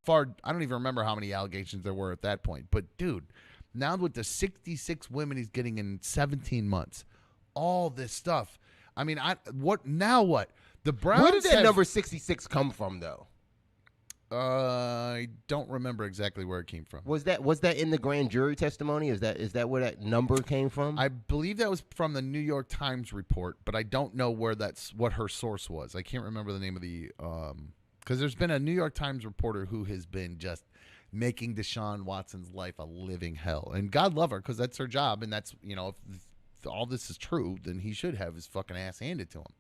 far. I don't even remember how many allegations there were at that point. But dude, now with the 66 women he's getting in 17 months, all this stuff. I mean, what now? What the Browns? Where did that number 66 come from, though? I don't remember exactly where it came from. Was that in the grand jury testimony? Is that where that number came from? I believe that was from the New York Times report, but I don't know what her source was. I can't remember the name of the because there's been a New York Times reporter who has been just making Deshaun Watson's life a living hell, and God love her because that's her job, and that's if all this is true, then he should have his fucking ass handed to him.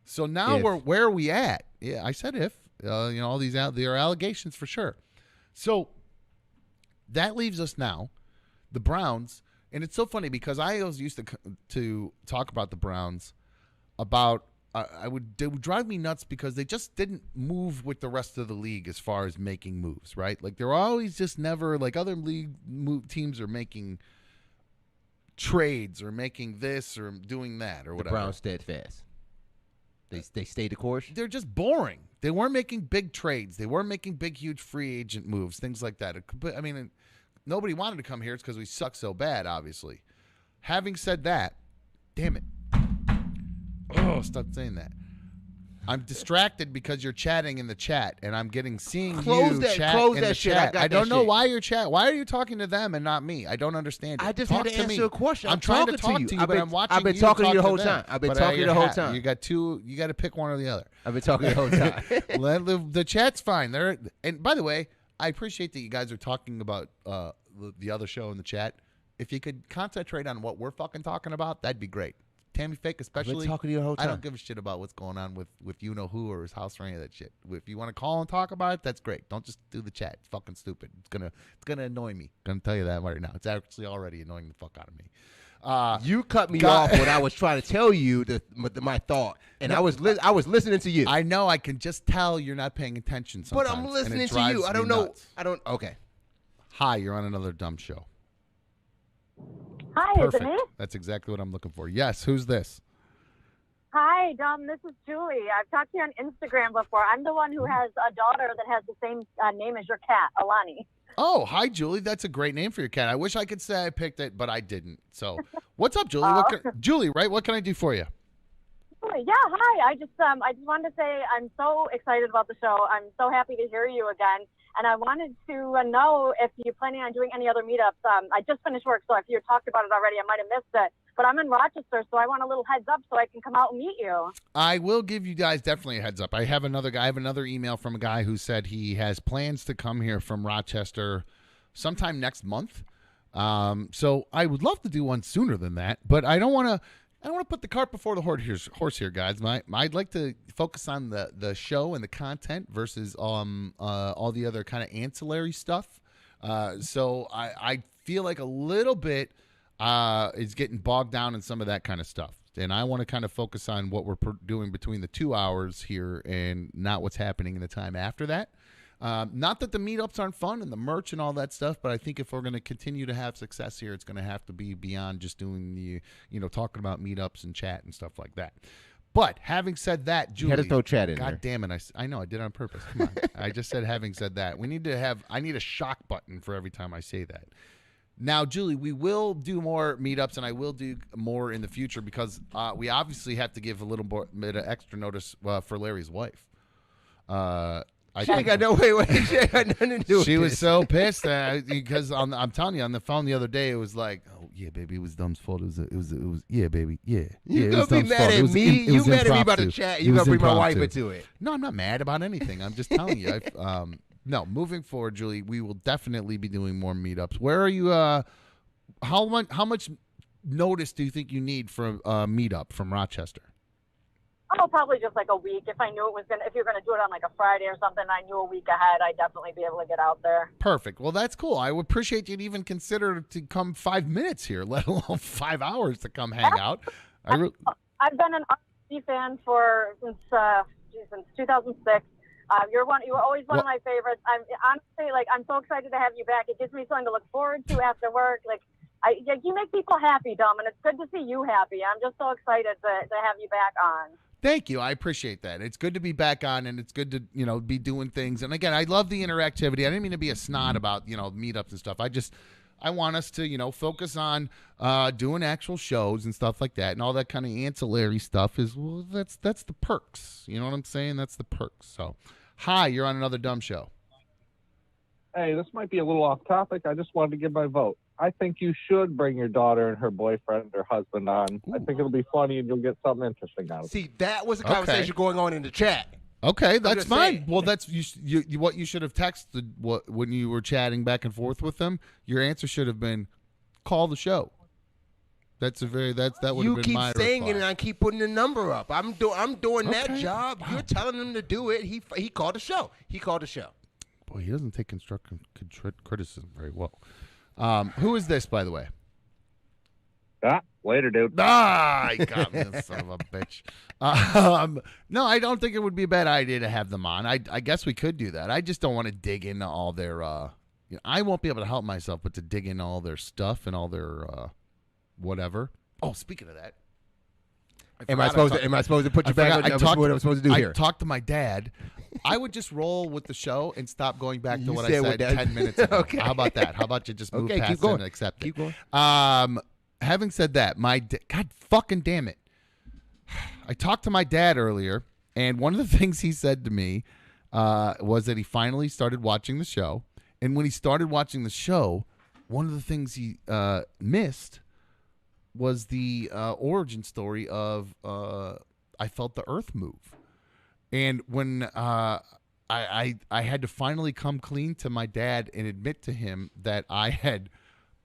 So now where are we at? Yeah, I said if. All these there are allegations for sure. So that leaves us now, the Browns, and it's so funny because I always used to talk about the Browns about they would drive me nuts because they just didn't move with the rest of the league as far as making moves, right? Like they're always just never like other league teams are making trades or making this or doing that or whatever. The Browns steadfast. They stayed the course? They're just boring. They weren't making big trades. They weren't making big, huge free agent moves, things like that. I mean, nobody wanted to come here. It's because we suck so bad, obviously. Having said that, damn it. Oh, stop saying that. I'm distracted because you're chatting in the chat, and I'm seeing close you that, chat close in that the shit. chat. I don't know shit. why you're chatting. Why are you talking to them and not me? I don't understand it. I just talk had to to answer me. a question. I'm trying to talk to you, but I'm watching I've been you talking to you the talk whole them. time. I've been But talking to you the whole time. You got two. You got to pick one or the other. I've been talking the whole time. The chat's fine. And by the way, I appreciate that you guys are talking about the other show in the chat. If you could concentrate on what we're fucking talking about, that'd be great. Tammy Fake especially. I've been talking to you the whole time. I don't give a shit about what's going on with you know who or his house or any of that shit. If you want to call and talk about it, that's great. Don't just do the chat. It's fucking stupid. It's gonna annoy me. I'm gonna tell you that right now. It's actually already annoying the fuck out of me. You cut me off when I was trying to tell you my thought, and I was listening to you. I know. I can just tell you're not paying attention sometimes. But I'm listening to you. I don't know. Okay. Hi, you're on another dumb show. Hi, Perfect. is it me? That's exactly what I'm looking for. Yes, who's this? Hi, Dom. This is Julie. I've talked to you on Instagram before. I'm the one who has a daughter that has the same name as your cat, Alani. Oh, hi, Julie. That's a great name for your cat. I wish I could say I picked it, but I didn't. So, what's up, Julie? Julie, right? What can I do for you? Yeah, hi. I just wanted to say I'm so excited about the show. I'm so happy to hear you again. And I wanted to know if you're planning on doing any other meetups. I just finished work, so if you talked about it already, I might have missed it. But I'm in Rochester, so I want a little heads up so I can come out and meet you. I will give you guys definitely a heads up. I have another email from a guy who said he has plans to come here from Rochester sometime next month. So I would love to do one sooner than that, but I don't want to put the cart before the horse here, guys. I'd like to focus on the show and the content versus all the other kind of ancillary stuff. So I feel like a little bit is getting bogged down in some of that kind of stuff. And I want to kind of focus on what we're doing between the 2 hours here and not what's happening in the time after that. Not that the meetups aren't fun and the merch and all that stuff, but I think if we're going to continue to have success here, it's going to have to be beyond just doing talking about meetups and chat and stuff like that. But having said that, Julie, you had to throw chat in God there. damn it, I know I did it on purpose. Come on, I just said having said that. I need a shock button for every time I say that. Now, Julie, we will do more meetups, and I will do more in the future because we obviously have to give a little bit of extra notice for Larry's wife. She ain't got no wait. She ain't got nothing to do with She was this. so pissed because I'm telling you on the phone the other day it was like, oh yeah, baby, it was Dom's fault. It was yeah, baby, yeah. You it was gonna be Dom's mad fault. at me? You mad at me about the impromptu. chat? It You was gonna bring my wife impromptu. into it? No, I'm not mad about anything. I'm just telling you. No, moving forward, Julie, we will definitely be doing more meetups. Where are you? How much notice do you think you need for a meetup from Rochester? Oh, probably just like a week. If I knew if you're gonna do it on like a Friday or something, I knew a week ahead, I'd definitely be able to get out there. Perfect. Well, that's cool. I would appreciate you'd even consider to come 5 minutes here, let alone 5 hours to come hang out. I've been an RC fan since 2006. You were always one of my favorites. I'm honestly I'm so excited to have you back. It gives me something to look forward to after work. Like You make people happy, Dom, and it's good to see you happy. I'm just so excited to have you back on. Thank you. I appreciate that. It's good to be back on, and it's good to, be doing things. And again, I love the interactivity. I didn't mean to be a snot about, meetups and stuff. I want us to, focus on doing actual shows and stuff like that, and all that kind of ancillary stuff is, well, that's the perks. You know what I'm saying? That's the perks. So, hi, you're on another dumb show. Hey, this might be a little off topic. I just wanted to give my vote. I think you should bring your daughter and her boyfriend or husband on. Ooh. I think it'll be funny and you'll get something interesting out of it. See, that was a conversation going on in the chat. Okay, that's fine. Saying. Well, that's what you should have texted when you were chatting back and forth with them. Your answer should have been, "Call the show." That would have been my response. You keep saying it, and I keep putting the number up. I'm doing that job. Wow. You're telling him to do it. He called the show. Boy, he doesn't take constructive criticism very well. Who is this, by the way? Later, dude. He got me, son of a bitch. No, I don't think it would be a bad idea to have them on. I guess we could do that. I just don't want to dig into all their. I won't be able to help myself, but to dig into all their stuff and all their whatever. Oh, speaking of that, am I supposed to put you back on what I'm supposed to do here? I talked to my dad. I would just roll with the show and stop going back to what I said 10 minutes ago. Okay. How about that? How about you just move past it and accept it? Keep going. Having said that, God fucking damn it. I talked to my dad earlier, and one of the things he said to me was that he finally started watching the show. And when he started watching the show, one of the things he missed was the origin story of I Felt the Earth Move. And when I had to finally come clean to my dad and admit to him that I had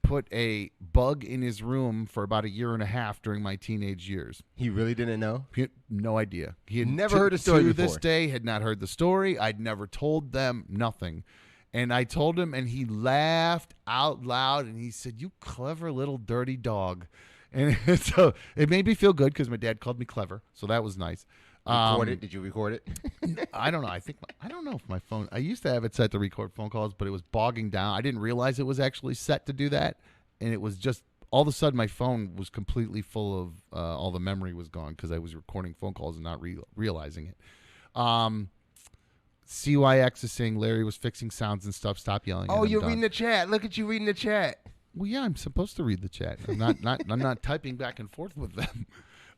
put a bug in his room for about a year and a half during my teenage years. He really didn't know? He had no idea. He had never heard the story before. To this day, had not heard the story. I'd never told them nothing. And I told him, and he laughed out loud, and he said, "You clever little dirty dog." And so it made me feel good because my dad called me clever. So that was nice. Did you record it? I don't know. I don't know if my phone. I used to have it set to record phone calls, but it was bogging down. I didn't realize it was actually set to do that, and it was just all of a sudden my phone was completely full of all the memory was gone because I was recording phone calls and not realizing it. CYX is saying Larry was fixing sounds and stuff. Stop yelling. Oh, you're reading the chat. Look at you reading the chat. Well, yeah, I'm supposed to read the chat. I'm not typing back and forth with them.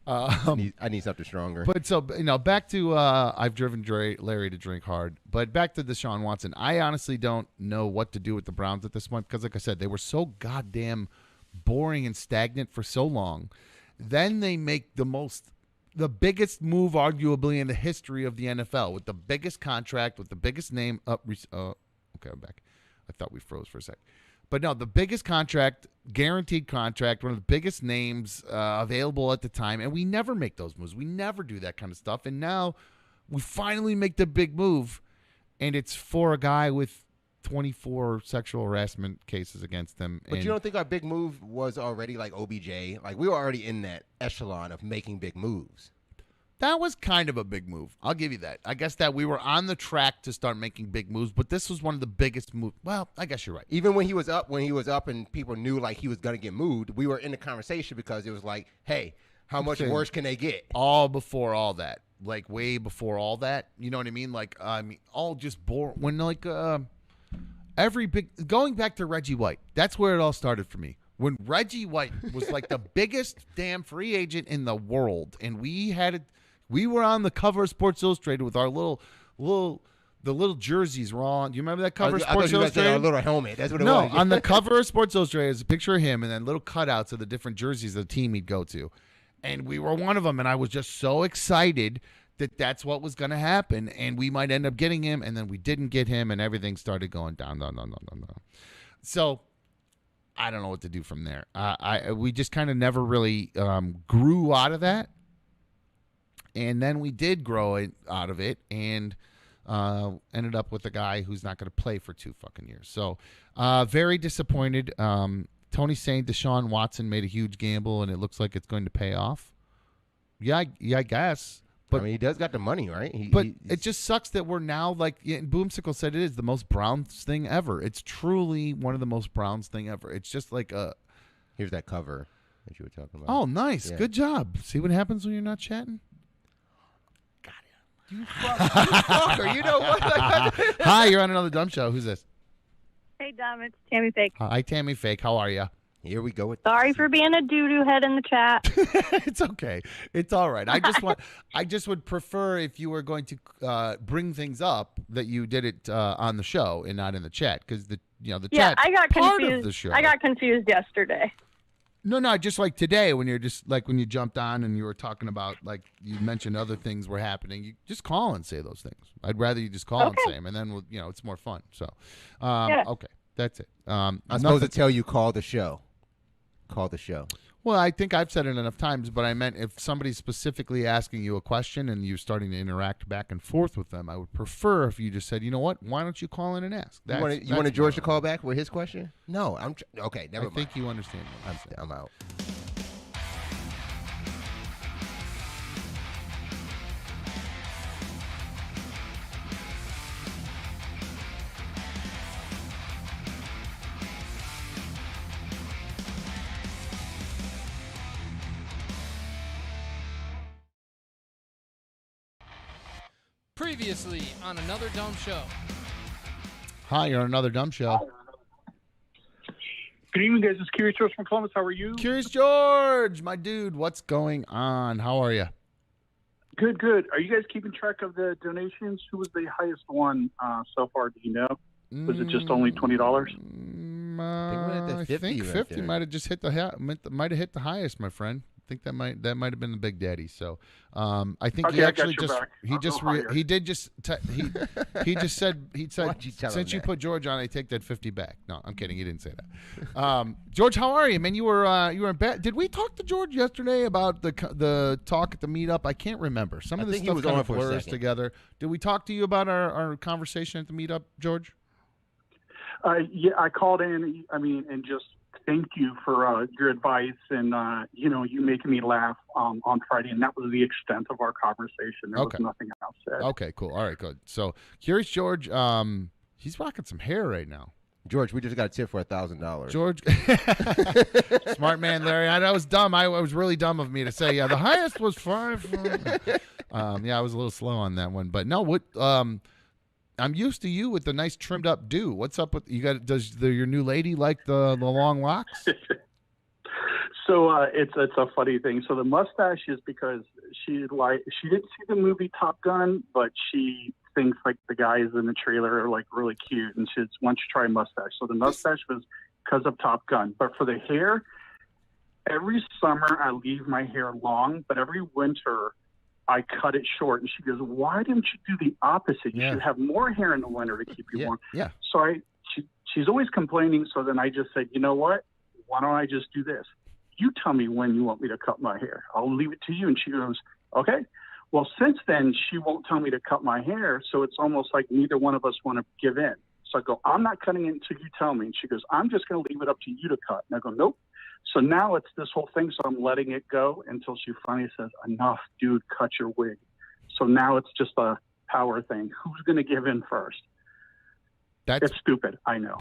I need something stronger. But so, back to I've driven Larry to drink hard. But back to Deshaun Watson. I honestly don't know what to do with the Browns at this point because, like I said, they were so goddamn boring and stagnant for so long. Then they make the biggest move arguably in the history of the NFL with the biggest contract, with the biggest name. Okay, I'm back. I thought we froze for a sec. But no, the biggest contract, guaranteed contract, one of the biggest names available at the time. And we never make those moves. We never do that kind of stuff. And now we finally make the big move. And it's for a guy with 24 sexual harassment cases against him. But you don't think our big move was already like OBJ? Like we were already in that echelon of making big moves. That was kind of a big move. I'll give you that. I guess that we were on the track to start making big moves, but this was one of the biggest moves. Well, I guess you're right. Even when he was up and people knew like he was going to get moved, we were in the conversation because it was like, hey, how much worse can they get? All before all that. Like way before all that. You know what I mean? Like, all just boring. When like going back to Reggie White, that's where it all started for me. When Reggie White was like the biggest damn free agent in the world, and we were on the cover of Sports Illustrated with our little jerseys were on. Do you remember that cover of Sports Illustrated? Our little helmet. That's what it was. No, on the cover of Sports Illustrated is a picture of him and then little cutouts of the different jerseys of the team he'd go to. And we were one of them, and I was just so excited that that's what was going to happen, and we might end up getting him, and then we didn't get him, and everything started going down. So I don't know what to do from there. We just kind of never really grew out of that. And then we did grow out of it and ended up with a guy who's not going to play for 2 fucking years. So very disappointed. Tony's saying Deshaun Watson made a huge gamble, and it looks like it's going to pay off. Yeah, I guess. But I mean, he does got the money, right? It just sucks that we're now like Boomsicle said it is the most Browns thing ever. It's truly one of the most Browns thing ever. It's just like Here's that cover that you were talking about. Oh, nice. Yeah. Good job. See what happens when you're not chatting? Got it. You fucker. You know what? Hi, you're on another dumb show. Who's this? Hey, Dom, it's Tammy Fake. Hi, Tammy Fake. How are you? Here we go with Sorry for being a doo-doo head in the chat. It's okay. It's all right. I just would prefer if you were going to bring things up that you did it on the show and not in the chat, because the Yeah, chat's I got part confused. of the show. I got confused yesterday. No, just like today when you're just like when you jumped on and you were talking about, like, you mentioned other things were happening. You just call and say those things. I'd rather you just call and say them, and then it's more fun. So, okay, that's it. I'm supposed to tell you call the show. Call the show. Well, I think I've said it enough times, but I meant if somebody's specifically asking you a question and you're starting to interact back and forth with them, I would prefer if you just said, you know what, why don't you call in and ask? You wanted George to call back with his question? No, okay. Never mind. I think you understand. I'm out. Previously on another dumb show. Hi, you're on another dumb show. Good evening, guys. It's Curious George from Columbus. How are you? Curious George, my dude, what's going on? How are you? Good, good. Are you guys keeping track of the donations? Who was the highest one so far? Do you know? Was it just only $20? I think 50 might have just hit might have hit the highest, my friend. I think that might have been the Big Daddy. So, I think he actually said since you put George on, I take that 50 back. No, I'm kidding. He didn't say that. George, how are you, man? You were in bed. Did we talk to George yesterday about the talk at the meetup? I can't remember. Some of the stuff kind of blurs together. Did we talk to you about our conversation at the meetup, George? Yeah, I called in. And just thank you for your advice and you making me laugh on Friday, and that was the extent of our conversation. There was nothing else said. Okay, cool. All right, good. So, Curious George, he's rocking some hair right now. George, we just got a tip for $1,000. George, smart man, Larry. I was dumb. I was really dumb of me to say. Yeah, the highest was 5. Yeah, I was a little slow on that one, but no. What? I'm used to you with the nice trimmed up do. What's up with you? Does your new lady like the long locks? So it's a funny thing. So the mustache is because she didn't see the movie Top Gun, but she thinks like the guys in the trailer are like really cute, and she wants to try a mustache. So the mustache was because of Top Gun. But for the hair, every summer I leave my hair long, but every winter I cut it short. And she goes, "Why didn't you do the opposite? You should have more hair in the winter to keep you warm." Yeah. So she's always complaining. So then I just said, you know what? Why don't I just do this? You tell me when you want me to cut my hair. I'll leave it to you. And she goes, okay. Well, since then, she won't tell me to cut my hair. So it's almost like neither one of us want to give in. So I go, I'm not cutting it until you tell me. And she goes, I'm just going to leave it up to you to cut. And I go, nope. So now it's this whole thing. So I'm letting it go until she finally says, enough, dude, cut your wig. So now it's just a power thing. Who's going to give in first? It's stupid. I know.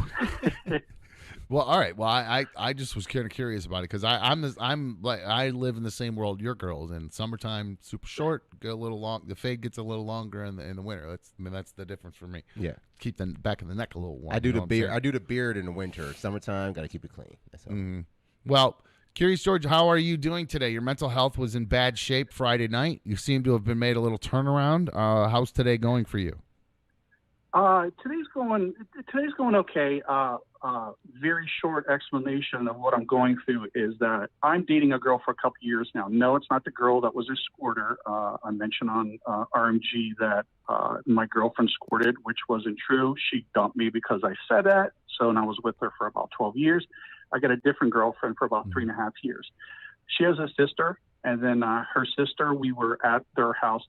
Well, all right. Well, I just was kind of curious about it because I'm like I live in the same world your girls. In summertime, super short, get a little long. The fade gets a little longer in the winter. That's the difference for me. Yeah, keep the back of the neck a little warm. I do the beard. I do the beard in the winter. Summertime, got to keep it clean. That's all. Mm-hmm. Well, Curious George, how are you doing today? Your mental health was in bad shape Friday night. You seem to have been made a little turnaround. How's today going for you? Today's going okay. Very short explanation of what I'm going through is that I'm dating a girl for a couple years now. No, it's not the girl that was a squirter. I mentioned on RMG that my girlfriend squirted, which wasn't true. She dumped me because I said that. So, and I was with her for about 12 years. I got a different girlfriend for about 3.5 years. She has a sister, and then her sister, we were at their house.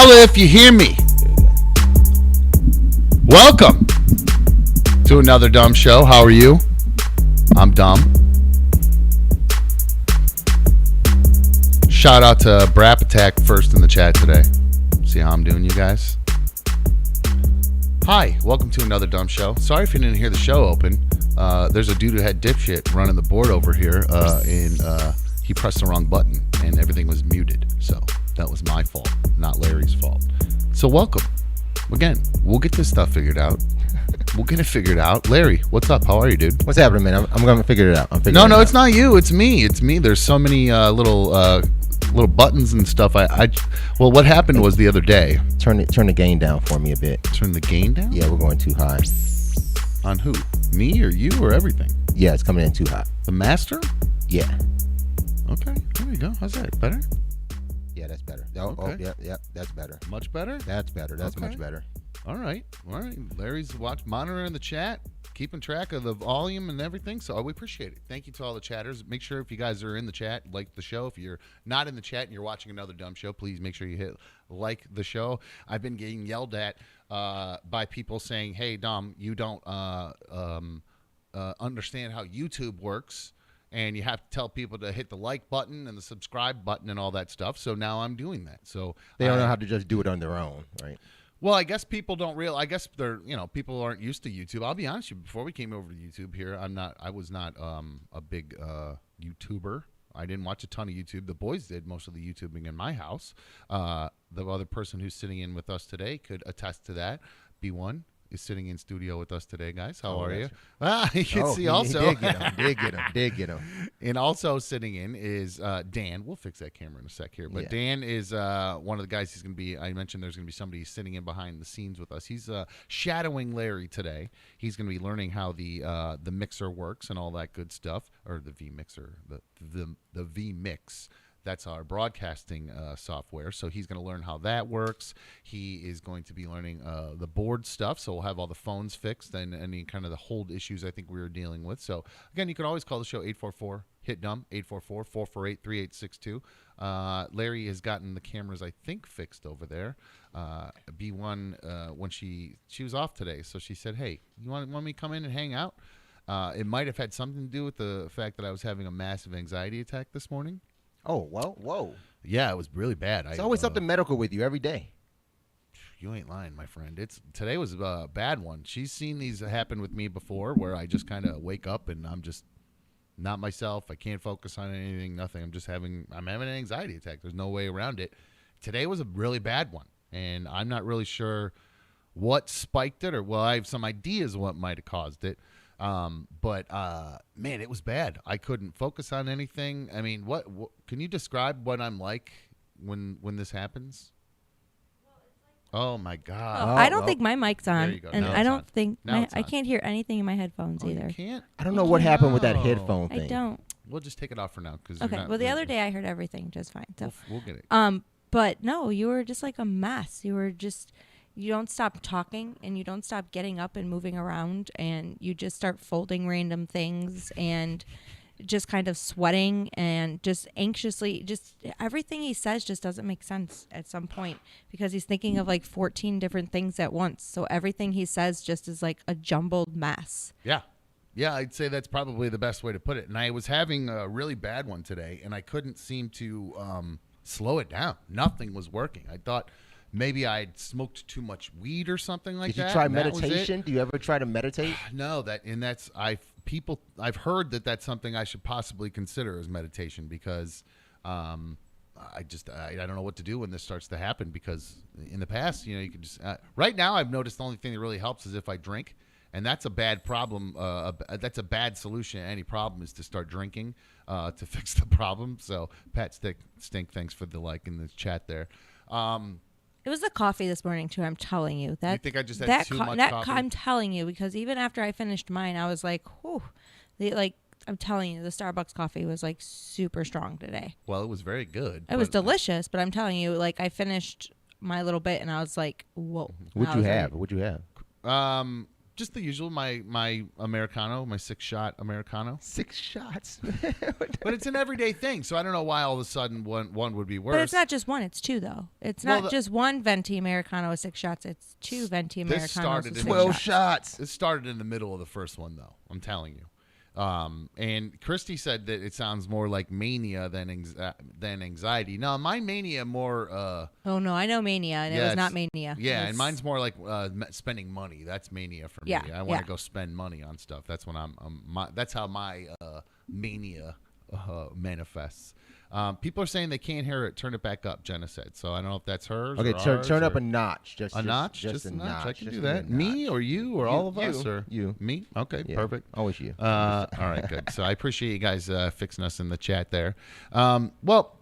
Holla if you hear me. Welcome to another dumb show. How are you? I'm dumb. Shout out to Brap Attack first in the chat today. See how I'm doing, you guys? Hi, welcome to another dumb show. Sorry if you didn't hear the show open. There's a dude who had dipshit running the board over here, and he pressed the wrong button, and everything was muted. So that was my fault, not Larry's fault. So welcome. Again, we'll get this stuff figured out. We'll get it figured out. Larry, what's up? How are you, dude? What's happening, man? I'm going to figure it out. No, it's not you. It's me. It's me. There's so many little buttons and stuff. Well, what happened was the other day. Turn the gain down for me a bit. Turn the gain down? Yeah, we're going too high. On who? Me or you or everything? Yeah, it's coming in too high. The master? Yeah. Okay, there we go. How's that? Better? Yeah, that's better. Yeah, that's better. Much better? That's better. That's Okay. much better. All right. Larry's monitoring the chat, keeping track of the volume and everything. So we appreciate it. Thank you to all the chatters. Make sure if you guys are in the chat, like the show. If you're not in the chat and you're watching another dumb show, please make sure you hit like the show. I've been getting yelled at by people saying, "Hey, Dom, you don't understand how YouTube works." And you have to tell people to hit the like button and the subscribe button and all that stuff. So now I'm doing that. So They don't know how to just do it on their own, right? Well, I guess people don't realize. I guess people aren't used to YouTube. I'll be honest with you. Before we came over to YouTube here, I was not a big YouTuber. I didn't watch a ton of YouTube. The boys did most of the YouTubing in my house. The other person who's sitting in with us today could attest to that. B1 is sitting in studio with us today, guys. How are you? You can see also. Did get him. And also sitting in is Dan. We'll fix that camera in a sec here. But yeah. Dan is one of the guys. He's going to be, I mentioned there's going to be somebody sitting in behind the scenes with us. He's shadowing Larry today. He's going to be learning how the mixer works and all that good stuff. Or the V-Mixer, the V-Mix. That's our broadcasting software. So he's going to learn how that works. He is going to be learning the board stuff. So we'll have all the phones fixed and any kind of the hold issues I think we were dealing with. So, again, you can always call the show 844-HIT-DUMB, 844-448-3862. Larry has gotten the cameras, I think, fixed over there. B1, when she was off today, so she said, hey, you want me to come in and hang out? It might have had something to do with the fact that I was having a massive anxiety attack this morning. Oh, well, whoa. Yeah, it was really bad. It's always something medical with you every day. You ain't lying, my friend. Today was a bad one. She's seen these happen with me before where I just kind of wake up and I'm just not myself. I can't focus on anything, nothing. I'm having an anxiety attack. There's no way around it. Today was a really bad one, and I'm not really sure what spiked it or, I have some ideas what might have caused it. But man, it was bad. I couldn't focus on anything. I mean, what can you describe what I'm like when this happens? Oh my God. I don't think my mic's on. There you go. And Now I it's don't on. think Now it's I on. can't hear anything in my headphones You either. can't? I don't know what happened with that headphone thing. I don't. We'll just take it off for now. Okay. Well, the other day I heard everything just fine. So, We'll get it. but no, you were just like a mess. You don't stop talking and you don't stop getting up and moving around and you just start folding random things and just kind of sweating and just anxiously, just everything he says just doesn't make sense at some point because he's thinking of like 14 different things at once. So everything he says just is like a jumbled mess. Yeah. Yeah, I'd say that's probably the best way to put it. And I was having a really bad one today and I couldn't seem to slow it down. Nothing was working. I thought maybe I had smoked too much weed or something like that. Did you try meditation? Do you ever try to meditate? No, I've heard that that's something I should possibly consider as meditation because I don't know what to do when this starts to happen because in the past, you could just right now I've noticed the only thing that really helps is if I drink, and that's a bad problem. That's a bad solution to any problem is to start drinking to fix the problem. So Pat Stink, thanks for the like in the chat there. It was the coffee this morning too. I'm telling you that. You think I just had too much coffee? I'm telling you because even after I finished mine, I was like, "Whew!" I'm telling you, the Starbucks coffee was like super strong today. Well, it was very good. It was delicious, but I'm telling you, like I finished my little bit and I was like, "Whoa!" What'd you have? just the usual. My Americano, my 6-shot Americano. 6 shots. But it's an everyday thing, so I don't know why all of a sudden one would be worse. But it's not just one; it's 2 though. It's not just one venti Americano with 6 shots. It's 2 venti Americanos with 6 12 shots. It started in the middle of the first one, though. I'm telling you. And Christy said that it sounds more like mania than anxiety. No, my mania more. Oh no, I know mania, and it was not mania. Yeah, and mine's more like spending money. That's mania for me. I want to go spend money on stuff. That's when that's how my mania manifests. People are saying they can't hear it. Turn it back up, Jenna said. So I don't know if that's hers. Okay, or turn up a notch. Just a notch. I can do that. Me or you or all of us or you. Me. Okay, Yeah, perfect. always you. All right, good. So I appreciate you guys fixing us in the chat there. Well,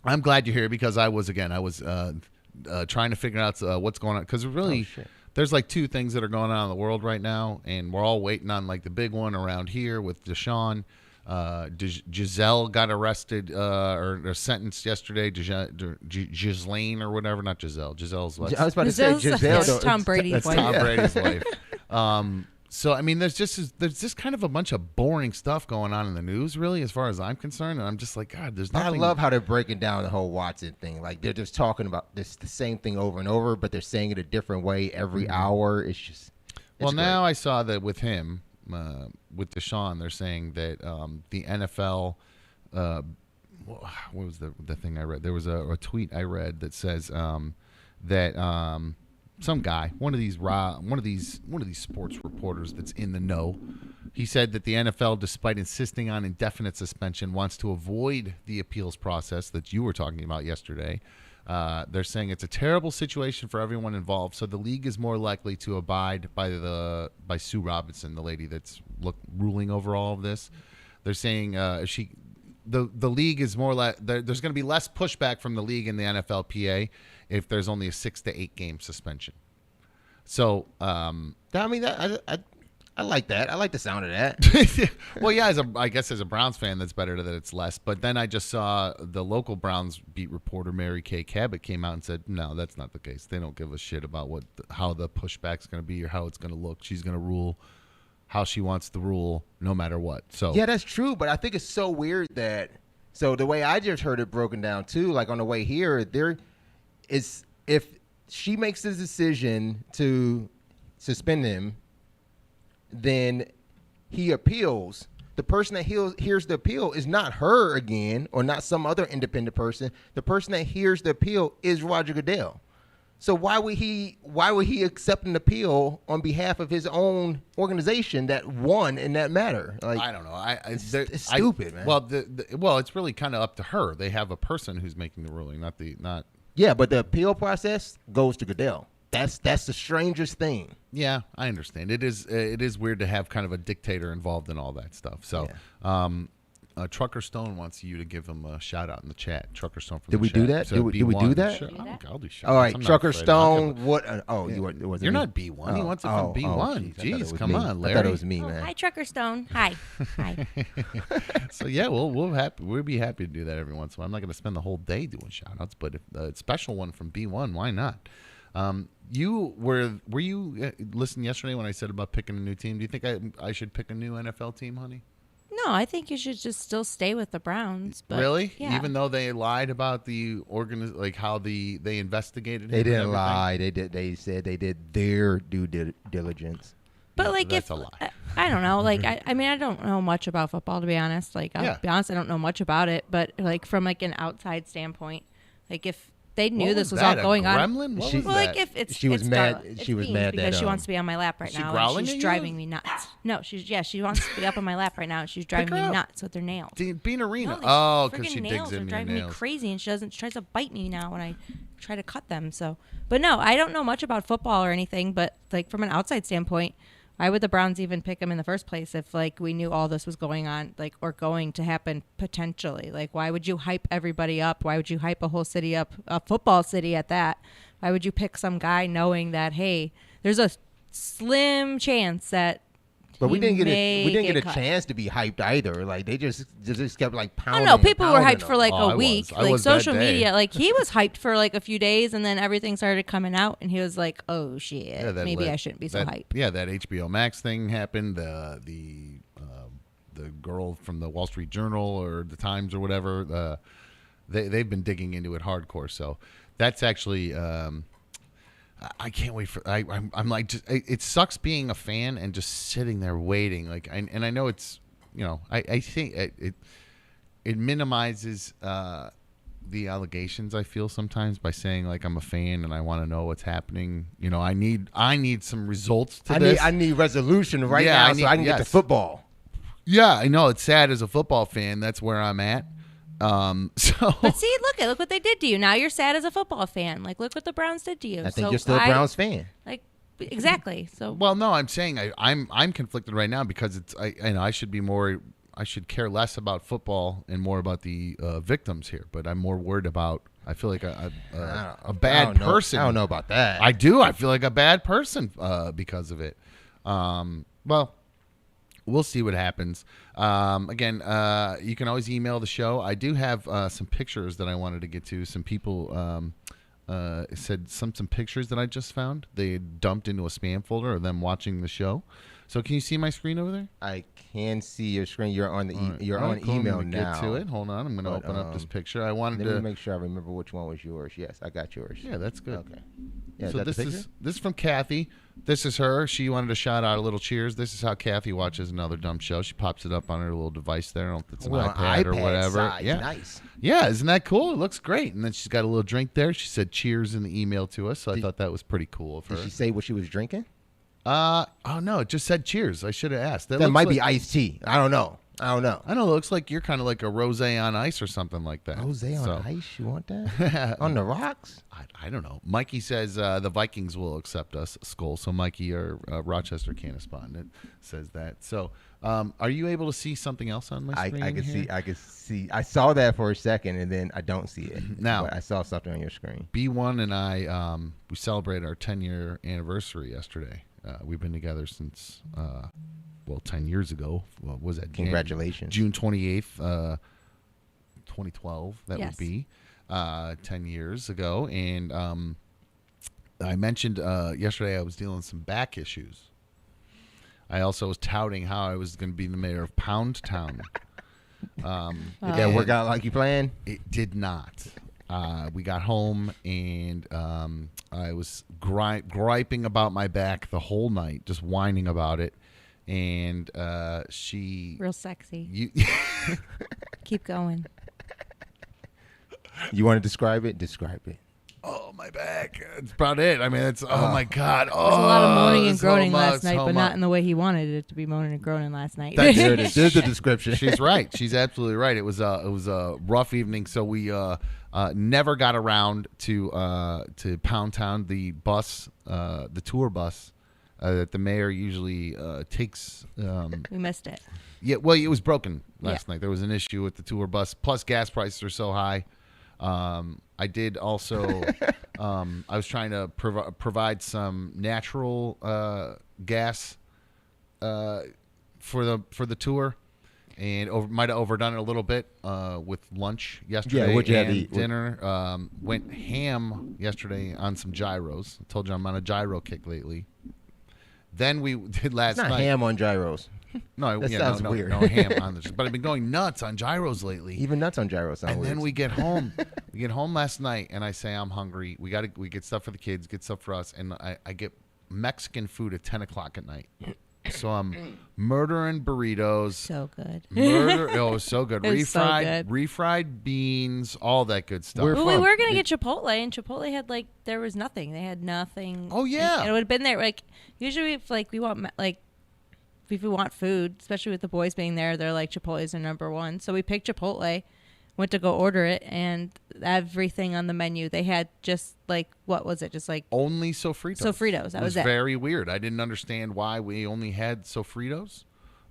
I'm glad you're here because I was trying to figure out what's going on because really. There's like 2 things that are going on in the world right now, and we're all waiting on like the big one around here with Deshaun. Giselle got arrested or sentenced yesterday. Ghislaine or whatever, not Giselle. Giselle's wife. I was about to say Giselle. That's Tom Brady's wife. Tom Brady's wife. So I mean, there's just kind of a bunch of boring stuff going on in the news, really, as far as I'm concerned. And I'm just like, God, there's nothing. I love how they're breaking down the whole Watson thing. Like they're just talking about the same thing over and over, but they're saying it a different way every hour. It's just. Well, now I saw that with him. With Deshaun, they're saying that the NFL, what was the thing I read? There was a tweet I read that says that some guy, one of these sports reporters that's in the know, he said that the NFL, despite insisting on indefinite suspension, wants to avoid the appeals process that you were talking about yesterday. They're saying it's a terrible situation for everyone involved, so the league is more likely to abide by Sue Robinson, the lady that's ruling over all of this. They're saying the league is more like there's going to be less pushback from the league and the NFLPA if there's only a 6 to 8 game suspension. So I mean, I like that. I like the sound of that. Well, yeah, I guess as a Browns fan, that's better that it's less. But then I just saw the local Browns beat reporter Mary Kay Cabot came out and said, no, that's not the case. They don't give a shit about how the pushback's going to be or how it's going to look. She's going to rule how she wants to rule no matter what. So yeah, that's true. But I think it's so weird that so the way I just heard it broken down too, like on the way here, there is if she makes this decision to suspend him, then he appeals. The person that hears the appeal is not her again or not some other independent person. The person that hears the appeal is Roger Goodell. So why would he accept an appeal on behalf of his own organization that won in that matter? Like, I don't know. It's stupid, man. Well, it's really kind of up to her. They have a person who's making the ruling, not. Yeah, but the appeal process goes to Goodell. That's the strangest thing. Yeah, I understand. It is weird to have kind of a dictator involved in all that stuff. So, Trucker Stone wants you to give him a shout out in the chat. Trucker Stone from Did the we chat. do that? So Did we do that? Sure. I'll do shout All right, I'm not Trucker afraid. Stone. What? You're not B1. He wants it from B1. Jeez, come on, Larry. I thought it was me, man. Hi, Trucker Stone. Hi. Hi. So yeah, we'll be happy to do that every once in a while. I'm not going to spend the whole day doing shout outs, but if a special one from B1, why not? Were you listening yesterday when I said about picking a new team? Do you think I should pick a new NFL team, honey? No, I think you should just still stay with the Browns. But really? Yeah. Even though they lied about the how they investigated him? They didn't lie. They said they did their due diligence. But like, that's a lie. I don't know. Like, I mean, I don't know much about football, to be honest. Like, I'll be honest, I don't know much about it. But like, from like an outside standpoint, like if they knew this was all going on. Gremlin? What was like that? if it's She was it's mad. Starla. She was Beans mad because that, she wants to be on my lap right she now. growling And at she's you? driving me nuts. No, she wants to be up on my lap right now. And she's driving her me up. nuts with her nails. Bean Arena. No, Because she friggin' digs nails are in your driving me nails. crazy, and she tries to bite me now when I try to cut them. So, but no, I don't know much about football or anything. But like from an outside standpoint, why would the Browns even pick him in the first place if like we knew all this was going on, like or going to happen potentially? Like, why would you hype everybody up? Why would you hype a whole city up, a football city at that? Why would you pick some guy knowing that, hey, there's a slim chance that But we didn't get a cut. chance to be hyped either. Like they just kept like Oh pounding. no, people were pounding hyped for them. like Oh, a I week. was. I Like was that social day. media, like he was hyped for like a few days, and then everything started coming out, and he was like, "Oh shit, Yeah, that maybe lit- I shouldn't be so that- hyped." Yeah, that HBO Max thing happened. The girl from the Wall Street Journal or the Times or whatever. They've been digging into it hardcore. So that's actually. I can't wait for. I'm like, just, it sucks being a fan and just sitting there waiting. Like, and I know it's, I think it minimizes the allegations. I feel sometimes by saying like I'm a fan and I want to know what's happening. I need some results to this. I need resolution right Yeah, now I need- so I can get to yes. football. Yeah, I know it's sad as a football fan. That's where I'm at. So. But see, look what they did to you. Now you're sad as a football fan. Like, look what the Browns did to you. I think So you're still a Browns fan. Like, exactly. So Well, no, I'm saying I'm conflicted right now because I should be more. I should care less about football and more about the victims here. But I'm more worried about. I feel like a bad person. I don't know about that. I do. I feel like a bad person because of it. Well, we'll see what happens. Again, you can always email the show. I do have some pictures that I wanted to get to. Some people said some pictures that I just found. They dumped into a spam folder of them watching the show. So can you see my screen over there? I can see your screen. You're on the All right. you're All on right, cool. I'm email gonna now. Get to it. Hold on. I'm going to open up this picture. I wanted Let to me make sure I remember which one was yours. Yes, I got yours. Yeah, that's good. Okay. Yeah, So is that this the picture? is this is from Kathy. This is her. She wanted to shout out a little cheers. This is how Kathy watches another dumb show. She pops it up on her little device there. I don't know if it's an Well, iPad or iPad whatever. size. Yeah, Nice. yeah. Isn't that cool? It looks great. And then she's got a little drink there. She said cheers in the email to us. So I thought that was pretty cool of her. Did she say what she was drinking? Oh no, it just said cheers. I should have asked. That looks might be like- iced tea. I don't know. I don't know. It looks like you're kind of like a rosé on ice or something like that. Rosé on So- ice? You want that? On the rocks? I don't know. Mikey says the Vikings will accept us, Skull. So Mikey or Rochester correspondent says that. So are you able to see something else on my screen? I can here? see. I can see. I saw that for a second, and then I don't see it. Now- but I saw something on your screen. B1 and I, we celebrated our 10-year anniversary yesterday. We've been together since, 10 years ago. What was that? Congratulations. June 28th, 2012. That Yes. would be 10 years ago. And I mentioned yesterday I was dealing with some back issues. I also was touting how I was going to be the mayor of Pound Town. Did that work out like you planned? It did not. We got home and I was griping about my back the whole night, just whining about it. And she, real sexy. you, Keep going. You want to describe it? Describe it. oh my back. That's about it. I mean, it's oh my god. Oh, There's a lot of moaning and so groaning much, last night, so but not much. in the way he wanted it to be moaning and groaning last night. That's There it is. There's the description. She's right. She's absolutely right. It was a rough evening, so we never got around to Pound Town, the bus, the tour bus that the mayor usually takes. We missed it. Yeah, well, it was broken last night. There was an issue with the tour bus. Plus, gas prices are so high. I did also. I was trying to provide some natural gas for the tour, and might have overdone it a little bit with lunch yesterday what'd you have to and eat? dinner. Went ham yesterday on some gyros. I told you I'm on a gyro kick lately. Then we did last It's not night. ham on gyros. No, That sounds weird. No ham on this. But I've been going nuts on gyros lately. Even nuts on gyros sound And weird. then we get home. We get home last night, and I say I'm hungry. We get stuff for the kids, get stuff for us, and I get Mexican food at 10 o'clock at night. So I'm murdering burritos. So good. Oh, it was so good. It was so good. Refried beans, all that good stuff. Where Well, we from? were gonna get Chipotle, and Chipotle had there was nothing. They had nothing. Oh, yeah. and it would have been there. Usually, if we want if we want food, especially with the boys being there, they're like Chipotle's are number one. So we picked Chipotle, went to go order it, and everything on the menu they had just what was it? Just only sofritos. Sofritos. That was it. Very weird. I didn't understand why we only had sofritos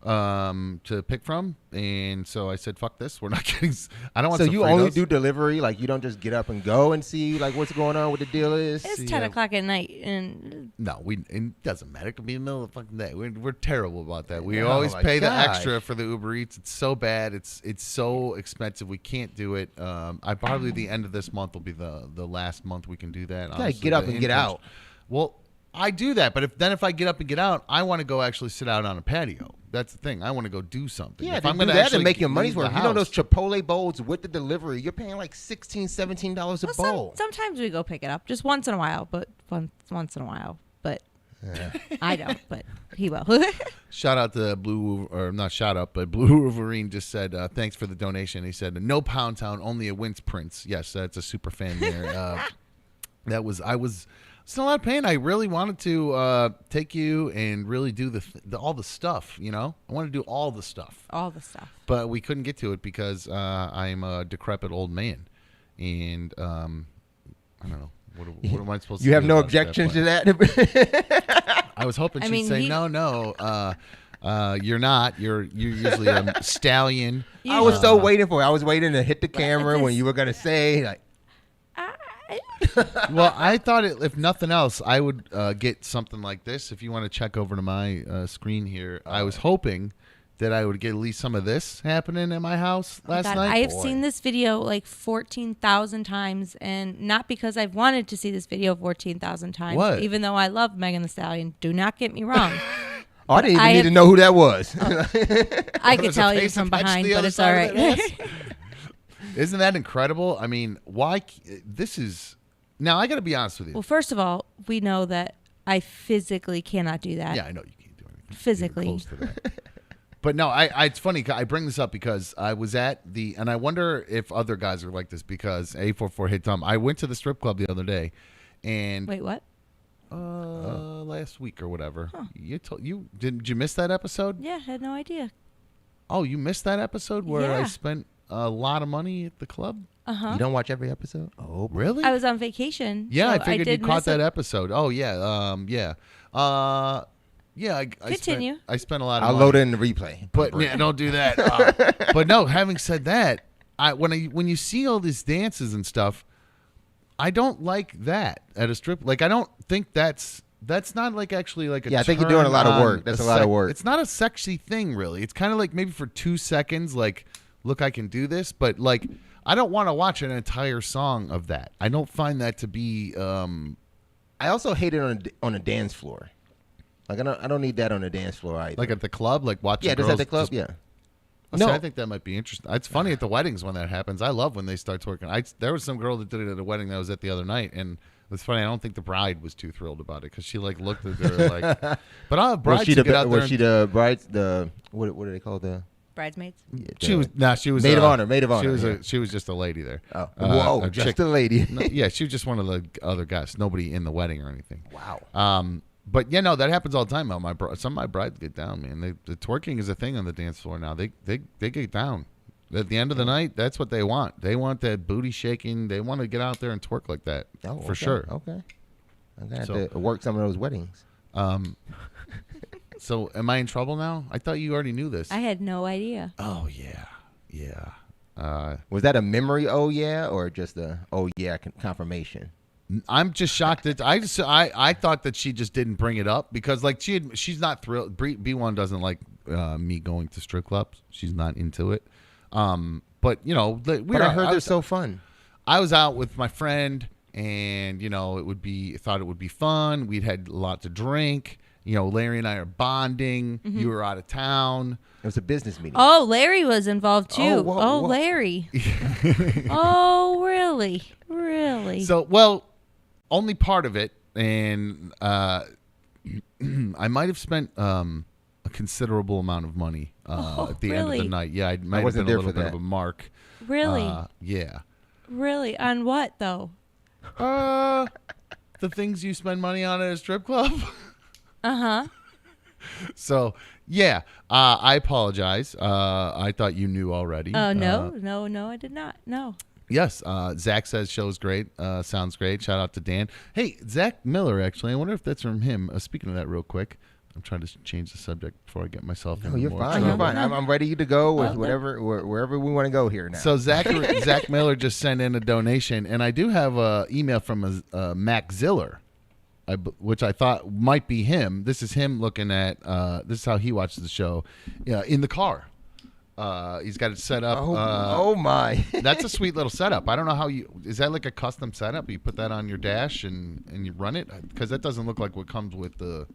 to pick from, and so I said, "Fuck this. We're not getting. I don't want." So Sofritos. you only do delivery? Like you don't just get up and go and see what's going on, what the deal is? It's 10 o'clock at night, and No, it doesn't matter. It could be in the middle of the fucking day. We're terrible about that. We Oh always my pay the gosh. extra for the Uber Eats. It's so bad. It's so expensive. We can't do it. I probably the end of this month will be the last month we can do that. gotta Honestly, get up the and get incomes- out. Well, I do that, but if I get up and get out, I want to go actually sit out on a patio. That's the thing. I want to go do something. Yeah, if to I'm do going to that actually and make your money's leave the worth. You know those house- Chipotle bowls with the delivery, you're paying like $16, $17 a bowl. Sometimes we go pick it up, just once in a while, but once in a while. But I don't, but he will. Shout out to Blue, or not shout out, but Blue Wolverine just said, thanks for the donation. He said, no Pound Town, only a Wince Prince. Yes, that's a super fan there. I was still a lot of pain. I really wanted to take you and really do all the stuff, you know? I want to do all the stuff. All the stuff. But we couldn't get to it because I'm a decrepit old man. And I don't know. What am I supposed to do? You have no about objection to point? that? I was hoping I she'd mean, say, no, you're not. You're usually a stallion. I was so waiting for it. I was waiting to hit the camera when just- you were going to say, like, Well, I thought if nothing else, I would get something like this. If you want to check over to my screen here, I was hoping that I would get at least some of this happening at my house last God, night. I have seen this video like 14,000 times, and not because I've wanted to see this video 14,000 times. What? Even though I love Megan Thee Stallion, do not get me wrong. oh, I didn't even I need have- to know who that was. I could There's a tell you face from attached to behind, the but other it's all side of right. that ass? Isn't that incredible? I mean, why? This is now. I got to be honest with you. Well, first of all, we know that I physically cannot do that. Yeah, I know you can't do anything Physically. even close to that. But no, it's funny. I bring this up because I was at and I wonder if other guys are like this because A44 hit Tom. I went to the strip club the other day, and Wait, what? last week or whatever. Did you miss that episode? Yeah, had no idea. Oh, you missed that episode where I Yeah. spent a lot of money at the club? Uh-huh. You don't watch every episode? Oh, Really? I was on vacation. Yeah, so I figured you did caught miss that it. episode. Oh yeah, yeah. I Continue. I spent a lot of I'll money. load it in the replay. But yeah, don't do that. But no, having said that, when you see all these dances and stuff, I don't like that at a strip. Like I don't think that's not like actually like a Yeah, I think you're doing a lot of turn work. on That's a lot of work. It's not a sexy thing really. It's kind of like maybe for 2 seconds, like look, I can do this, but like I don't want to watch an entire song of that. I don't find that to be. I also hate it on a dance floor. Like I don't need that on a dance floor either. Like at the club, like watching yeah, girls just at the club. just- Yeah. See, No. I think that might be interesting. It's funny at the weddings when that happens. I love when they start twerking. There was some girl that did it at a wedding that I was at the other night, and it's funny. I don't think the bride was too thrilled about it because she like looked at her like. But I'll have brides Was she who get out there. was she the bride? The what do they call the? Bridesmaids. Yeah, She was She was maid of honor. Maid of She honor. was yeah. she was just a lady there. Oh, whoa, a just chick- a lady. No, yeah, she was just one of the other guests. Nobody in the wedding or anything. Wow. But yeah, no, that happens all the time. Some of my brides get down, man. The twerking is a thing on the dance floor now. They get down. At the end of the night, that's what they want. They want that booty shaking. They want to get out there and twerk like that Oh, for okay, sure. Okay. I'm gonna So- have to work some of those weddings. So am I in trouble now? I thought you already knew this. I had no idea. Oh yeah. Was that a memory? Oh yeah, or just a oh yeah confirmation? I'm just shocked that I thought that she just didn't bring it up because like she's not thrilled. B1 doesn't like me going to strip clubs. She's not into it. But you know, I heard they're so fun. I was out with my friend, and you know, thought it would be fun. We'd had a lot to drink. You know, Larry and I are bonding. Mm-hmm. You were out of town. It was a business meeting. Oh, Larry was involved too. Oh, whoa. Larry. Oh, really? Really? So, well, only part of it, and I might have spent a considerable amount of money at the end of the really? night. Yeah, I might have wasn't been a there little for bit that. of a mark. Really? Yeah. Really? On what though? The things you spend money on at a strip club. Uh-huh. So, yeah, I apologize. I thought you knew already. Oh, no, I did not. No. Yes, Zach says show's great. Sounds great. Shout out to Dan. Hey, Zach Miller, actually. I wonder if that's from him. Speaking of that real quick, I'm trying to change the subject before I get myself No, in you're more fine. You're trouble. fine. I'm ready to go with wherever we want to go here now. So Zach Miller just sent in a donation, and I do have an email from Mac Ziller. which I thought might be him. This is him looking at. This is how he watches the show, in the car. He's got it set up. Oh my! That's a sweet little setup. I don't know how is that like a custom setup? You put that on your dash and you run it, because that doesn't look like what comes with the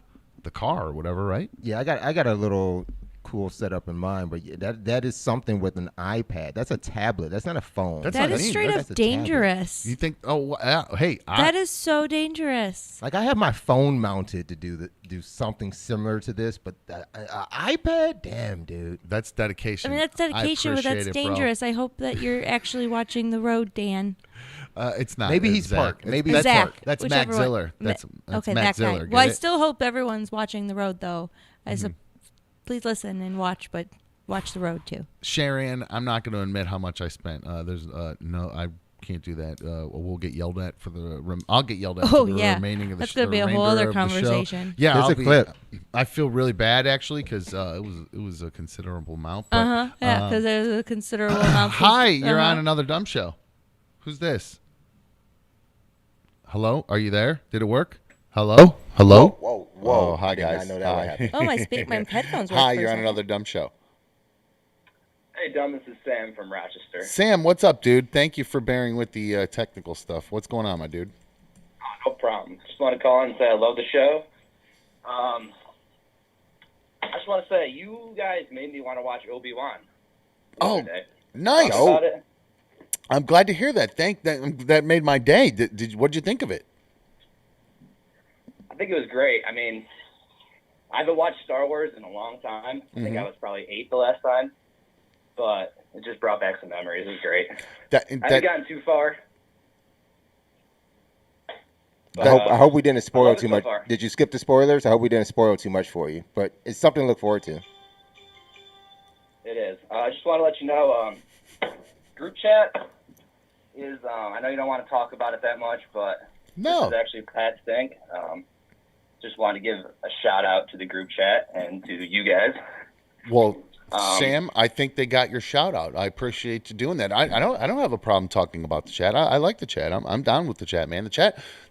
car or whatever, right? Yeah, I got a little cool setup in mind, but that is something with an iPad. That's a tablet. That's not a phone. That is straight up dangerous. You think? Oh, hey, that is so dangerous. Like, I have my phone mounted to do something similar to this, but iPad, damn, dude, that's dedication. I mean, that's dedication, but that's dangerous. I hope that you're actually watching the road, Dan. It's not. Maybe he's parked. Maybe he's Zach. parked. That's Mac Ziller. That's okay, Mac that guy. Ziller. Well, I still hope everyone's watching the road, though. Please listen and watch, but watch the road too. Sharon, I'm not going to admit how much I spent. There's no, I can't do that. We'll get yelled at for the. I'll get yelled at for the remaining of the. That's going to be a whole other conversation. Yeah, there's a clip. I feel really bad actually because it was a considerable amount. Yeah, because there's a considerable amount. Hi, you're on another dumb show. Who's this? Hello, are you there? Did it work? Hello? Whoa. Oh, hi, guys. I know that happened. Oh, my headphones work. Hi, you're on another dumb show. Hey, Dumb, this is Sam from Rochester. Sam, what's up, dude? Thank you for bearing with the technical stuff. What's going on, my dude? Oh, no problem. Just want to call in and say I love the show. I just want to say you guys made me want to watch Obi-Wan. Oh, nice. About it. I'm glad to hear that. That made my day. What'd you think of it? I think it was great. I mean, I haven't watched Star Wars in a long time. I think I was probably 8 the last time. But it just brought back some memories. It was great. I haven't gotten too far. But, I hope we didn't spoil too much. far. Did you skip the spoilers? I hope we didn't spoil too much for you. But it's something to look forward to. It is. I just want to let you know, group chat is, I know you don't want to talk about it that much, but this is actually Pat's thing. Just wanted to give a shout out to the group chat and to you guys. Well, Sam, I think they got your shout out. I appreciate you doing that. I don't have a problem talking about the chat. I like the chat. I'm down with the chat, man. The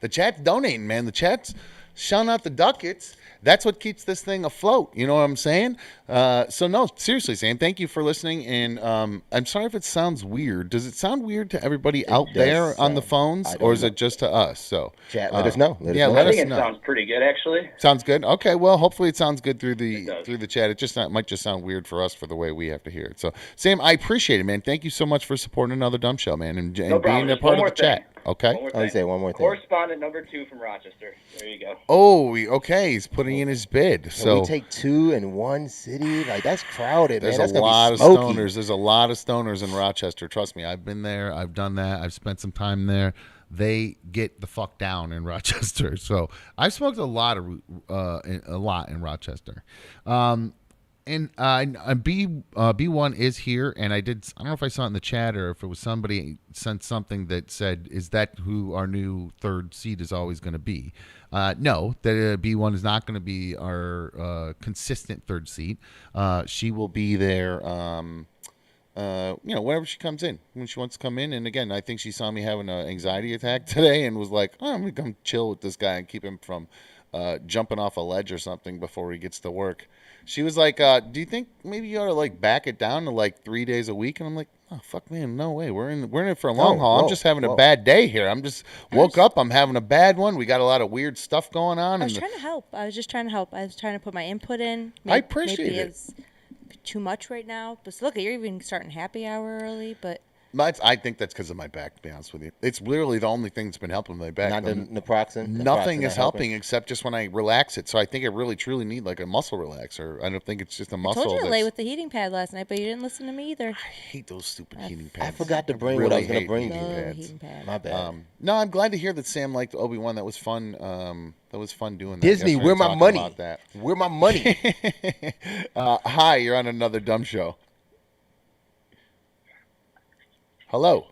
chat's donating, man. The chat's shouting out the ducats. That's what keeps this thing afloat. You know what I'm saying? So no, seriously, Sam, thank you for listening. And I'm sorry if it sounds weird. Does it sound weird to everybody out there on the phones, or is it just to us? So chat, let us know. I think it sounds pretty good, actually. Sounds good. Okay, well, hopefully it sounds good through the chat. It might just sound weird for us for the way we have to hear it. So, Sam, I appreciate it, man. Thank you so much for supporting Another Dumb Show, man, and being a part of the chat. Okay. I'll say one more thing. Correspondent number 2 from Rochester. There you go. Oh, okay. He's putting in his bid. So we take 2 in one city. Like, that's crowded. There's man. That's a lot of stoners. There's a lot of stoners in Rochester. Trust me, I've been there. I've done that. I've spent some time there. They get the fuck down in Rochester. So I've smoked a lot in Rochester. And B1 is here, and I don't know if I saw it in the chat or if it was somebody sent something that said, is that who our new third seat is always going to be? No, that B1 is not going to be our consistent third seat. She will be there, whenever she comes in, when she wants to come in. And again, I think she saw me having an anxiety attack today and was like, oh, I'm going to come chill with this guy and keep him from jumping off a ledge or something before he gets to work. She was like, do you think maybe you ought to like back it down to like 3 days a week? And I'm like, oh, fuck, man, no way. We're in it for a long haul. I'm just having a bad day here. I'm just woke up. I'm having a bad one. We got a lot of weird stuff going on. I was trying to help. I was just trying to help. I was trying to put my input in. I appreciate it. It's too much right now. But look, you're even starting happy hour early, but... I think that's because of my back, to be honest with you. It's literally the only thing that's been helping my back. Not the naproxen? Nothing is helping except just when I relax it. So I think I really, truly need like a muscle relaxer. I don't think it's just a muscle. I told you to lay with the heating pad last night, but you didn't listen to me either. I hate those stupid heating pads. I forgot to bring what I was going to bring you. Heating pad. My bad. No, I'm glad to hear that Sam liked Obi-Wan. That was fun. That was fun doing that. Disney, where my money? Where my money? Hi, you're on Another Dumb Show. Hello.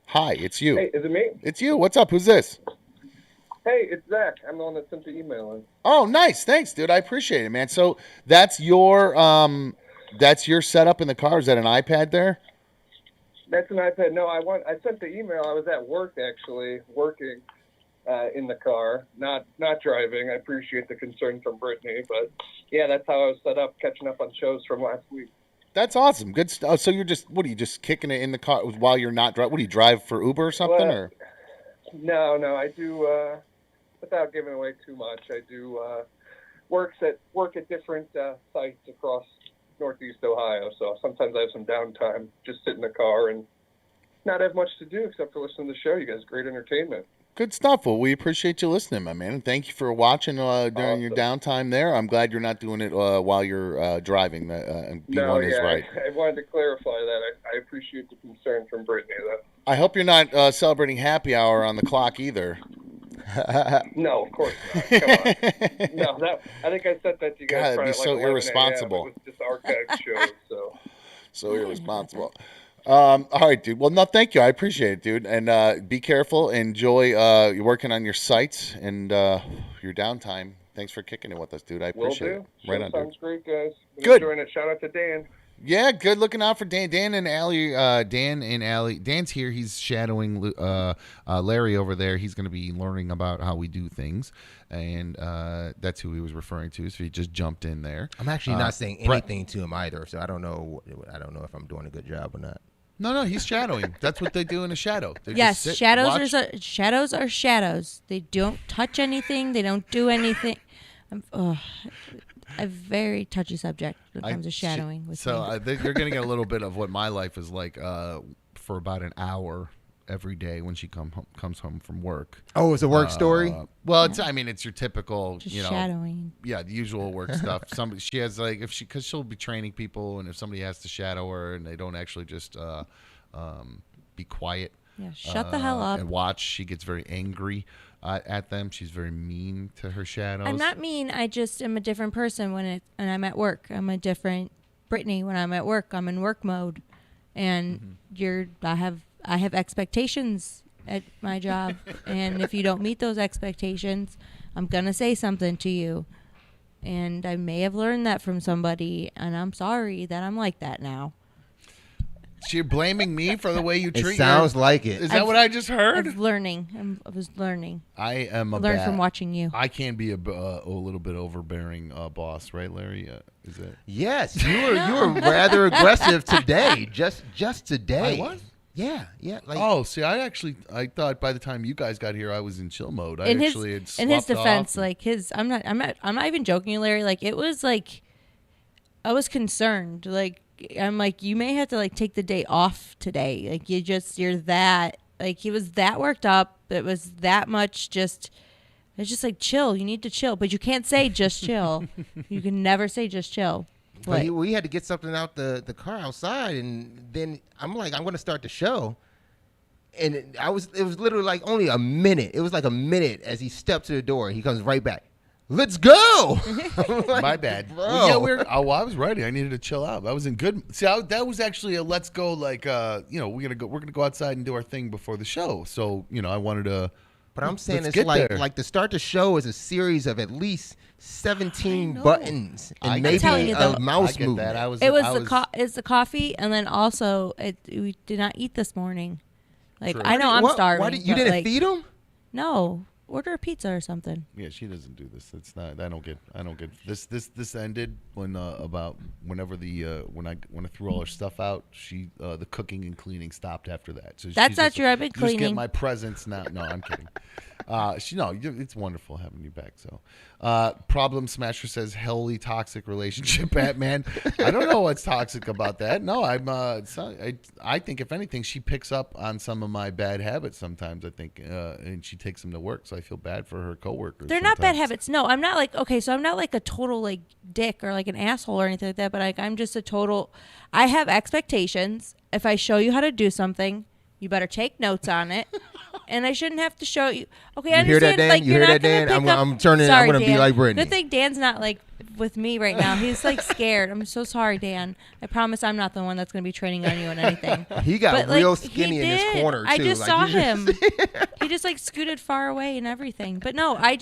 Hi, it's you. Hey, is it me? It's you. What's up? Who's this? Hey, it's Zach. I'm the one that sent the email in. Oh, nice. Thanks, dude. I appreciate it, man. So that's your setup in the car. Is that an iPad there? That's an iPad. No, I sent the email. I was at work, actually, working. in the car, not driving. I appreciate the concern from Brittany, but yeah, that's how I was set up, catching up on shows from last week. That's awesome. Good stuff. So you're just, what are you, just kicking it in the car while you're not driving? What do you drive for Uber or something? Well, No, I do, without giving away too much, I do work at different sites across Northeast Ohio. So sometimes I have some downtime, just sit in the car and not have much to do except for listening to the show. You guys, great entertainment. Good stuff. Well, we appreciate you listening, my man. And thank you for watching during your downtime there. I'm glad you're not doing it while you're driving. B1 is right. I wanted to clarify that. I appreciate the concern from Brittany, though. I hope you're not celebrating happy hour on the clock either. No, of course not. Come on. No, I think I said that to you guys. God, that'd be so irresponsible. It was just archived shows, so irresponsible. All right, dude. Well, no, thank you. I appreciate it, dude. And be careful. Enjoy you're working on your sites and your downtime. Thanks for kicking it with us, dude. I appreciate it. Right on, sounds great, guys. Good. Enjoying it. Shout out to Dan. Yeah, good looking out for Dan. Dan and Allie. Dan's here. He's shadowing Larry over there. He's going to be learning about how we do things, and that's who he was referring to. So he just jumped in there. I'm actually not saying anything to him either, so I don't know if I'm doing a good job or not. No, he's shadowing. That's what they do in a shadow. They yes, just sit, shadows watch. shadows are shadows. They don't touch anything. They don't do anything. A very touchy subject when it comes to shadowing. You're going to get a little bit of what my life is like for about an hour every day when she comes home from work. Oh, it's a work story? Well, it's your typical, just shadowing. Yeah, the usual work stuff. She has because she'll be training people, and if somebody has to shadow her and they don't actually just be quiet. Yeah, shut the hell up and watch. She gets very angry at them. She's very mean to her shadows. I'm not mean. I just am a different person when I'm at work. I'm a different Brittany when I'm at work. I'm in work mode, and I have expectations at my job, and if you don't meet those expectations, I'm gonna say something to you. And I may have learned that from somebody, and I'm sorry that I'm like that now. So you're blaming me for the way you treat. It sounds like it. Is that what I just heard? I'm learning. I was learning. I am a learn from watching you. I can be a little bit overbearing boss, right, Larry? Is it? Yes, you were rather aggressive today. Just today. I was. Yeah. See, I thought by the time you guys got here, I was in chill mode. In his defense, I'm not even joking, Larry. Like, it was like, I was concerned. Like, I'm like, you may have to like take the day off today. Like, you're that, like, he was that worked up. It was that much it's just like, chill. You need to chill, but you can't say just chill. You can never say just chill. We had to get something out the car outside, and then I'm like, I'm going to start the show. And it was literally like only a minute. It was like a minute as he stepped to the door. He comes right back. Let's go. Like, my bad. Bro. Well, I was ready. I needed to chill out. I was in good. See, that was actually a let's go. Like, we're gonna go outside and do our thing before the show. So, I wanted to. But I'm saying it's like to start the show is a series of at least 17 buttons and maybe a mouse movement. It's the coffee, and then also we did not eat this morning. Like, true. I know I'm starving. You didn't feed him? No. Order a pizza or something. Yeah, she doesn't do this. It's not. I don't get. This ended when when I threw all her stuff out. The cooking and cleaning stopped after that. So that's not true. I've been cleaning. Just get my presents now. No, I'm kidding. It's wonderful having you back. So, Problem Smasher says, "Helly toxic relationship, Batman." I don't know what's toxic about that. No, I think if anything, she picks up on some of my bad habits sometimes. I think, and she takes them to work. So I feel bad for her coworkers. They're not bad habits. No, I'm not like, okay, so I'm not like a total like dick or like an asshole or anything like that. But like, I'm just a total. I have expectations. If I show you how to do something, you better take notes on it. And I shouldn't have to show you. Okay, I understand. Hear that, Dan? Like, you hear that, Dan? I'm turning. Sorry, I'm going to be like Brittany. Good thing Dan's not like with me right now. He's like scared. I'm so sorry, Dan. I promise I'm not the one that's going to be training on you and anything. He got real skinny in his corner too. I just saw him. He just like scooted far away and everything. But no, I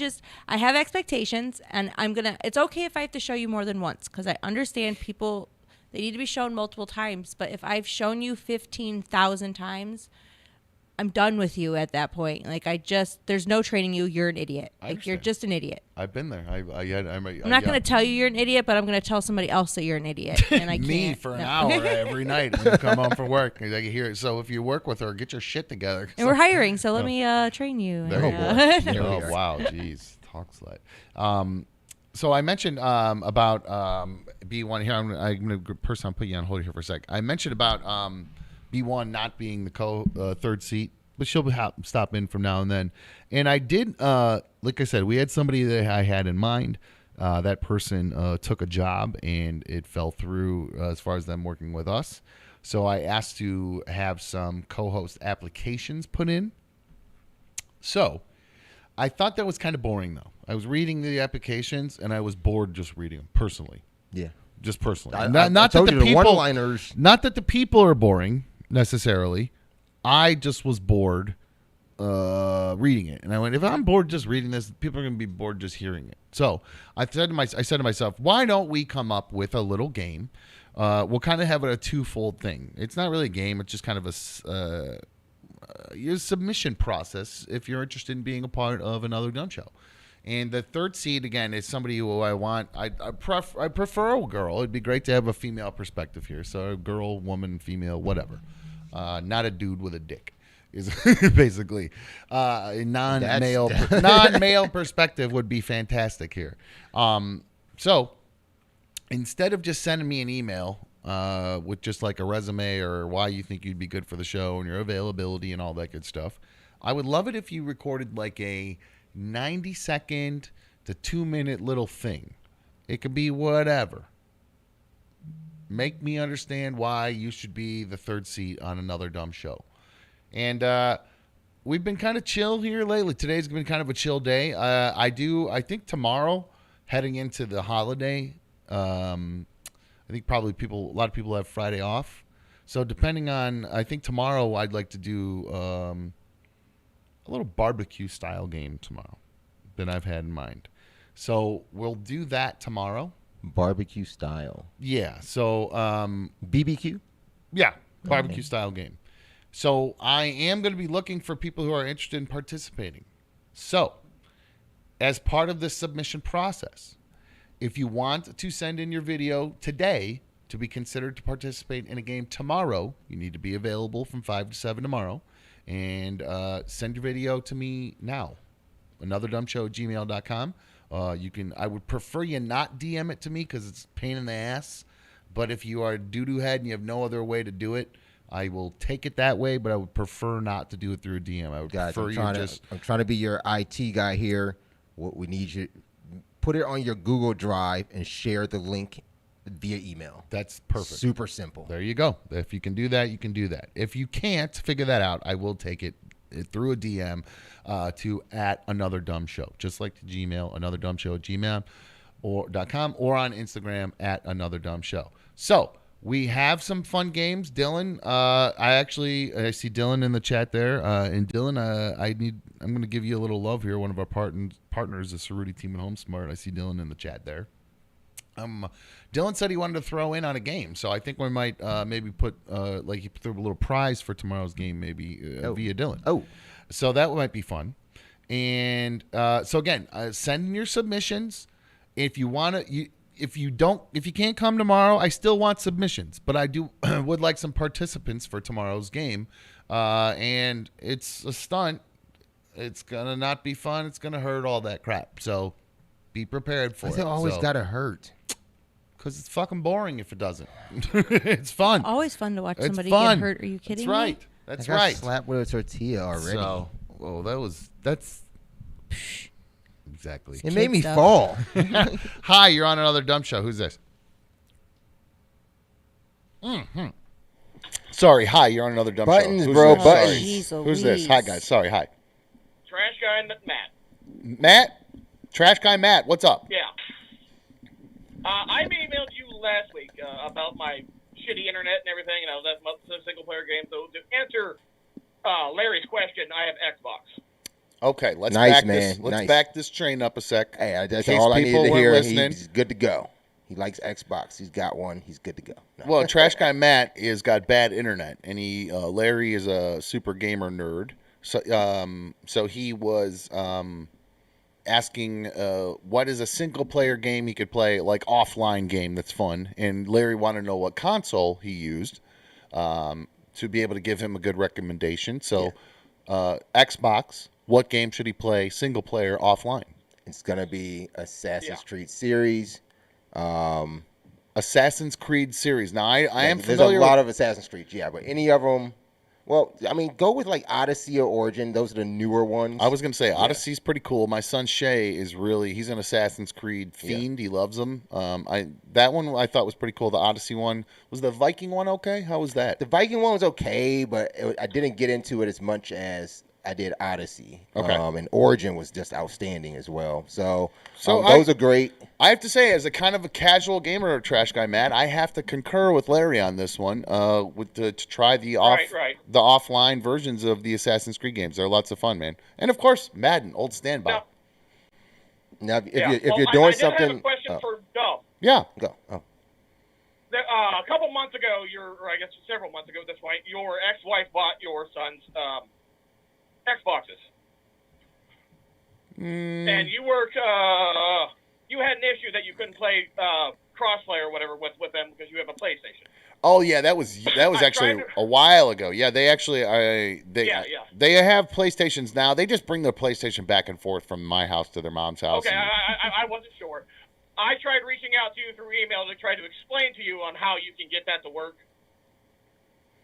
have expectations, and it's okay if I have to show you more than once, because I understand people, they need to be shown multiple times. But if I've shown you 15,000 times, I'm done with you at that point. Like there's no training you. You're an idiot. Like you're just an idiot. I've been there. I'm not going to tell you you're an idiot, but I'm going to tell somebody else that you're an idiot. And I can't. Me for an hour every night when you come home from work. I can hear it. So if you work with her, get your shit together. And we're hiring, so let me train you. There you go. Oh wow, jeez, talk slut. So I mentioned about B1 here. I'm going to person. I'll put you on hold here for a sec. I mentioned about B1 not being the third seat, but she'll stop in from now and then. And I did, like I said, we had somebody that I had in mind. That person took a job and it fell through as far as them working with us. So I asked to have some co-host applications put in. So I thought that was kind of boring, though. I was reading the applications, and I was bored just reading them, personally. Yeah. Just personally. Not that the one-liners. Not that the people are boring, necessarily. I just was bored reading it. And I went, if I'm bored just reading this, people are going to be bored just hearing it. So I said to myself, why don't we come up with a little game? We'll kind of have it a twofold thing. It's not really a game. It's just kind of your submission process if you're interested in being a part of another dumb show. And the third seed, again, is somebody who I want. I prefer a girl. It'd be great to have a female perspective here. So a girl, woman, female, whatever. Not a dude with a dick is basically a non-male perspective would be fantastic here. So instead of just sending me an email with just like a resume or why you think you'd be good for the show and your availability and all that good stuff, I would love it if you recorded like a 90-second to 2-minute little thing. It could be whatever. Make me understand why you should be the third seat on another dumb show. And we've been kind of chill here lately. Today's been kind of a chill day. I think tomorrow, heading into the holiday, I think probably a lot of people have Friday off. So depending on, I think tomorrow I'd like to do a little barbecue style game tomorrow that I've had in mind. So we'll do that tomorrow. Barbecue style. Yeah. So BBQ? Yeah, barbecue style game. So I am going to be looking for people who are interested in participating. So as part of this submission process, if you want to send in your video today to be considered to participate in a game tomorrow, you need to be available from 5 to 7 tomorrow. And send your video to me now. AnotherDumbShow@gmail.com. I would prefer you not DM it to me because it's a pain in the ass. But if you are a doo-doo head and you have no other way to do it, I will take it that way. But I would prefer not to do it through a DM. I would prefer I'm trying to be your IT guy here. What we need you put it on your Google Drive and share the link via email. That's perfect. Super simple. There you go. If you can do that, you can do that. If you can't figure that out, I will take it through a DM to @AnotherDumbShow, just like the Gmail, AnotherDumbShow@gmail.com or on Instagram @AnotherDumbShow. So we have some fun games. Dylan, I see Dylan in the chat there. And Dylan, I'm going to give you a little love here. One of our partners, the Cerruti team at HomeSmart. I see Dylan in the chat there. Dylan said he wanted to throw in on a game, so I think we might maybe put he threw a little prize for tomorrow's game, maybe via Dylan. Oh, so that might be fun. And so again, send in your submissions. If you want to, if you can't come tomorrow, I still want submissions, but I do would like some participants for tomorrow's game. And it's a stunt. It's gonna not be fun. It's gonna hurt, all that crap. So be prepared for it. It always gotta hurt. Because it's fucking boring if it doesn't. It's fun. Always fun to watch somebody get hurt. Are you kidding me? That's right. Slapped with a tortilla already. So, that's exactly. It made me fall. Hi, you're on Another Dumb Show. Who's this? Mm-hmm. Sorry, hi, you're on Another Dumb Buttons, Show. bro, buttons. Jeez, Who's this? Hi, guys. Sorry, hi. Trash guy Matt. Matt? Trash guy Matt, what's up? Yeah. I emailed you last week about my shitty internet and everything, and I was asking about the single-player game. So to answer Larry's question, I have Xbox. Okay, let's nice, back man. this. Let's nice. back this train up a sec. Hey, that's all I needed to hear. He's good to go. He likes Xbox. He's got one. He's good to go. No. Well, Trash Guy Matt is got bad internet, and Larry is a super gamer nerd. So he was asking what is a single player game he could play, like offline game that's fun. And Larry wanted to know what console he used to be able to give him a good recommendation. So Xbox, what game should he play single player offline? It's gonna be Assassin's Creed series. Assassin's Creed series. Now I am There's familiar a lot with of Assassin's Creed, but any of them. Well, I mean, go with like Odyssey or Origin. Those are the newer ones. I was going to say Odyssey's pretty cool. My son Shay he's an Assassin's Creed fiend. He loves them. That one I thought was pretty cool. The Odyssey one. Was the Viking one okay? How was that? The Viking one was okay, but I didn't get into it as much as I did Odyssey. Okay. And Origin was just outstanding as well. So those are great. I have to say, as a kind of a casual gamer, Trash Guy Matt, I have to concur with Larry on this one. To try the offline versions of the Assassin's Creed games. They're lots of fun, man. And of course, Madden, old standby. Now, if you're doing something, I have a question for Dub. Yeah, go. Oh. A couple months ago, or I guess several months ago at this point, your ex-wife bought your son's Xboxes. And you had an issue that you couldn't play crossplay or whatever with them because you have a PlayStation. Oh yeah, that was actually a while ago. Yeah, they actually they have PlayStations now. They just bring their PlayStation back and forth from my house to their mom's house. Okay, I wasn't sure. I tried reaching out to you through email to try to explain to you on how you can get that to work.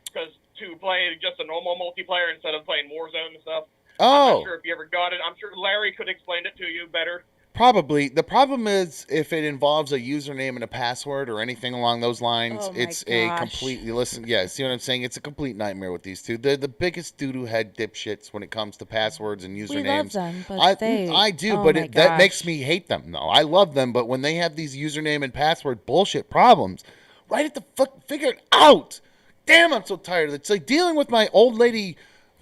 Because to play just a normal multiplayer instead of playing Warzone and stuff. Oh. I'm not sure if you ever got it. I'm sure Larry could explain it to you better. Probably. The problem is if it involves a username and a password or anything along those lines, it's a complete. Listen, see what I'm saying? It's a complete nightmare with these two. They're the biggest doo-doo head dipshits when it comes to passwords and usernames. We love them, but I do, but that makes me hate them. No, I love them, but when they have these username and password bullshit problems, right at the figure it out. Damn, I'm so tired of it. It's like dealing with my old lady,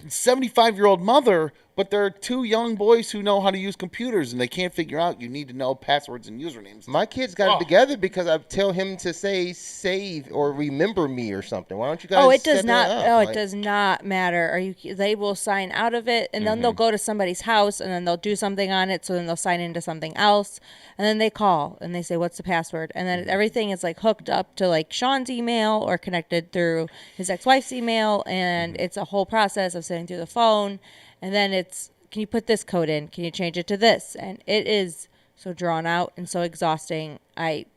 75-year-old mother, but there are two young boys who know how to use computers, and they can't figure out you need to know passwords and usernames. My kids got it together because I tell him to say save or remember me or something. Why don't you guys it does not. it does not matter. They will sign out of it, and then they'll go to somebody's house, and then they'll do something on it, so then they'll sign into something else, and then they call, and they say, what's the password? And then everything is like hooked up to like Sean's email or connected through his ex-wife's email, and it's a whole process of sitting through the phone. And then it's, can you put this code in? Can you change it to this? And it is so drawn out and so exhausting.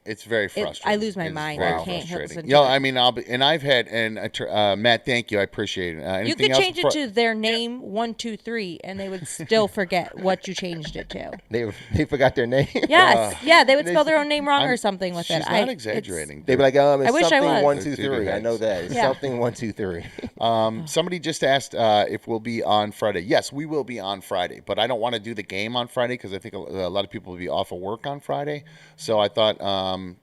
It's very frustrating. I lose my mind. I can't listen to it. I mean, I've had, Matt, thank you. I appreciate it. You could change it to their name 123, and they would still forget what you changed it to. They forgot their name. Yes, they would spell their own name wrong or something with it. She's not exaggerating. They'd be like, it's I wish something I was. 123. I know that. It's something 123. Somebody just asked if we'll be on Friday. Yes, we will be on Friday, but I don't want to do the game on Friday because I think a lot of people will be off of work on Friday. So I thought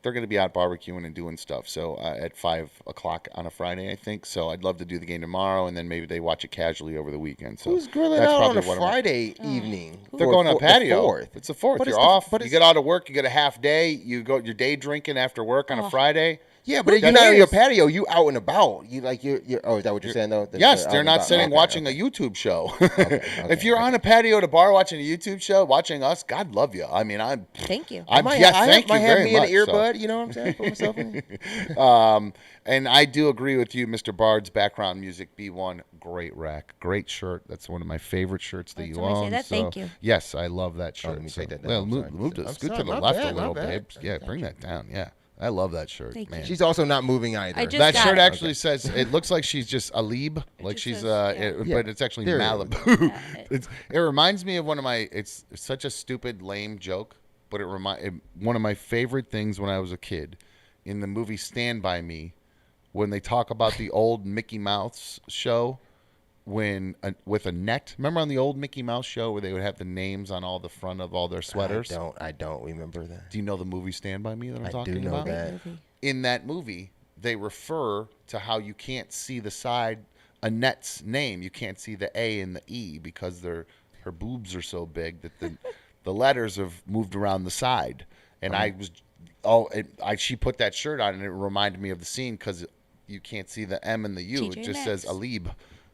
they're going to be out barbecuing and doing stuff. So at 5 o'clock on a Friday, I think. So I'd love to do the game tomorrow, and then maybe they watch it casually over the weekend. So who's grilling out on a Friday evening? They're going on patio. The 4th. It's the 4th. You're off. You get out of work. You get a half day. You go your day drinking after work on a Friday. Yeah, but you're not on your patio. You out and about. You're. Oh, is that what you're saying though? Yes, they're not sitting watching a YouTube show. If you're on a patio at a bar watching a YouTube show, watching us, God love you. I mean, thank you. Thank you very much. An earbud. You know what I'm saying? Put myself in. And I do agree with you, Mr. Bard's background music. B1, great rack, great shirt. That's one of my favorite shirts that you own. Thank you. Yes, I love that shirt. Let me take that down. Well, move to scoot to the left a little, babe. Yeah, bring that down. Yeah. I love that shirt, man. She's also not moving either. That shirt actually says, it looks like she's just Alib, like she's, but it's actually Malibu. It reminds me of one of my, it's such a stupid, lame joke, but one of my favorite things when I was a kid, in the movie Stand By Me, when they talk about the old Mickey Mouse show, with a net. Remember on the old Mickey Mouse show where they would have the names on all the front of all their sweaters? I don't remember that. Do you know the movie Stand By Me that I'm talking about? I do know that. In that movie, they refer to how you can't see the side, Annette's name. You can't see the A and the E because her boobs are so big that the letters have moved around the side. And I was she put that shirt on, and it reminded me of the scene because you can't see the M and the U. It just says Alib.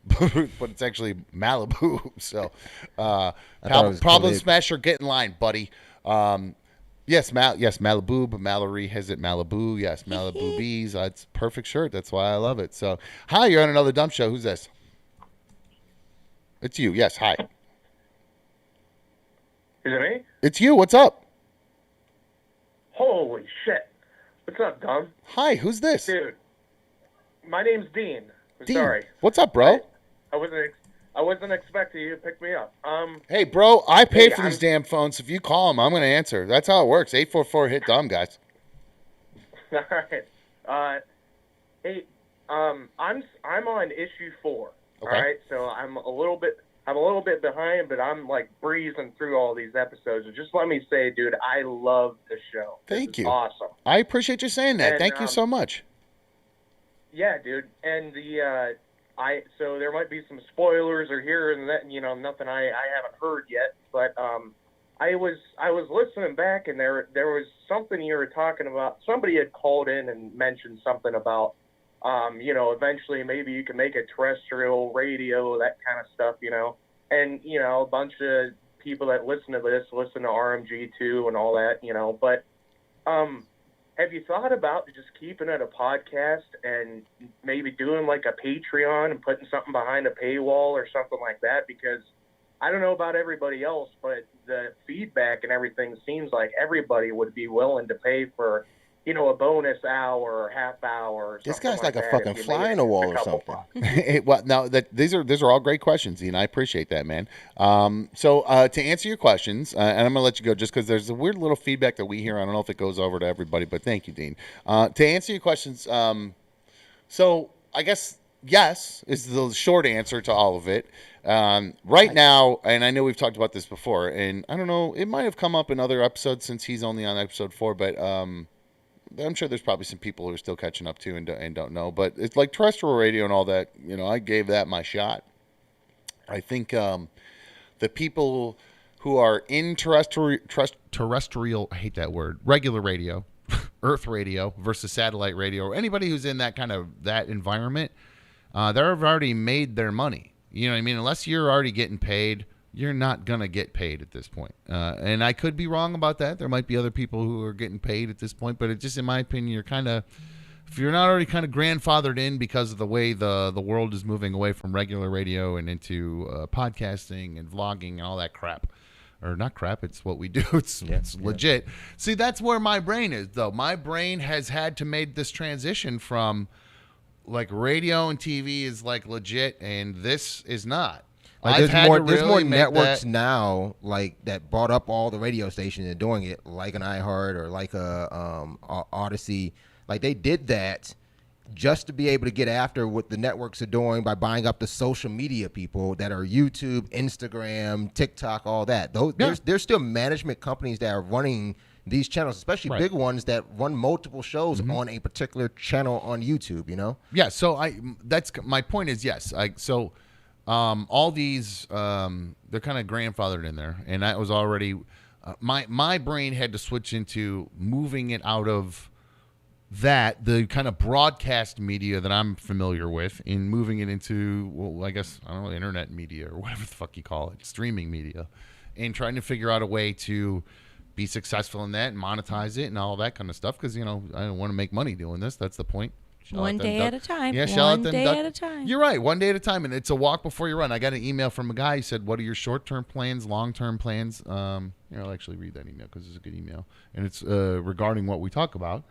But it's actually Malibu. So, problem smasher, get in line, buddy. Yes, Malibu, but Mallory has it Malibu. Yes, Malibu bees. It's a perfect shirt. That's why I love it. So, hi, you're on another dump show. Who's this? It's you. Yes, hi. Is it me? It's you. What's up? Holy shit. What's up, Dom? Hi, who's this? Dude, my name's Dean. Dean. Sorry. What's up, bro? I wasn't expecting you to pick me up. Hey, bro, I pay for these damn phones. If you call them, I'm going to answer. That's how it works. 844-HIT-DOM, guys. All right. Hey, I'm on issue 4. Okay. All right. So I'm a little bit behind, but I'm like breezing through all these episodes. And just let me say, dude, I love the show. Thank you. Awesome. I appreciate you saying that. And, Thank you so much. Yeah, dude. And so there might be some spoilers or here and that, nothing I haven't heard yet, but I was listening back, and there was something you were talking about. Somebody had called in and mentioned something about eventually maybe you can make a terrestrial radio, that kind of stuff, and a bunch of people that listen to this listen to RMG2 and all that, but have you thought about just keeping it a podcast and maybe doing like a Patreon and putting something behind a paywall or something like that? Because I don't know about everybody else, but the feedback and everything seems like everybody would be willing to pay for, a bonus hour or half hour or something. This guy's like a that fucking fly in the wall or something. Well, no, these are all great questions, Dean. I appreciate that, man. So to answer your questions, and I'm gonna let you go just because there's a weird little feedback that we hear. I don't know if it goes over to everybody, but thank you, Dean. To answer your questions, so I guess yes is the short answer to all of it. Right now, and I know we've talked about this before, and I don't know, it might have come up in other episodes since he's only on episode 4, but I'm sure there's probably some people who are still catching up to and don't know. But it's like terrestrial radio and all that. I gave that my shot. I think the people who are in terrestrial, I hate that word, regular radio, Earth radio versus satellite radio, or anybody who's in that kind of that environment, they've already made their money. You know what I mean? Unless you're already getting paid, you're not going to get paid at this point. And I could be wrong about that. There might be other people who are getting paid at this point, but it just, in my opinion, you're kind of, if you're not already kind of grandfathered in because of the way the world is moving away from regular radio and into podcasting and vlogging and all that crap. Or not crap, it's what we do. It's legit. See, that's where my brain is, though. My brain has had to make this transition from, like, radio and TV is, like, legit, and this is not. Like there's more networks now, like, that brought up all the radio stations and doing it, like an iHeart or like a Odyssey. Like, they did that just to be able to get after what the networks are doing by buying up the social media people that are YouTube, Instagram, TikTok, all that. There's still management companies that are running these channels, especially big ones that run multiple shows on a particular channel on YouTube. Yeah. So that's my point. Is yes. All these, they're kind of grandfathered in there, and that was already my brain had to switch into moving it out of the kind of broadcast media that I'm familiar with, and moving it into, well, I guess, I don't know, internet media or whatever the fuck you call it, streaming media, and trying to figure out a way to be successful in that and monetize it and all that kind of stuff, because I don't want to make money doing this. That's the point. One day at a time. Yeah, one day at a time. You're right. One day at a time. And it's a walk before you run. I got an email from a guy who said, what are your short-term plans, long-term plans? I'll actually read that email because it's a good email. And it's regarding what we talk about.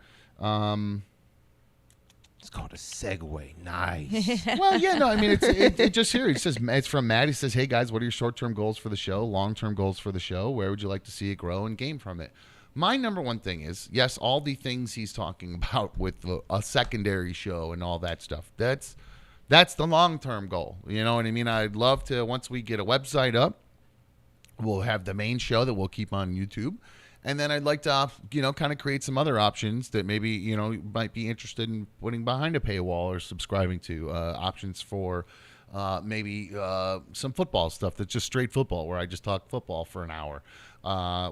It's called a segue. Nice. Well, yeah, no, I mean, it just here. He says, it's from Matt. He says, hey, guys, what are your short-term goals for the show, long-term goals for the show? Where would you like to see it grow and gain from it? My number one thing is, yes, all the things he's talking about with a secondary show and all that stuff, that's the long-term goal. You know what I mean? I'd love to, once we get a website up, we'll have the main show that we'll keep on YouTube. And then I'd like to, kind of create some other options that maybe, you might be interested in putting behind a paywall or subscribing to, options for Maybe some football stuff that's just straight football, where I just talk football for an hour.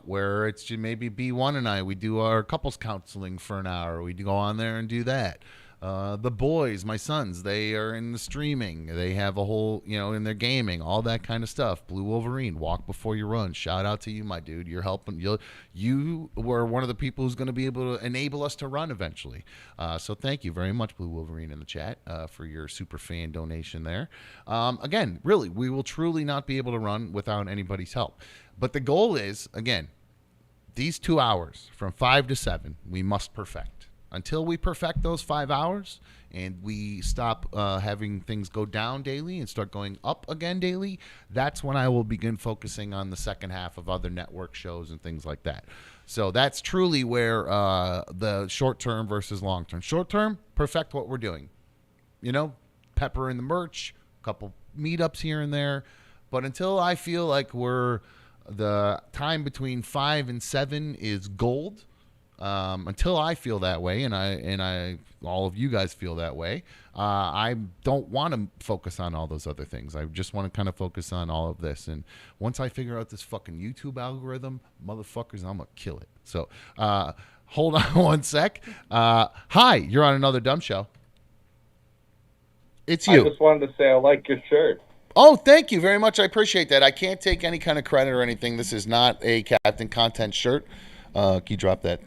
Where it's maybe B1 and I, we do our couples counseling for an hour. We go on there and do that. The boys, my sons, they are in the streaming. They have a whole, in their gaming, all that kind of stuff. Blue Wolverine, walk before you run. Shout out to you, my dude. You're helping. You were one of the people who's going to be able to enable us to run eventually. So thank you very much, Blue Wolverine, in the chat for your super fan donation there. Again, really, we will truly not be able to run without anybody's help. But the goal is, again, these 2 hours from 5 to 7, we must perfect. Until we perfect those 5 hours and we stop having things go down daily and start going up again daily, that's when I will begin focusing on the second half of other network shows and things like that. So that's truly where the short-term versus long-term. Short-term, perfect what we're doing. Pepper in the merch, a couple meetups here and there. But until I feel like the time between 5 and 7 is gold, until I feel that way, and I all of you guys feel that way, I don't want to focus on all those other things. I just want to kind of focus on all of this. And once I figure out this fucking YouTube algorithm, motherfuckers, I'm gonna kill it. So hold on one sec. Hi, you're on Another Dumb Show. It's you. I just wanted to say I like your shirt. Oh, thank you very much. I appreciate that. I can't take any kind of credit or anything. This is not a Captain Content shirt. Can you drop that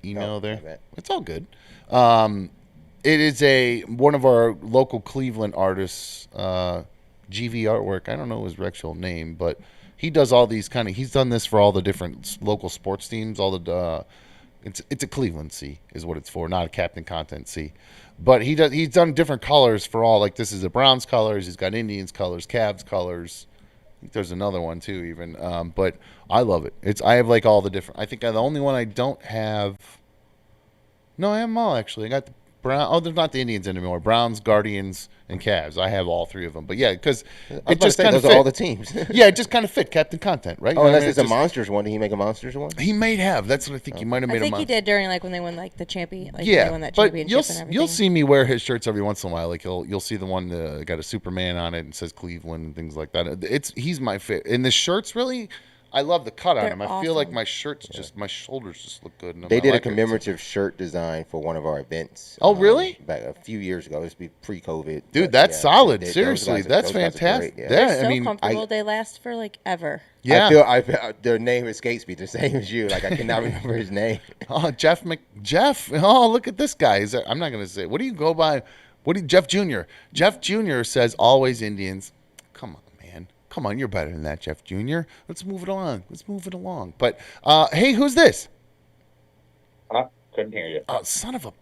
email there? It's all good. It is one of our local Cleveland artists, GV Artwork. I don't know his actual name, but he does all these he's done this for all the different local sports teams. It's a Cleveland C is what it's for, not a Captain Content C. But he's done different colors for all. Like this is the Browns colors. He's got Indians colors, Cavs colors. I think there's another one too, even. But I love it. I have like all the different. I think the only one I don't have. No, I have them all actually. I got the Brown. Oh, they're not the Indians anymore. Browns, Guardians, and Cavs. I have all three of them. But yeah, because it just kind of fit. All the teams. Yeah, it just kind of fit Captain Content, right? Oh, unless it's a Monsters one. Did he make a Monsters one? He may have. That's what I think. He might have made. I think he did during when they won the champion. Yeah, they won that but championship and everything. you'll see me wear his shirts every once in a while. Like you'll see the one got a Superman on it and says Cleveland and things like that. He's my fit. And the shirts really. I love the cut on them. I feel like my shirts my shoulders just look good. They did a commemorative shirt design for one of our events. Oh, really? Back a few years ago. This would be pre-COVID. Dude, that's solid. Seriously, that's fantastic. They're so comfortable. They last for ever. Yeah. I feel their name escapes me the same as you. I cannot remember his name. Oh, Jeff. Oh, look at this guy. I'm not going to say. What do you go by? Jeff Jr. Jeff Jr. says always Indians. Come on. Come on, you're better than that, Jeff Jr. Let's move it along. But, hey, who's this? Couldn't hear you. Oh, son of a...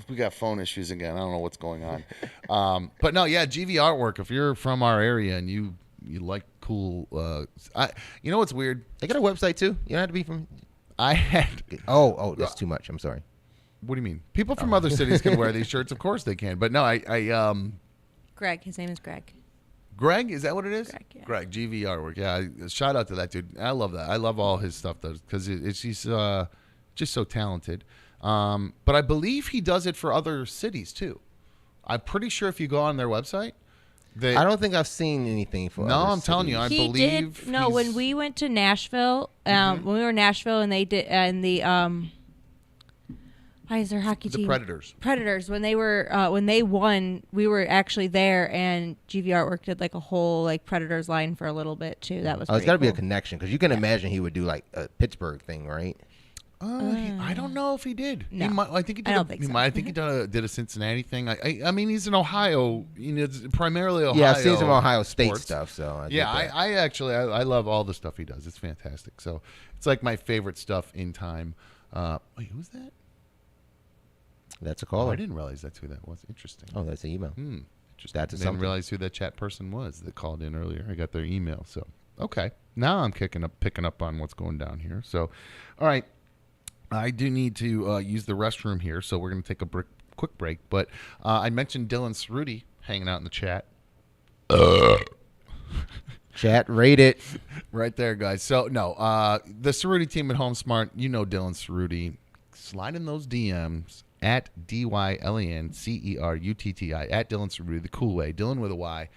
We got phone issues again. I don't know what's going on. But, no, yeah, GV Artwork, if you're from our area and you like cool... you know what's weird? They got a website, too. You don't have to be from... I had... Oh, that's too much. I'm sorry. What do you mean? People from other cities can wear these shirts. Of course they can. But, no, Greg. His name is Greg. Greg, is that what it is? Greg, yeah. Greg, GV Artwork. Yeah, shout out to that dude. I love that. I love all his stuff because he's just so talented. But I believe he does it for other cities too. I'm pretty sure if you go on their website, I don't think I've seen anything for. No, I'm cities. telling you, I believe. No, when we went to Nashville, when we were in Nashville, and they did, and the why is their hockey team? The Predators. When they won, we were actually there, and GV Artwork did a whole Predators line for a little bit too. That was. It's got to be a cool. connection because you can imagine he would do a Pittsburgh thing, right? I don't know if he did. No, I think he did. I don't think so. I think he did a Cincinnati thing. I mean, he's in Ohio. It's primarily Ohio. Yeah, I've seen some Ohio State sports stuff. So I actually love all the stuff he does. It's fantastic. So it's like my favorite stuff in time. Wait, who's that? That's a caller. I didn't realize that's who that was. Interesting. Oh, that's an email. Interesting. I didn't realize who that chat person was that called in earlier. I got their email. So, okay. Now I'm picking up on what's going down here. So, all right. I do need to use the restroom here, so we're going to take a quick break. But I mentioned Dylan Cerruti hanging out in the chat. Chat, rate it. Right there, guys. So, no. The Cerruti team at Home Smart, you know Dylan Cerruti. Slide in those DMs. at DYLANCERUTTI, at Dylan Cerruti, the cool way, Dylan with a Y.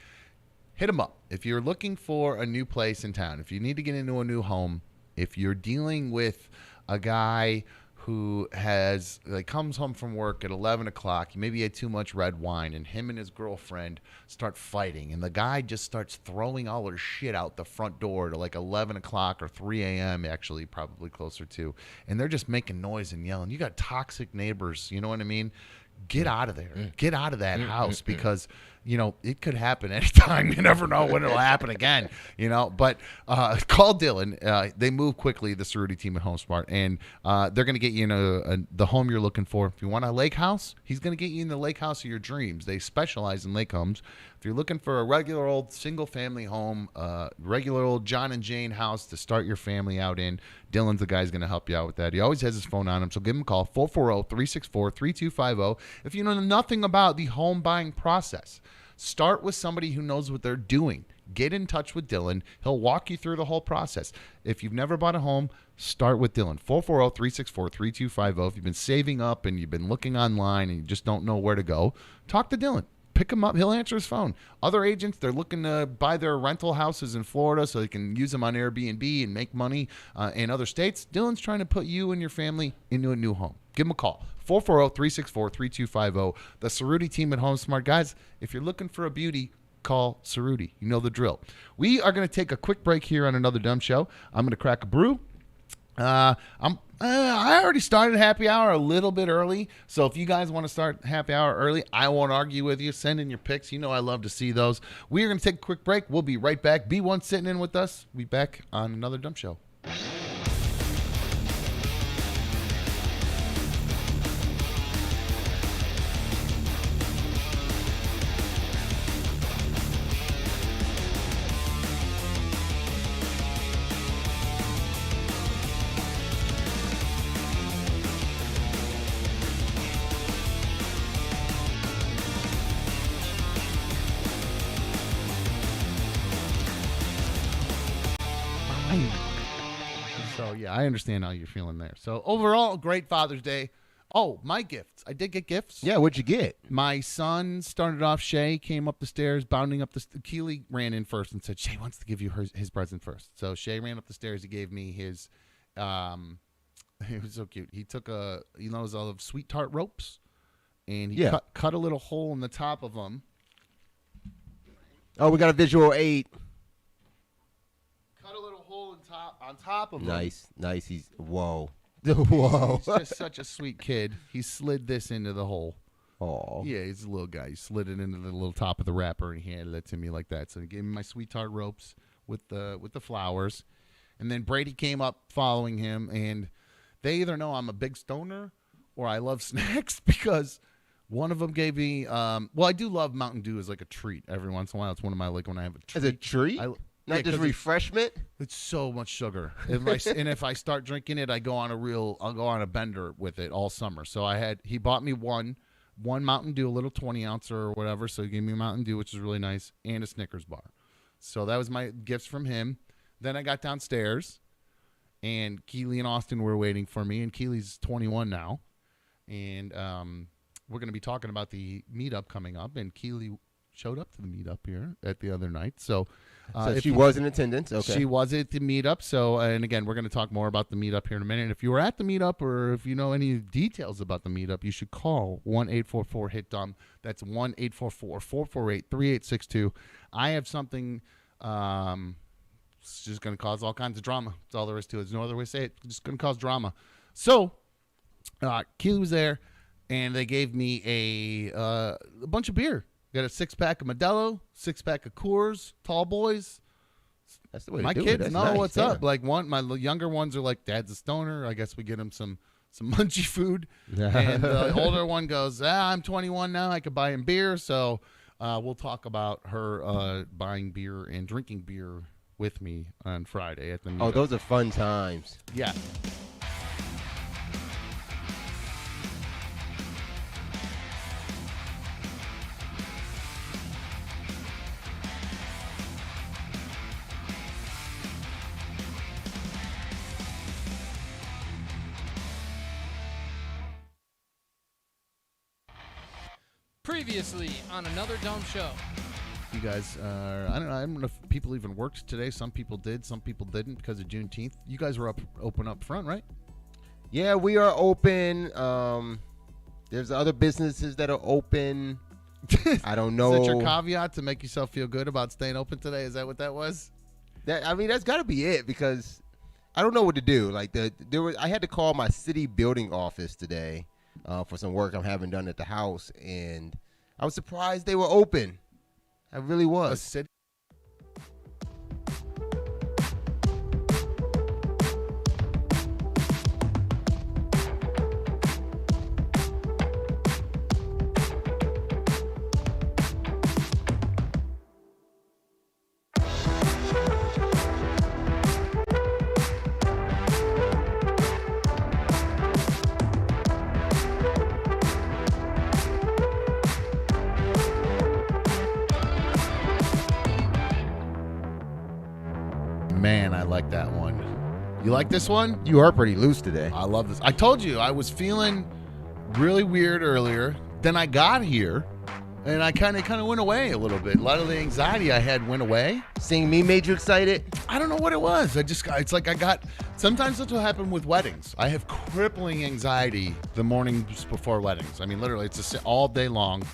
Hit him up. If you're looking for a new place in town, if you need to get into a new home, if you're dealing with a guy who comes home from work at 11 o'clock, he maybe had too much red wine, and him and his girlfriend start fighting, and the guy just starts throwing all her shit out the front door to like 11 o'clock or 3 a.m., actually probably closer to, and they're just making noise and yelling. You got toxic neighbors, you know what I mean? Get out of there. Get out of that house because, it could happen anytime. You never know when it'll happen again, But call Dylan. They move quickly, the Cerruti team at HomeSmart, and they're going to get you in the home you're looking for. If you want a lake house, he's going to get you in the lake house of your dreams. They specialize in lake homes. If you're looking for a regular old single-family home, regular old John and Jane house to start your family out in, Dylan's the guy who's going to help you out with that. He always has his phone on him, so give him a call, 440-364-3250. If you know nothing about the home buying process, start with somebody who knows what they're doing. Get in touch with Dylan. He'll walk you through the whole process. If you've never bought a home, start with Dylan, 440-364-3250. If you've been saving up and you've been looking online and you just don't know where to go, talk to Dylan. Pick him up. He'll answer his phone. Other agents, they're looking to buy their rental houses in Florida so they can use them on Airbnb and make money in other states. Dylan's trying to put you and your family into a new home. Give him a call, 440-364-3250. The Cerruti team at HomeSmart. Guys, if you're looking for a beauty, call Cerruti. You know the drill. We are going to take a quick break here on Another Dumb Show. I'm going to crack a brew. I already started happy hour a little bit early, so if you guys want to start happy hour early, I won't argue with you. Send in your pics. I love to see those. We are going to take a quick break. We'll be right back. B1 sitting in with us. We'll be back on Another Dumb Show. So, yeah, I understand how you're feeling there. So, overall, great Father's Day. Oh, my gifts. I did get gifts. Yeah, what'd you get? My son started off. Shay came up the stairs, bounding up the stairs. Keely ran in first and said, Shay wants to give you his present first. So, Shay ran up the stairs. He gave me his, it was so cute. He took those sweet tart ropes, and he cut a little hole in the top of them. Oh, we got a visual aid. Cut a little hole on top of him. Nice. He's whoa. He's just such a sweet kid. He slid this into the hole. Oh. Yeah, he's a little guy. He slid it into the little top of the wrapper and he handed it to me like that. So he gave me my sweet tart ropes with the flowers. And then Brady came up following him, and they either know I'm a big stoner or I love snacks because one of them gave me I do love Mountain Dew as like a treat every once in a while. It's one of my when I have a treat. As a treat? Not just refreshment? It's so much sugar. If I start drinking it, I'll go on a bender with it all summer. So he bought me one Mountain Dew, a little 20-ounce or whatever. So he gave me a Mountain Dew, which is really nice, and a Snickers bar. So that was my gifts from him. Then I got downstairs, and Keely and Austin were waiting for me, and Keely's 21 now. And we're going to be talking about the meetup coming up, and Keely showed up to the meetup here at the other night. So she was in attendance. Okay. She was at the meetup. So, and again, we're going to talk more about the meetup here in a minute. If you were at the meetup or if you know any details about the meetup, you should call 1-844-HIT-DUMB. That's 1-844-448-3862. I have something it's just going to cause all kinds of drama. That's all there is to it. There's no other way to say it. It's just going to cause drama. So, Keely was there, and they gave me a bunch of beer. Got a 6-pack of Modelo, 6-pack of Coors, Tall Boys. That's the way my to do kids it. That's know nice, what's up. Like my younger ones are like, Dad's a stoner. I guess we get him some munchy food. And the older one goes, I'm 21 now. I could buy him beer. So we'll talk about her buying beer and drinking beer with me on Friday at the meetup. Oh, those are fun times. Yeah. Previously on Another Dumb Show. You guys, I don't know if people even worked today. Some people did, some people didn't because of Juneteenth. You guys were open up front, right? Yeah, we are open. There's other businesses that are open. I don't know. Is that your caveat to make yourself feel good about staying open today? Is that what that was? That's got to be it because I don't know what to do. Like I had to call my city building office today for some work I'm having done at the house, and I was surprised they were open. I really was. A city. Man, I like that one. You like this one? You are pretty loose today. I love this. I told you I was feeling really weird earlier. Then I got here, and I kind of went away a little bit. A lot of the anxiety I had went away. Seeing me made you excited? I don't know what it was. It's like I got. Sometimes that's what happened with weddings. I have crippling anxiety the mornings before weddings. I mean, literally, it's all day long.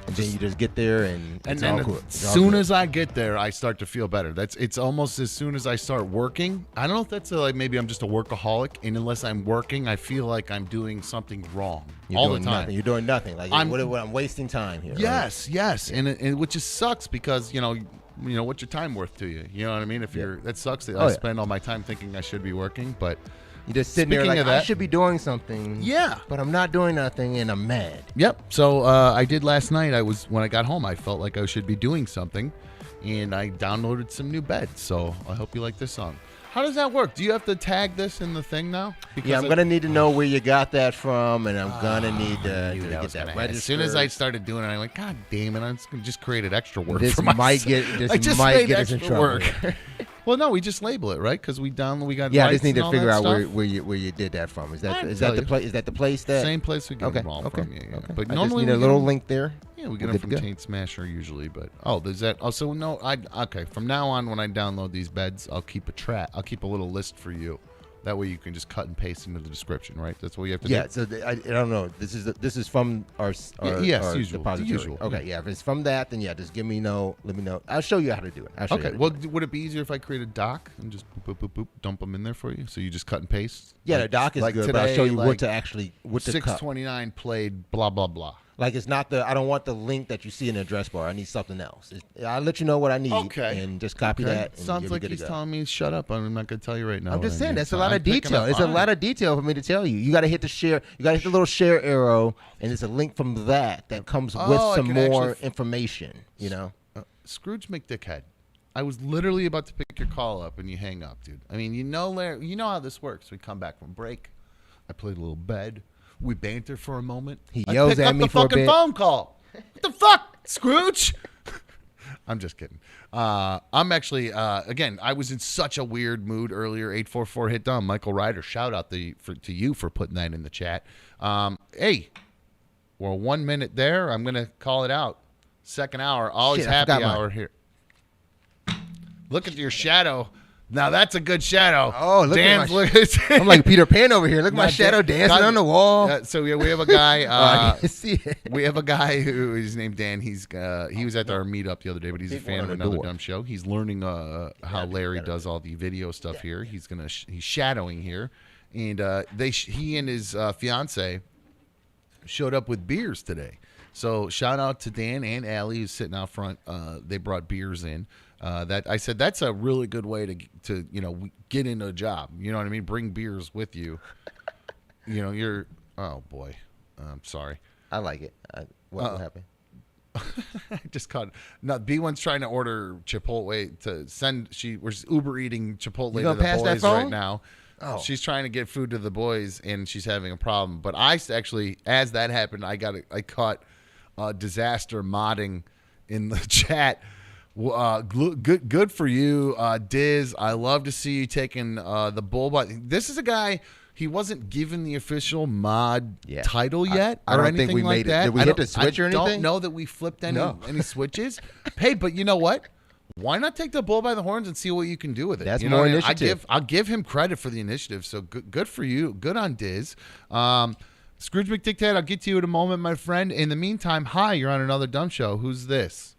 And then you just get there and it's all cool. As soon as I get there, I start to feel better. It's almost as soon as I start working. I don't know if that's like maybe I'm just a workaholic, and unless I'm working, I feel like I'm doing something wrong all the time. Nothing. You're doing nothing. Like I'm wasting time here. Yes, right? Yes, and which just sucks because you know what's your time worth to you? You know what I mean? That sucks that I spend all my time thinking I should be working, but. You just sitting there like, I should be doing something. Yeah. But I'm not doing nothing, and I'm mad. Yep. So I did last night. When I got home, I felt like I should be doing something, and I downloaded some new beds. So I hope you like this song. How does that work? Do you have to tag this in the thing now? Because I'm going to need to know where you got that from, and I'm going to need to get that registered. As soon as I started doing it, I'm like, God damn it, I just created extra work this for myself. This might get us in trouble. Well, no, we just label it, right? Because we got I just need to figure out where you did that from. Is that the place? Is that the place that same place we get them all from? Yeah. But I normally just need a little link there. Yeah, we get them from Taint Smasher usually. But there's that. Also, no, okay. From now on, when I download these beds, I'll keep a track. I'll keep a little list for you. That way you can just cut and paste into the description, right? That's what you have to do. Yeah. So I don't know. This is from our usual. Okay. Yeah. If it's from that, then just let me know. I'll show you how to do it. Okay. Well, would it be easier if I create a doc and just boop, dump them in there for you? So you just cut and paste. Yeah, the doc is good. Today, but I'll show you what to 629 played blah blah blah. Like it's not I don't want the link that you see in the address bar. I need something else. I'll let you know what I need. Okay. And just copy that. And sounds like he's telling me shut up. I'm not going to tell you right now. I'm just saying that's a lot of detail. It's a lot of detail for me to tell you. You got to hit the share. You got to hit the little share arrow, and it's a link from that comes with some more information. You know. Scrooge McDickhead. I was literally about to pick your call up, and you hang up, dude. I mean, you know how this works. We come back from break. I played a little bed. We banter for a moment. He yells at me for a bit. I pick up the fucking phone call. What the fuck, Scrooge? I'm just kidding. I'm actually, again, I was in such a weird mood earlier. 844 hit dumb. Michael Ryder, shout out to you for putting that in the chat. Hey, we're 1 minute there. I'm going to call it out. Second hour, always happy hour here. Look at your shadow. Now that's a good shadow. Oh, look at my I'm like Peter Pan over here. Look at my shadow dancing on the wall. So we have a guy. I can see it. We have a guy who is named Dan. He was at our meetup the other day, but he's a fan of Another Dumb Show. He's learning how Larry does all the video stuff here. He's shadowing here, and he and his fiance showed up with beers today. So shout out to Dan and Allie who's sitting out front. They brought beers in. That I said that's a really good way to get into a job. You know what I mean? Bring beers with you. You're oh boy, I'm sorry. I like it. What happened? I just caught. No, B1's trying to order Chipotle to send. We're Uber eating Chipotle to the boys right now. Oh. She's trying to get food to the boys and she's having a problem. But I actually, as that happened, I caught disaster modding in the chat. Good for you, Diz. I love to see you taking the bull. This is a guy He wasn't given the official mod title yet I or don't anything think we like made that. it. Did we hit the switch or anything? I don't know that we flipped any No. switches. Hey, but you know what? Why not take the bull by the horns and see what you can do with it? That's you know more what I mean? initiative. I'll give him credit for the initiative. So good for you. Good on Diz. Scrooge McDictate, I'll get to you in a moment, my friend. In the meantime, hi, you're on another dumb show. Who's this?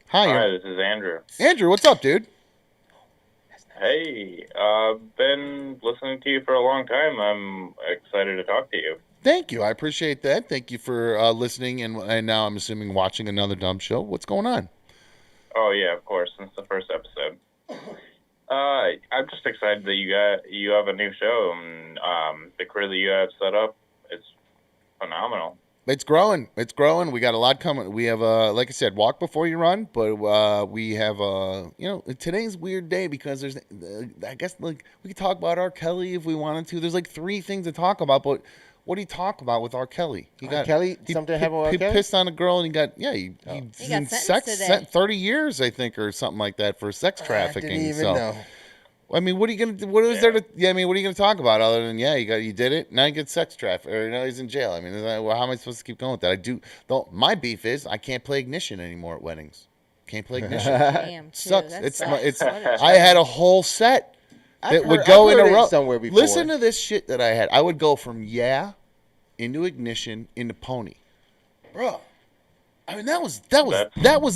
Hi, this is Andrew. Andrew, what's up, dude? Hey, I've been listening to you for a long time. I'm excited to talk to you. Thank you. I appreciate that. Thank you for listening and now I'm assuming watching another dumb show. What's going on? Oh yeah, of course. Since the first episode. I'm just excited that you have a new show and the career that you have set up is phenomenal. It's growing. It's growing. We got a lot coming. We have, like I said, walk before you run. But we have, today's a weird day because there's, I guess, like we could talk about R. Kelly if we wanted to. There's like 3 things to talk about. But what do you talk about with R. Kelly? He got Kelly. Something happened with R. He Kelly? pissed on a girl and he got He got in sentenced today. 30 years, I think, or something like that for sex trafficking. I didn't even know. I mean, what are you gonna? What is there to? Yeah, I mean, what are you gonna talk about other than you did it? Now you get sex traffic, or now he's in jail. I mean, well, how am I supposed to keep going with that? My beef is I can't play Ignition anymore at weddings. Can't play Ignition. Damn, Sucks. that It's sucks. What a I had a whole set that would go in a row. Somewhere before. Listen to this shit that I had. I would go from into Ignition into Pony, bro. I mean, that was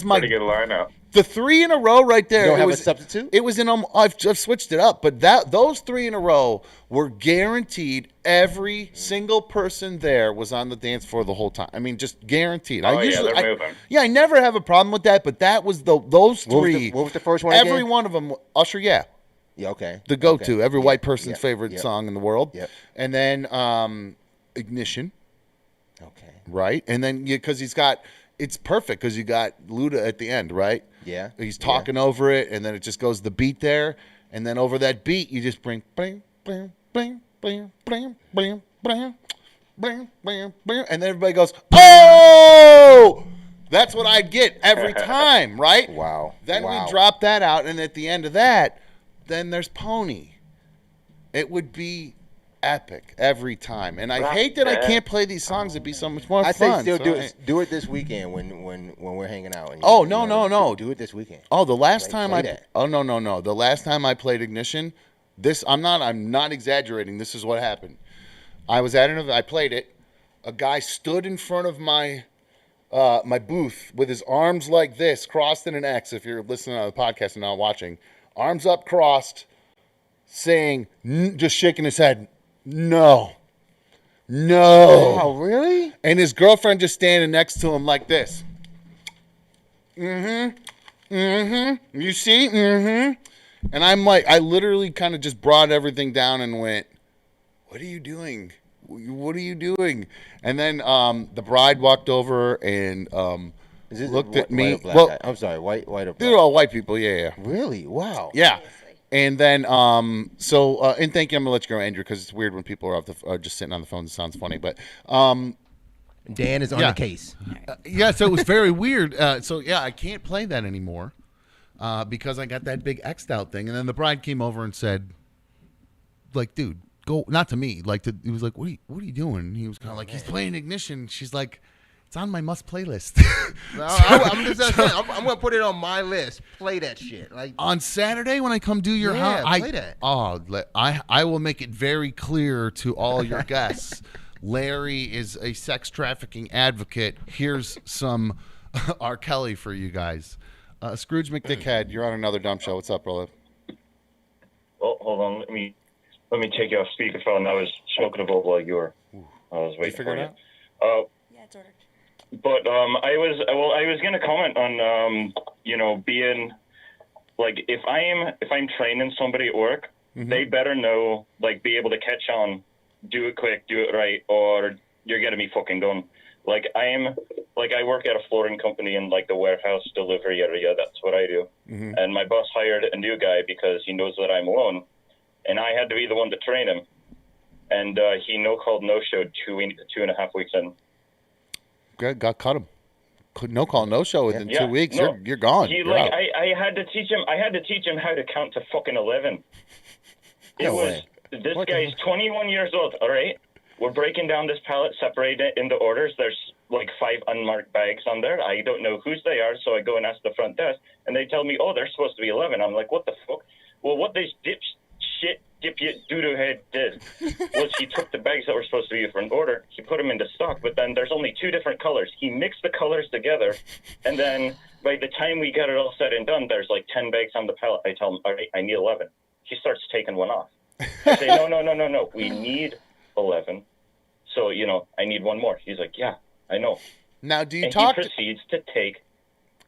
my pretty good lineup. The 3 in a row right there. You don't have a substitute? It was in. I've switched it up, but those 3 in a row were guaranteed. Every single person there was on the dance floor the whole time. I mean, just guaranteed. Oh, they're moving. Yeah, I never have a problem with that, but that was those 3. What was the first one? Every again? one of them. Usher, yeah. Yeah. Okay. The go-to. Okay. Every white person's favorite Yep. song in the world. Yep. And then Ignition. Okay. Right, and then because he's got. It's perfect because you got Luda at the end, right? Yeah. He's talking over it, and then it just goes the beat there, and then over that beat, you just bring bling, bling, bling, bling, bling, bling, bling, bling, bling, bling, and then everybody goes, oh! That's what I get every time, right? Wow. Then we drop that out, and at the end of that, then there's Pony. It would be epic every time, and I hate that I can't play these songs. It'd be so much more I fun. say still do it this weekend when we're hanging out. And No. Do it this weekend. Oh, the last time no. The last time I played Ignition, I'm not exaggerating. This is what happened. I was at I played it. A guy stood in front of my booth with his arms like this, crossed in an X. If you're listening on the podcast and not watching, arms up crossed, saying, just shaking his head. No. Oh, really? And his girlfriend just standing next to him like this. You see? And I'm like, I literally kind of just brought everything down and went, what are you doing? What are you doing? And then the bride walked over and looked at me. Well, I'm sorry, white or black? They're all white people, yeah. Really? Wow. Yeah. And then, and thank you. I'm gonna let you go, Andrew, because it's weird when people are just sitting on the phone. It sounds funny, but Dan is on the case. So it was very weird. I can't play that anymore because I got that big X'd out thing. And then the bride came over and said, like, dude, go, not to me. He was like, what are you doing? And he was kind of like, he's playing Ignition. She's like, it's on my must playlist. I'm going to put it on my list. Play that shit. Like on Saturday when I come do your house, play that. I will make it very clear to all your guests. Larry is a sex trafficking advocate. Here's some R. Kelly for you guys. Scrooge McDickhead, you're on another dumb show. What's up, brother? Oh, hold on. Let me take you off speakerphone. I was choking a bit while you were. I was waiting for you. Yeah, it's ordered. But I was gonna comment on being like if I'm training somebody at work, they better know, like, be able to catch on, do it quick, do it right, or you're gonna be fucking done. Like I work at a flooring company in like the warehouse delivery area. That's what I do. And my boss hired a new guy because he knows that I'm alone, and I had to be the one to train him. And he no-showed 2.5 weeks in. Cut him. No call, no show within 2 weeks. No. You're gone. I had to teach him. I had to teach him how to count to fucking 11. It This guy's 21 years old, all right? We're breaking down this pallet, separating it into orders. There's like 5 unmarked bags on there. I don't know whose they are, so I go and ask the front desk, and they tell me, oh, they're supposed to be 11. I'm like, what the fuck? Well, what this doo-doo head did was he took the bags that were supposed to be for an order, he put them into stock, but then there's only 2 different colors. He mixed the colors together, and then by the time we got it all said and done, there's like 10 bags on the pallet. I tell him, all right, I need 11. He starts taking one off. I say, no, we need 11. So, I need one more. He's like, yeah, I know. Now, do you and talk? He proceeds to take.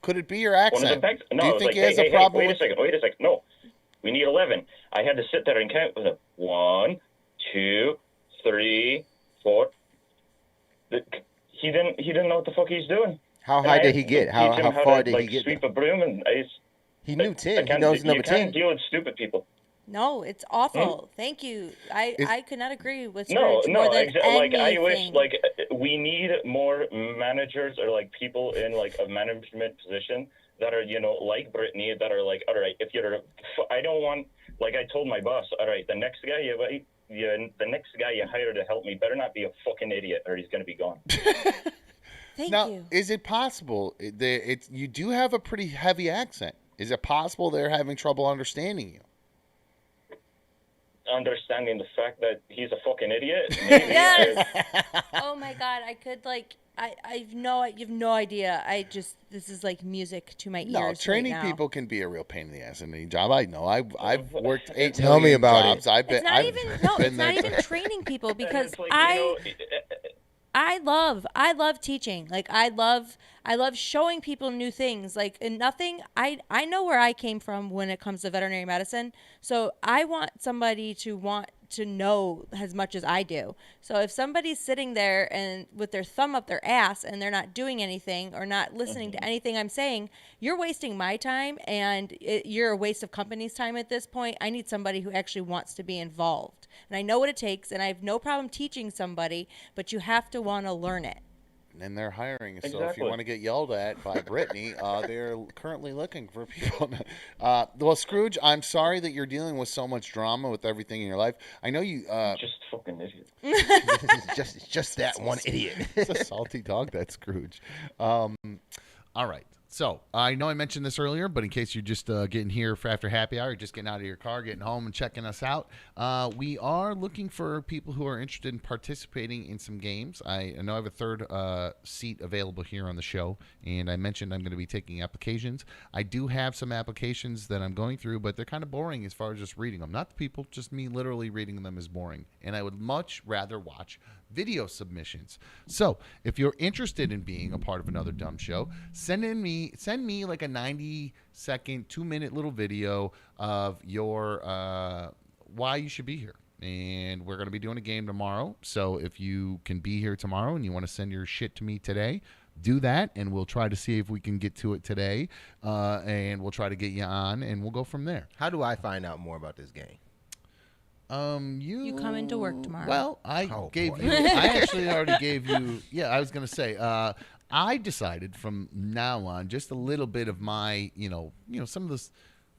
Could it be your accent? One of the bags. No, do you think like, he has a problem? Wait a second. No, we need 11. I had to sit there and count with him. 1, 2, 3, 4. He didn't know what the fuck he's doing. How high did he get? How far did he get? Sweep a broom and he knew 10. He knows number 10. You can't deal with stupid people. No, it's awful. Thank you. I could not agree with no, Scrooge more than anything. Like I wish we need more managers or like people in like a management position that are like Brittany, that are like, all right, if you're, I don't want, like I told my boss, all right, the next guy you hire to help me better not be a fucking idiot or he's gonna be gone. Thank now, you. Is it possible you do have a pretty heavy accent? Is it possible they're having trouble understanding you? Understanding the fact that he's a fucking idiot. Maybe. Yes. Oh my God, I could you have no idea. This is like music to my ears. No, training right now. people can be a real pain in the ass in any job. I know. I've worked 8 Tell me about jobs. it. It's not even training people because I love teaching. Like I love showing people new things. Like and nothing. I know where I came from when it comes to veterinary medicine. So I want somebody to want to know as much as I do. So if somebody's sitting there and with their thumb up their ass and they're not doing anything or not listening to anything I'm saying, you're wasting my time and you're a waste of company's time at this point. I need somebody who actually wants to be involved. And I know what it takes and I have no problem teaching somebody, but you have to want to learn it. And they're hiring. So Exactly. if you want to get yelled at by Brittany, they're currently looking for people. Well, Scrooge, I'm sorry that you're dealing with so much drama with everything in your life. I know you. Just fucking idiot. It's just that one idiot. It's a salty dog, that Scrooge. All right. So I know I mentioned this earlier, but in case you're just getting here for after happy hour, just getting out of your car, getting home and checking us out, we are looking for people who are interested in participating in some games. I know I have a third seat available here on the show, and I mentioned I'm going to be taking applications. I do have some applications that I'm going through, but they're kind of boring as far as just reading them. Not the people, just me literally reading them is boring, and I would much rather watch video submissions. So if you're interested in being a part of another dumb show, send me like a 90-second, 2-minute little video of your why you should be here. And we're going to be doing a game tomorrow. So if you can be here tomorrow and you want to send your shit to me today, do that, and we'll try to see if we can get to it today. And we'll try to get you on, and we'll go from there. How do I find out more about this game? You come into work tomorrow. Well, I actually already gave you. Yeah, I was gonna say. I decided from now on just a little bit of my, some of this,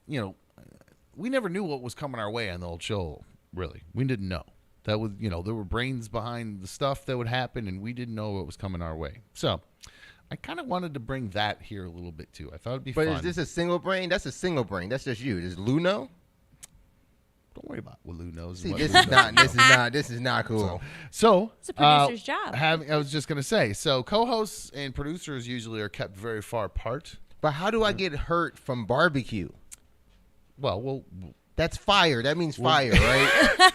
we never knew what was coming our way on the old show. Really, we didn't know. That was, there were brains behind the stuff that would happen, and we didn't know what was coming our way. So, I kind of wanted to bring that here a little bit too. I thought it'd be fun. But is this a single brain? That's a single brain. That's just you. Does Lou know? Don't worry about what Lou knows. See, this is not cool. So it's a producer's job. I was just gonna say. So co-hosts and producers usually are kept very far apart. But how do I get hurt from barbecue? Well, that's fire. That means fire, right?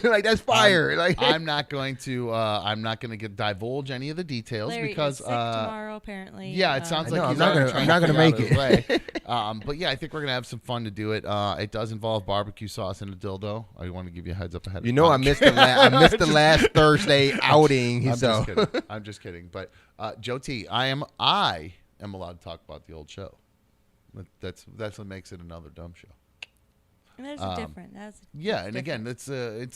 Like that's fire. I'm not going to divulge any of the details Larry because is sick tomorrow apparently. Yeah, it sounds like I'm not gonna make it. But yeah, I think we're gonna have some fun to do it. It does involve barbecue sauce and a dildo. I want to give you a heads up ahead. I missed the last Thursday outing. I'm just kidding. But Joe T, I am allowed to talk about the old show. That's what makes it another dumb show. And there's different. And again, it's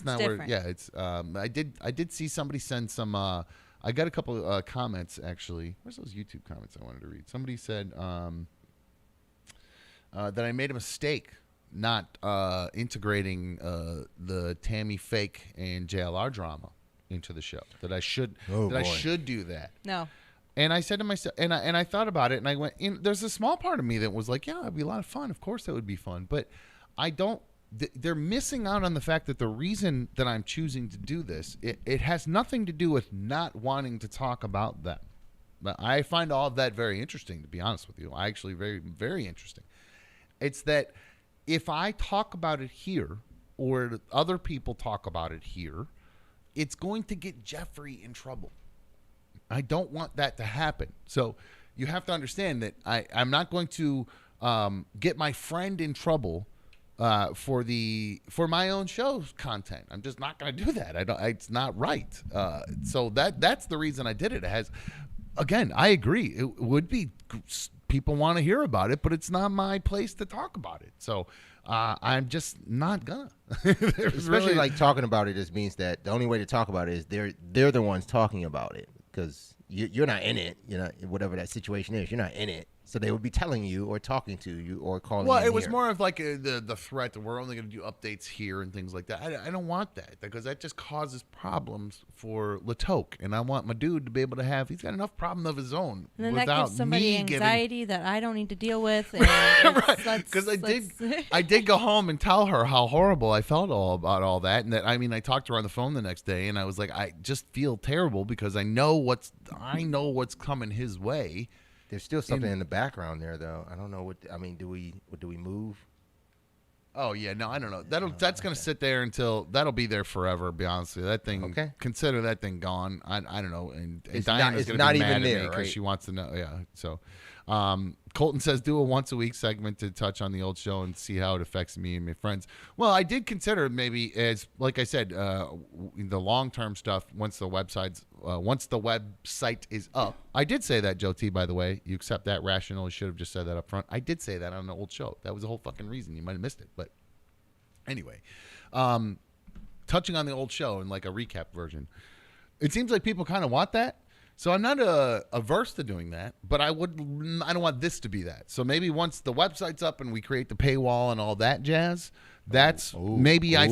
not where. Yeah, it's. I did see somebody send some. I got a couple comments actually. Where's those YouTube comments I wanted to read? Somebody said that I made a mistake not integrating the Tammy Fake and JLR drama into the show. That I should I should do that. No. And I said to myself, and I thought about it, and I went, there's a small part of me that was like, yeah, it'd be a lot of fun. Of course, that would be fun. But I don't. They're missing out on the fact that the reason that I'm choosing to do this, it has nothing to do with not wanting to talk about them. But I find all of that very interesting, to be honest with you. I actually very, very interesting. It's that if I talk about it here, or other people talk about it here, it's going to get Jeffrey in trouble. I don't want that to happen. So you have to understand that I'm not going to get my friend in trouble for my own show's content. I'm just not going to do that. It's not right. So that's the reason I did it. It has, again, I agree. It would be, people want to hear about it, but it's not my place to talk about it. So I'm just not gonna. Especially like talking about it just means that the only way to talk about it is they're the ones talking about it. Because you're not in it, whatever that situation is, you're not in it. So they would be telling you or talking to you or calling you. Well, it was more of like the threat that we're only going to do updates here and things like that. I don't want that because that just causes problems for Latoke. And I want my dude to be able to he's got enough problem of his own. And then without that gives somebody me anxiety that I don't need to deal with. Right. Because I did go home and tell her how horrible I felt about all that. And that, I talked to her on the phone the next day and I was like, I just feel terrible because I know what's coming his way. There's still something in the background there, though. I don't know what. Do we move? Oh yeah, no, I don't know. That's gonna sit there until that'll be there forever. To be honest with you, that thing. Okay. Consider that thing gone. I don't know. And Diana's gonna be mad at me because she wants to know. Yeah. So, Colton says do a once a week segment to touch on the old show and see how it affects me and my friends. Well, I did consider maybe as like I said, the long term stuff once the website is up. I did say that, Joe T. By the way, you accept that rational? You should have just said that up front. I did say that on the old show. That was the whole fucking reason. You might have missed it, but anyway, touching on the old show in like a recap version. It seems like people kind of want that. So I'm not averse to doing that, but I don't want this to be that. So maybe once the website's up and we create the paywall and all that jazz, I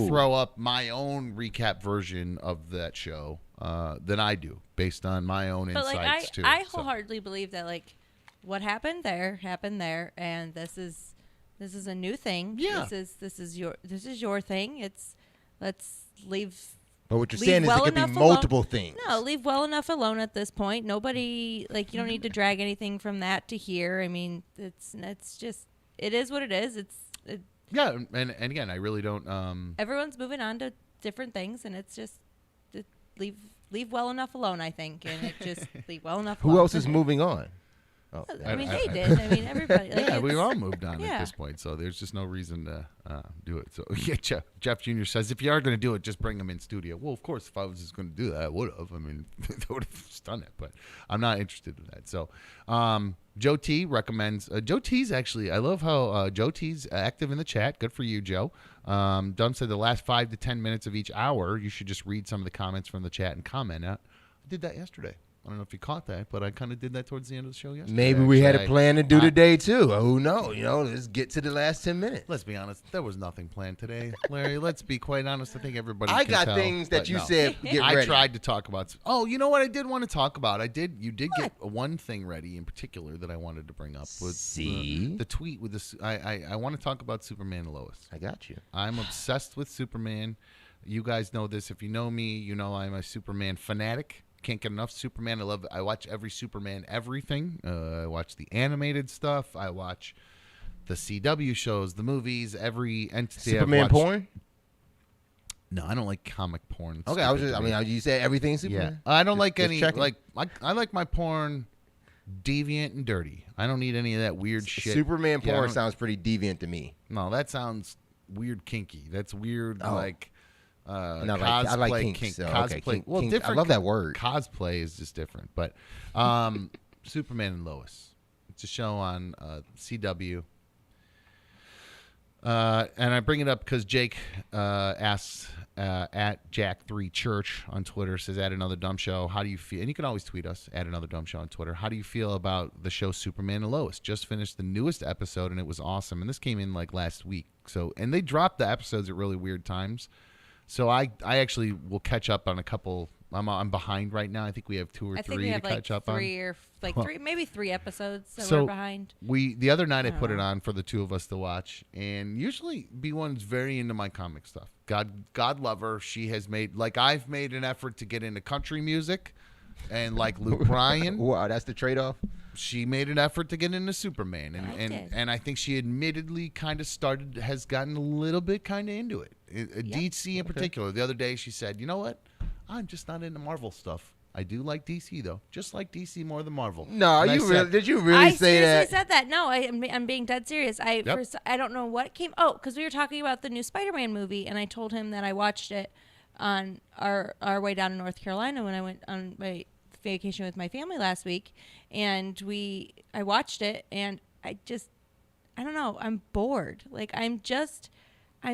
throw up my own recap version of that show than I do based on my own insights too. I wholeheartly believe that like what happened there, and this is a new thing. Yeah. This is your thing. Let's leave. But what you're saying is it could be multiple things. No, leave well enough alone at this point. Nobody, you don't need to drag anything from that to here. It's just, it is what it is. Yeah, and again, I really don't. Everyone's moving on to different things, and it's just leave well enough alone, I think, and it just leave well enough alone. Who else is moving on? Oh, they did. Everybody. Yeah, we all moved on at this point, so there's just no reason to do it. So yeah, Jeff Jr. says, if you are going to do it, just bring him in studio. Well, of course, if I was just going to do that, I would have. They would have done it, but I'm not interested in that. So Joe T recommends. Joe T's actually, I love how Joe T's active in the chat. Good for you, Joe. Dunn said the last 5 to 10 minutes of each hour, you should just read some of the comments from the chat and comment. I did that yesterday. I don't know if you caught that, but I kind of did that towards the end of the show yesterday. Maybe we had a plan to do today, too. Who knows? Let's get to the last 10 minutes. Let's be honest. There was nothing planned today, Larry. Let's be quite honest. I think everybody I can got tell, things that you said get ready. I tried to talk about. Oh, you know what I did want to talk about? You did get one thing ready in particular that I wanted to bring up. Was the tweet with this. I want to talk about Superman and Lois. I got you. I'm obsessed with Superman. You guys know this. If you know me, you know I'm a Superman fanatic. Can't get enough Superman. I watch every Superman everything. I watch the animated stuff. I watch the CW shows, the movies, every entity. Superman porn? No, I don't like comic porn. Okay, you said everything Superman? Yeah. I don't like any I like my porn deviant and dirty. I don't need any of that weird shit. Superman porn sounds pretty deviant to me. No, that sounds weird kinky. That's weird No, I like kinks. So, cosplay. Okay, well, kink, different. I love that word. Cosplay is just different, but Superman and Lois. It's a show on CW. And I bring it up because Jake asks at Jack3Church on Twitter, says, add another dumb show. How do you feel? And you can always tweet us, add another dumb show on Twitter. How do you feel about the show Superman and Lois? Just finished the newest episode, and it was awesome. And this came in like last week. And they dropped the episodes at really weird times. So I actually will catch up on a couple. I'm behind right now. I think we have 2 or 3 to catch up on. Maybe 3 episodes that so we're behind. The other night I put it on for the 2 of us to watch, and usually B1's very into my comic stuff. God love her. She has made, like, I've made an effort to get into country music, and like Luke Bryan. Wow, that's the trade-off. She made an effort to get into Superman, and I think she admittedly has gotten a little bit kind of into it. DC in particular. The other day she said, you know what? I'm just not into Marvel stuff. I do like DC though, just like DC more than Marvel. No, did you really say that? I said that. No, I'm being dead serious. I don't know what came. Oh, because we were talking about the new Spider-Man movie, and I told him that I watched it on our way down to North Carolina when I went on my vacation with my family last week, and I watched it, and I don't know. I'm bored. Like I'm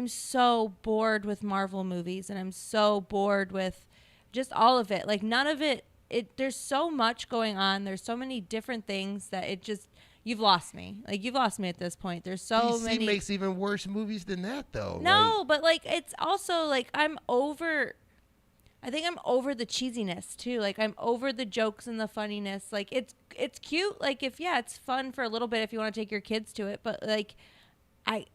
so bored with Marvel movies, and I'm so bored with just all of it. Like none of it, there's so much going on. There's so many different things that you've lost me. Like you've lost me at this point. There's so DC many. makes even worse movies than that though. No, but like it's also like I think I'm over the cheesiness too. Like I'm over the jokes and the funniness. Like it's cute. Like it's fun for a little bit if you want to take your kids to it. But like I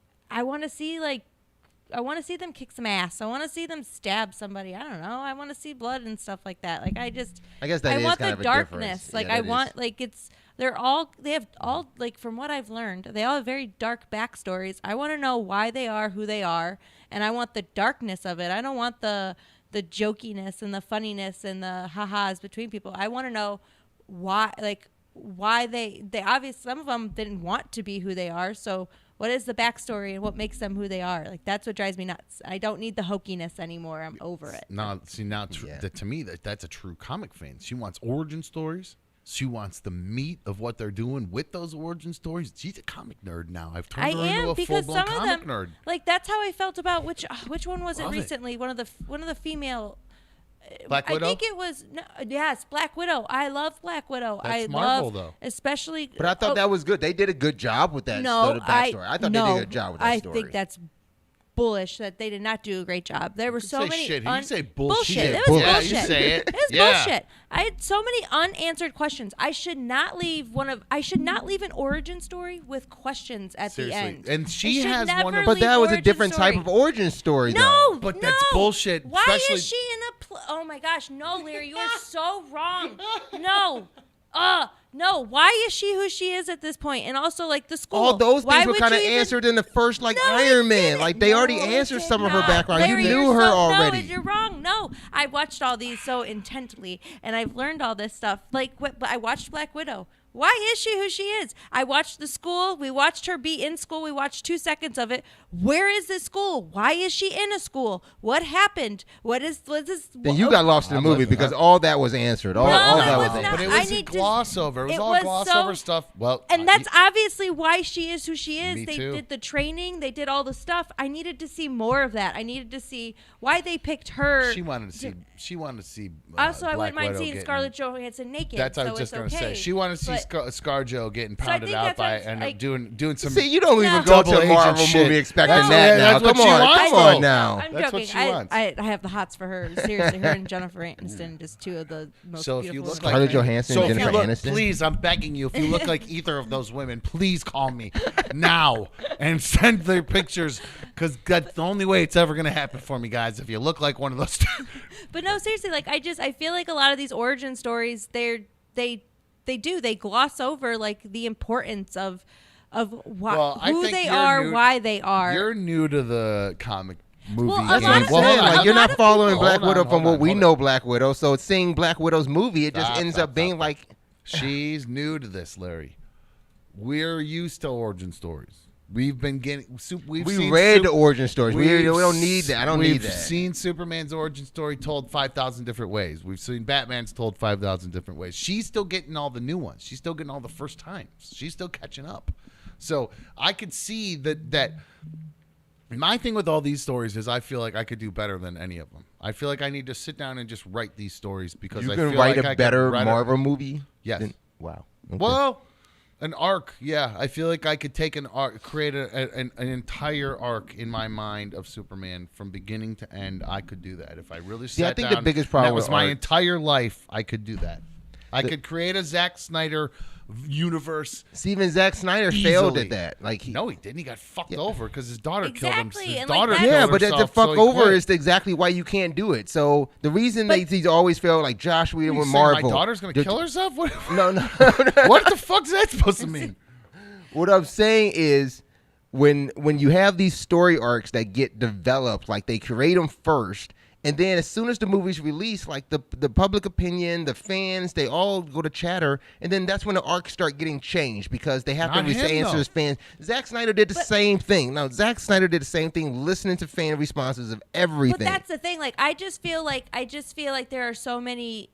want to see them kick some ass. I want to see them stab somebody. I don't know. I want to see blood and stuff like that. Like I guess I want the darkness. Like I want like they have all like from what I've learned, they all have very dark backstories. I want to know why they are who they are, and I want the darkness of it. I don't want the jokiness and the funniness and the ha-has between people. I want to know why they obviously some of them didn't want to be who they are. So what is the backstory and what makes them who they are? Like that's what drives me nuts. I don't need the hokiness anymore. I'm over it. To me that's a true comic fan. She wants origin stories. She wants the meat of what they're doing with those origin stories. She's a comic nerd now. I've turned her into a full-blown comic nerd. Like that's how I felt about which one was it recently? One of the female. Black Widow? I think it was Black Widow. I love Black Widow. That's Marvel though, especially. But I thought that was good. They did a good job with that. The backstory. I thought they did a good job with that story. I think that's bullish that they did not do a great job. There were so many. Shit. You say bullshit. It was bullshit. You say it. It was bullshit. I had so many unanswered questions. I should not leave an origin story with questions at the end. And she has one of. But that was a different type of origin story. No, but that's bullshit. Why is she in a? Oh my gosh, no, Larry, you are so wrong. No, why is she who she is at this point? And also, like, the school. All those things were kind of answered in the first, Iron Man. Like, they already answered some of her background. Larry, you knew her already. No, you're wrong. No, I watched all these so intently, and I've learned all this stuff. But I watched Black Widow. Why is she who she is? I watched the school. We watched her be in school. We watched 2 seconds of it. Where is this school? Why is she in a school? What happened? What is this? Then you got lost in the movie because all that was answered. All that was answered. But it was a gloss over. It was all gloss over stuff. Well, and that's obviously why she is who she is. They did the training. They did all the stuff. I needed to see more of that. I needed to see why they picked her. She wanted to see. Also, I wouldn't mind Widow seeing Scarlett Johansson naked. That's what I was just going to say. She wanted to see ScarJo getting pounded out by and doing some. See, you don't even go to a Marvel movie expecting that now. Come on now. I'm joking. I have the hots for her. Seriously, her and Jennifer Aniston, just two of the most beautiful. If you look like Scarlett Johansson, and Jennifer Aniston. Please, I'm begging you. If you look like either of those women, please call me now and send their pictures, because that's the only way it's ever going to happen for me, guys. If you look like one of those two. But no, seriously, like I feel like a lot of these origin stories, they gloss over like the importance of who they are, why they are. You're new to the comic movie. You're not following Black Widow from what we know Black Widow. So seeing Black Widow's movie, it just ends up being like. She's new to this, Larry. We're used to origin stories. We've been getting. We read the origin stories. We don't need that. I don't need that. We've seen Superman's origin story told 5,000 different ways. We've seen Batman's told 5,000 different ways. She's still getting all the new ones. She's still getting all the first times. She's still catching up. So I could see that My thing with all these stories is I feel like I could do better than any of them. I feel like I need to sit down and just write these stories because You I can feel write like a I better could write Marvel movie? Yes. Wow. Okay. Well, an arc, yeah. I feel like I could take an arc, create an entire arc in my mind of Superman from beginning to end. I could do that if I really sat I think down. the biggest problem that was with my arcs- entire life. I could do that. I could create a Zack Snyder universe. Even Zack Snyder easily. failed at that. Like no, he didn't. He got fucked over because his daughter killed him. Exactly, His and like daughter that- killed Yeah, but the herself, fuck so he over quit. is exactly why you can't do it. So the reason he's always felt like Josh Whedon You with saying Marvel. my daughter's gonna kill herself? What? No. What the fuck's that supposed to mean? What I'm saying is, when you have these story arcs that get developed, like they create them first, and then as soon as the movie's released, like the public opinion, the fans, they all go to chatter, and then that's when the arcs start getting changed because they have Not to him, answer though. as fans. Zack Snyder did the same thing. No, Zack Snyder did the same thing, listening to fan responses of everything. But that's the thing. Like, I just feel like there are so many.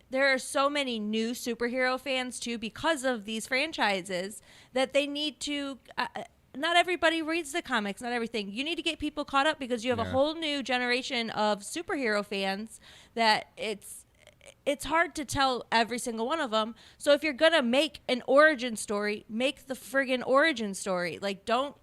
There are so many new superhero fans too because of these franchises that they need to. Not everybody reads the comics, not everything. You need to get people caught up because you have a whole new generation of superhero fans that it's hard to tell every single one of them. So if you're gonna make an origin story, make the friggin' origin story. Like, don't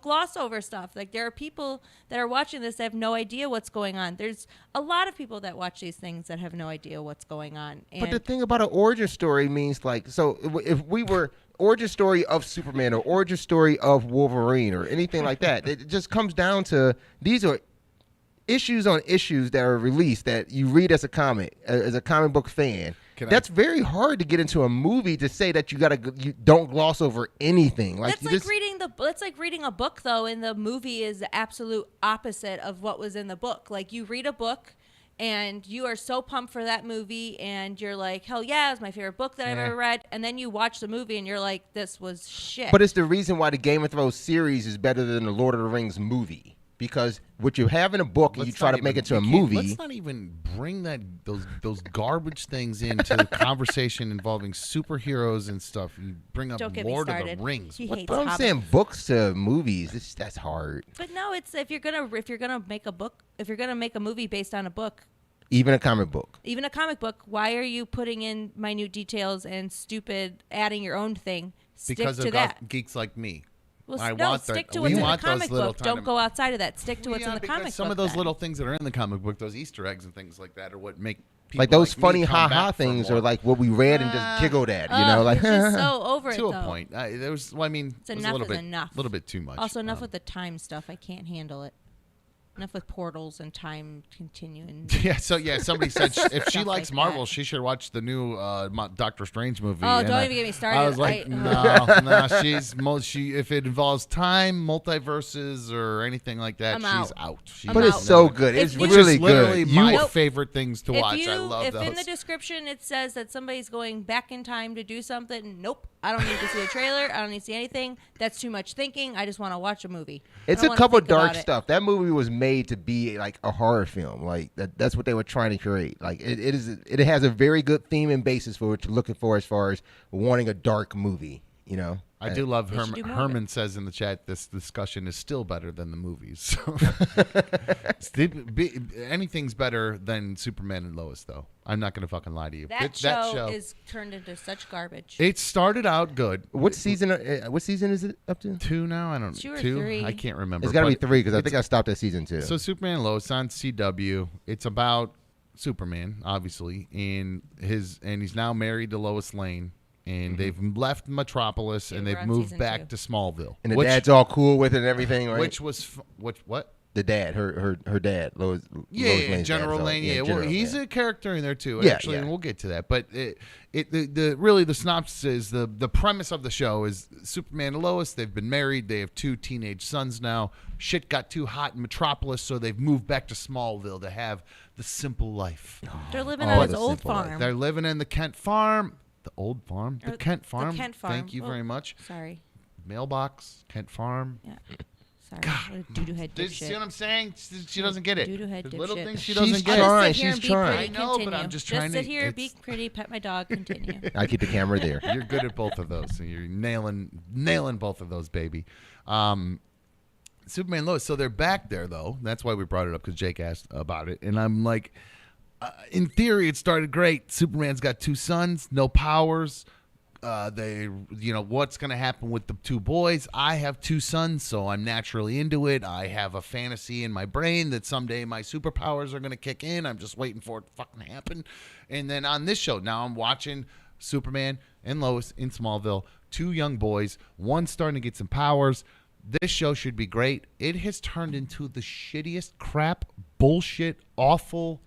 gloss over stuff. Like, there are people that are watching this that have no idea what's going on. There's a lot of people that watch these things that have no idea what's going on. And But the thing about an origin story means, like, so if we were origin story of Superman or origin story of Wolverine or anything like that, it just comes down to these are issues on issues that are released that you read as a comic book fan. That's very hard to get into a movie to say that you don't gloss over anything. Like, that's like reading a book though, and the movie is the absolute opposite of what was in the book. Like, you read a book and you are so pumped for that movie and you're like, hell yeah, it's my favorite book that I've ever read, and then you watch the movie and you're like, this was shit. But it's the reason why the Game of Thrones series is better than the Lord of the Rings movie. Because what you have in a book and you try to make it to a movie. Let's not even bring those garbage things into the conversation involving superheroes and stuff. You bring up Lord of the Rings. But I'm saying books to movies. That's hard. But no, it's if you're gonna make a movie based on a book. Even a comic book. Even a comic book. Why are you putting in minute details and adding your own thing? Stick because to of that. geeks like me. Well, stick to what's in the comic book. Don't go outside of that. Stick to what's in the comic book. Some of those little things that are in the comic book, those Easter eggs and things like that, are what make people like those me funny come ha-ha back for things more. are like what we read and just giggled at, you know? Like, it's just so over it, to a though. point. There was, well, I mean, It's it was enough a little is bit, enough. A little bit too much. Also, enough with the time stuff. I can't handle it. Enough with portals and time continuing. Somebody said if she Stuff likes like Marvel, she should watch the new Doctor Strange movie. Oh, And don't even get me started. I was like, no, she if it involves time, multiverses, or anything like that, she's out. But it's so good. It's really good. Literally my favorite things to watch. I love if those. in the description it says that somebody's going back in time to do something, nope. I don't need to see a trailer. I don't need to see anything. That's too much thinking. I just want to watch a movie. It's a couple dark stuff. That movie was made to be like a horror film. Like that's what they were trying to create. Like it has a very good theme and basis for what you're looking for as far as wanting a dark movie. You know, I do love Herman says in the chat this discussion is still better than the movies. So anything's better than Superman and Lois, though. I'm not going to fucking lie to you. That show is turned into such garbage. It started out good. What season is it up to? 2 now? I don't know. 2 or 3. I can't remember. It's got to be 3 because I think I stopped at season 2. So Superman and Lois on CW. It's about Superman, obviously, and he's now married to Lois Lane. And they've left Metropolis and they've moved back to Smallville. And the dad's all cool with it and everything, right? Which was what? The dad, her dad, Lois. Yeah, General Lane. Yeah, well, he's a character in there too. Yeah, actually, and we'll get to that. But the synopsis is the premise of the show is Superman and Lois. They've been married. They have 2 teenage sons now. Shit got too hot in Metropolis, so they've moved back to Smallville to have the simple life. They're living on his old farm. They're living in the Kent farm. The old farm? The Kent farm? The Kent farm. Thank you very much. Sorry. Mailbox, Kent farm. Yeah. Sorry. God. Doo-doo head dipshit. See what I'm saying? She doesn't get it. Doo-doo head There's little dipshit. things she doesn't get. She's trying. I know, but I'm just trying to. Just sit here, be pretty, pet my dog, continue. I keep the camera there. You're good at both of those. So you're nailing both of those, baby. Superman and Lois. So they're back there though. That's why we brought it up because Jake asked about it, and I'm like, in theory, it started great. Superman's got 2 sons, no powers. What's going to happen with the 2 boys? I have 2 sons, so I'm naturally into it. I have a fantasy in my brain that someday my superpowers are going to kick in. I'm just waiting for it to fucking happen. And then on this show, now I'm watching Superman and Lois in Smallville, 2 young boys, one starting to get some powers. This show should be great. It has turned into the shittiest crap, bullshit, awful,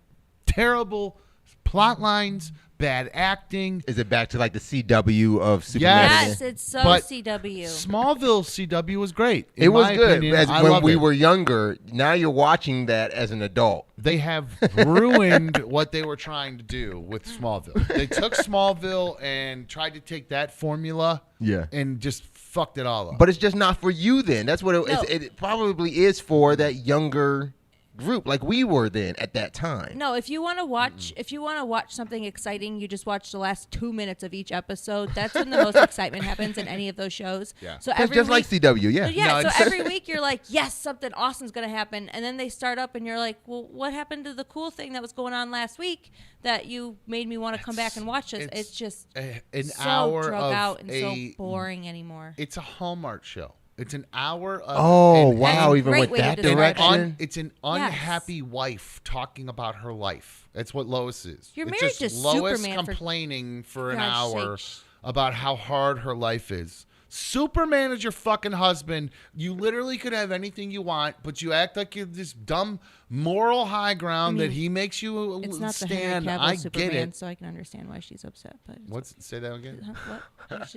terrible plot lines, bad acting. Is it back to like the CW of Superman? Yes, it's so CW. Smallville CW was great. It was good. Opinion, when we were younger, now you're watching that as an adult. They have ruined what they were trying to do with Smallville. They took Smallville and tried to take that formula and just fucked it all up. But it's just not for you then. That's what it probably is for that younger group like we were then at that time. No, if you want to watch something exciting, you just watch the last 2 minutes of each episode. That's when the most excitement happens in any of those shows. Yeah. So that's just like CW, yeah. So every week you're like, yes, something awesome's going to happen. And then they start up and you're like, well, what happened to the cool thing that was going on last week that you made me want to come back and watch this? It's just an so hour drug of out and so boring anymore. It's a Hallmark show. It's an hour of... Oh, wow, even with that direction? It's an unhappy wife talking about her life. That's what Lois is. You're it's married just to Lois Superman complaining for an God's hour sake. about how hard her life is. Superman is your fucking husband. You literally could have anything you want, but you act like you're this dumb moral high ground that he makes you it's not stand. The Henry Cavill I Superman, get it. So I can understand why she's upset. But say that again? What?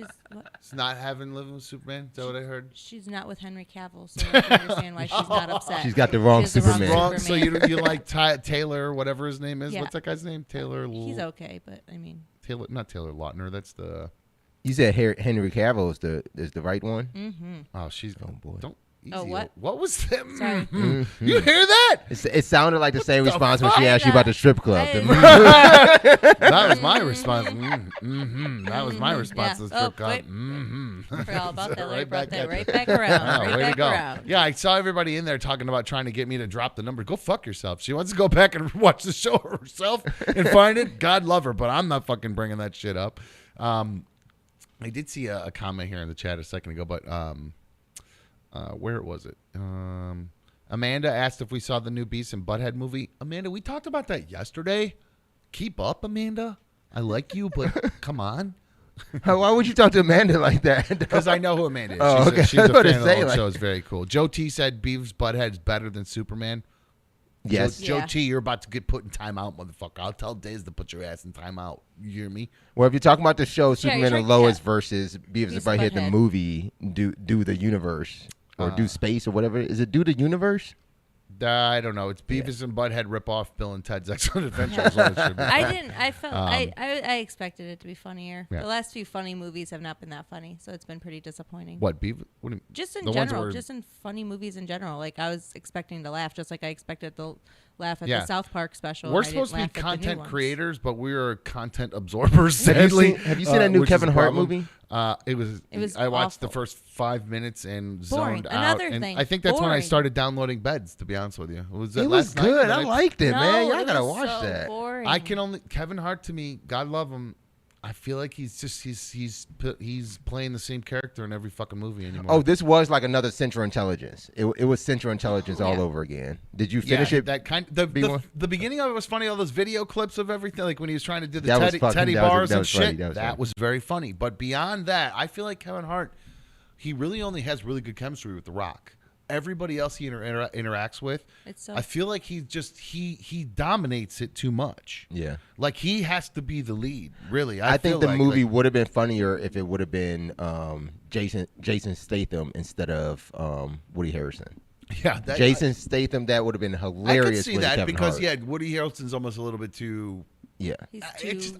It's not having living with Superman? Is that what I heard? She's not with Henry Cavill, so I can understand why she's not upset. She's got the wrong Superman. So you like Taylor, whatever his name is? Yeah. What's that guy's name? Taylor. He's okay, but I mean. Not Taylor Lautner. That's the. You said Henry Cavill is the right one. Mm-hmm. Oh, she's boy. Don't. Easy. Oh, what? What was that? Sorry. Mm-hmm. You hear that? It sounded like the same response when she asked you about the strip club. That was my response. That was my response to the strip club. I forgot all about that. Right Brought that back right back around. Oh, way to go. Yeah, I saw everybody in there talking about trying to get me to drop the number. Go fuck yourself. She wants to go back and watch the show herself and find it. God love her, but I'm not fucking bringing that shit up. I did see a comment here in the chat a second ago, but where was it? Amanda asked if we saw the new Beavis and Butthead movie. Amanda, we talked about that yesterday. Keep up, Amanda. I like you, but come on. Why would you talk to Amanda like that? Because I know who Amanda is. Oh, okay. She's a fan of the say, old show. It's very cool. Joe T said Beavis Butthead is better than Superman. Yes. Joe T, you're about to get put in timeout, motherfucker. I'll tell Diz to put your ass in timeout. You hear me? Well, if you're talking about the show Superman and Lois versus Beavis and Butthead, the Butthead. movie, do the universe or do space or whatever. Is it do the universe? I don't know. It's Beavis and Butthead rip off Bill and Ted's Excellent Adventure. Is what it should be. I expected it to be funnier. Yeah. The last few funny movies have not been that funny, so it's been pretty disappointing. What Beavis? What do you, just in the ones general, where- just in funny movies in general. Like I was expecting to laugh, just like I expected to laugh at Yeah. the South Park special. We're and I didn't supposed to be laugh at the new content ones. creators, but we are content absorbers. Sadly, Have you seen that new which is Kevin a Hart problem. movie? It was. I watched the first 5 minutes and Boring. zoned Another out. And thing, I think that's when I boring. started downloading Beds. To be honest with you, was It last was night good. that I liked it, No, man. Y'all it gotta was watch so that. boring. I can only Kevin Hart to me. God love him. I feel like he's playing the same character in every fucking movie anymore. Oh, this was like another Central Intelligence. It was Central Intelligence all over again. Did you finish it? That kind. The beginning of it was funny. All those video clips of everything, like when he was trying to do the That was teddy that was- bars that and was funny. shit. That was very funny. But beyond that, I feel like Kevin Hart, he really only has really good chemistry with The Rock. Everybody else he interacts with, I feel like he dominates it too much. Yeah. Like he has to be the lead, really. I think feel the like, movie would have been funnier if it would have been Jason Statham instead of Woody Harrelson. Yeah, Jason Statham, that would have been hilarious. I could see with that Kevin because Hart. Woody Harrelson's almost a little bit too. Yeah.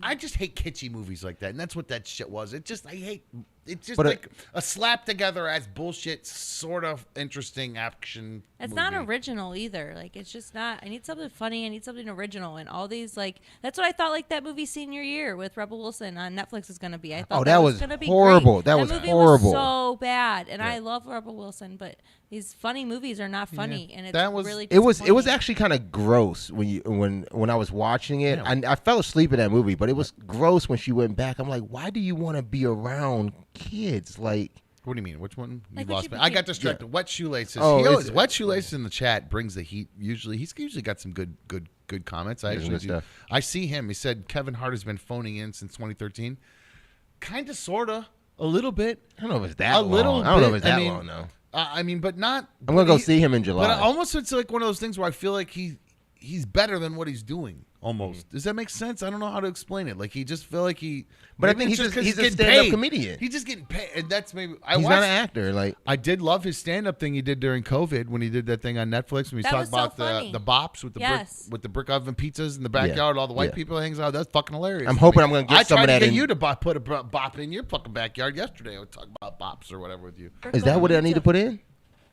I just hate kitschy movies like that, and that's what that shit was. I it's just But, like a slap together as bullshit, sort of interesting action. It's movie. not original either. Like, it's just not. I need something funny. I need something original. And all these, like, that's what I thought, like, that movie Senior Year with Rebel Wilson on Netflix is going to be. I thought that was going to be horrible. Great. That was movie horrible. Was so bad. And I love Rebel Wilson, but these funny movies are not funny. And it's really it was actually kind of gross when I was watching it. I fell asleep in that movie, but it was gross when she went back. I'm like, why do you want to be around kids? Like, what do you mean? Which one? You Like lost me. I got distracted. Wet Shoelaces. Oh, Wet Shoelaces in the chat brings the heat. He's usually got some good comments. I see him. He said Kevin Hart has been phoning in since 2013. Kind of, sorta, a little bit. I don't know if it's that long. I don't know if it's that long though. I mean, but not. I'm gonna go see him in July. But almost, it's like one of those things where I feel like he's better than what he's doing. Almost. Does that make sense? I don't know how to explain it. Like, he just feel like he. But I think he's a stand-up comedian. He's just getting paid, and that's maybe. He's not an actor. Like, I did love his stand-up thing he did during COVID when he did that thing on Netflix when he talked about the bops with the brick oven pizzas in the backyard, all the white people hangs out. That's fucking hilarious. I'm hoping I'm gonna get some of that. I tried to get you to put a bop in your fucking backyard yesterday. I would talk about bops or whatever with you. Is that what I need to put in?